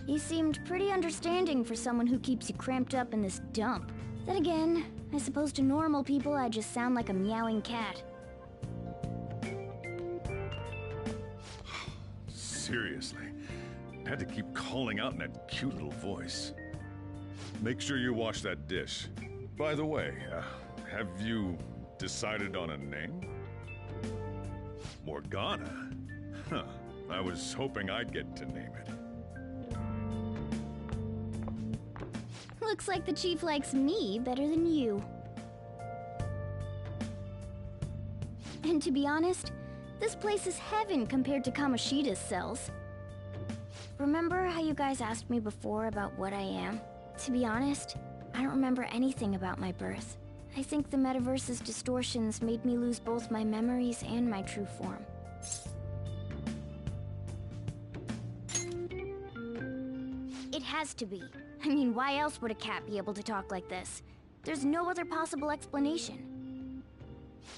He seemed pretty understanding for someone who keeps you cramped up in this dump. Then again, I suppose to normal people I just sound like a meowing cat. Seriously, I had to keep calling out in that cute little voice. Make sure you wash that dish. By the way, have you decided on a name? Morgana? Huh. I was hoping I'd get to name it. Looks like the chief likes me better than you. And to be honest, this place is heaven compared to Kamoshida's cells. Remember how you guys asked me before about what I am? To be honest, I don't remember anything about my birth. I think the metaverse's distortions made me lose both my memories and my true form. It has to be. I mean, why else would a cat be able to talk like this? There's no other possible explanation.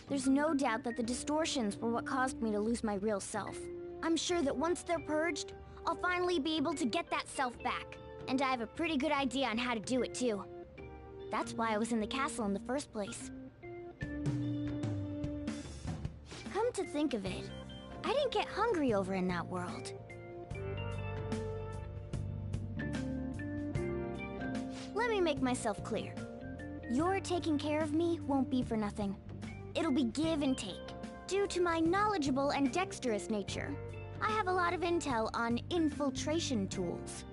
There's no doubt that the distortions were what caused me to lose my real self. I'm sure that once they're purged, I'll finally be able to get that self back. And I have a pretty good idea on how to do it too. That's why I was in the castle in the first place. Come to think of it, I didn't get hungry over in that world. Let me make myself clear. Your taking care of me won't be for nothing. It'll be give and take. Due to my knowledgeable and dexterous nature, I have a lot of intel on infiltration tools.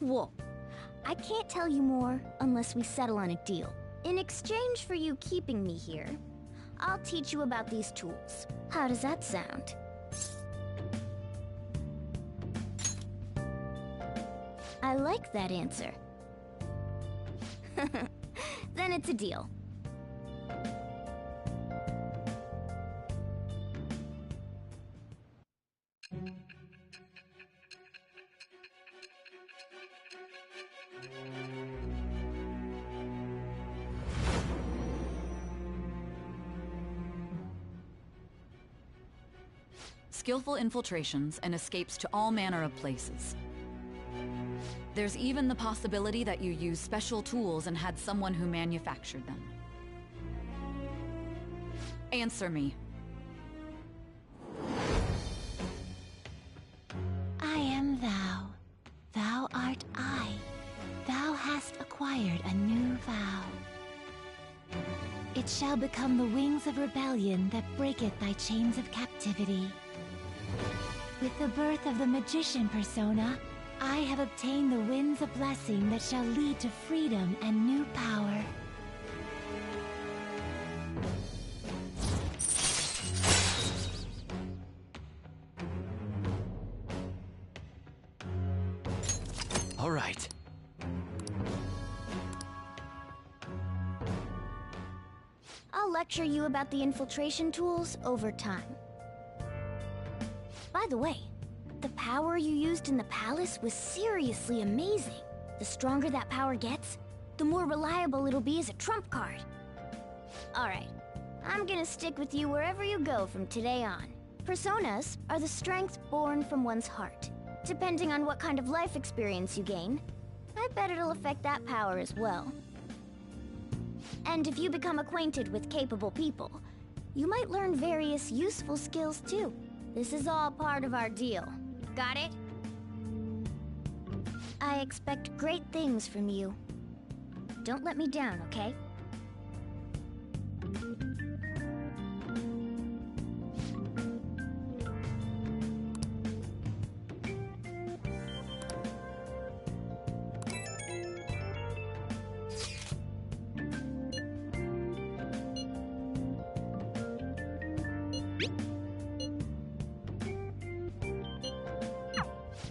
Whoa. I can't tell you more unless we settle on a deal. In exchange for you keeping me here, I'll teach you about these tools. How does that sound? I like that answer. Then it's a deal. Skillful infiltrations and escapes to all manner of places. There's even the possibility that you used special tools and had someone who manufactured them. Answer me. I am thou. Thou art I. Thou hast acquired a new vow. It shall become the wings of rebellion that breaketh thy chains of captivity. With the birth of the magician persona, I have obtained the winds of blessing that shall lead to freedom and new power. All right. I'll lecture you about the infiltration tools over time. By the way, the power you used in the palace was seriously amazing. The stronger that power gets, the more reliable it'll be as a trump card. Alright, I'm gonna stick with you wherever you go from today on. Personas are the strength born from one's heart. Depending on what kind of life experience you gain, I bet it'll affect that power as well. And if you become acquainted with capable people, you might learn various useful skills too. This is all part of our deal. Got it? I expect great things from you. Don't let me down, okay?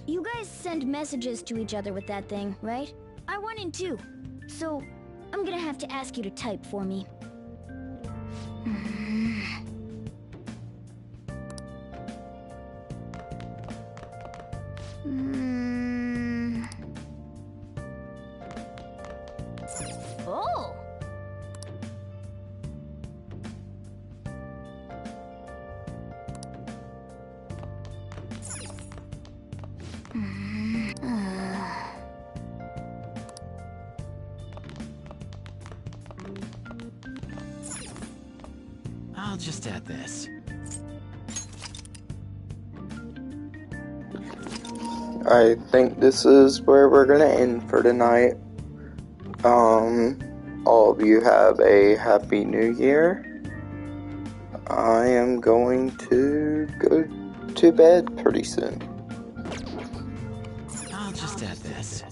You guys send messages to each other with that thing, right? I want in too. So, I'm gonna have to ask you to type for me. Oh! I'll just add this. I think this is where we're gonna end for tonight. All of you have a happy new year. I am going to go to bed pretty soon. I'll just add this.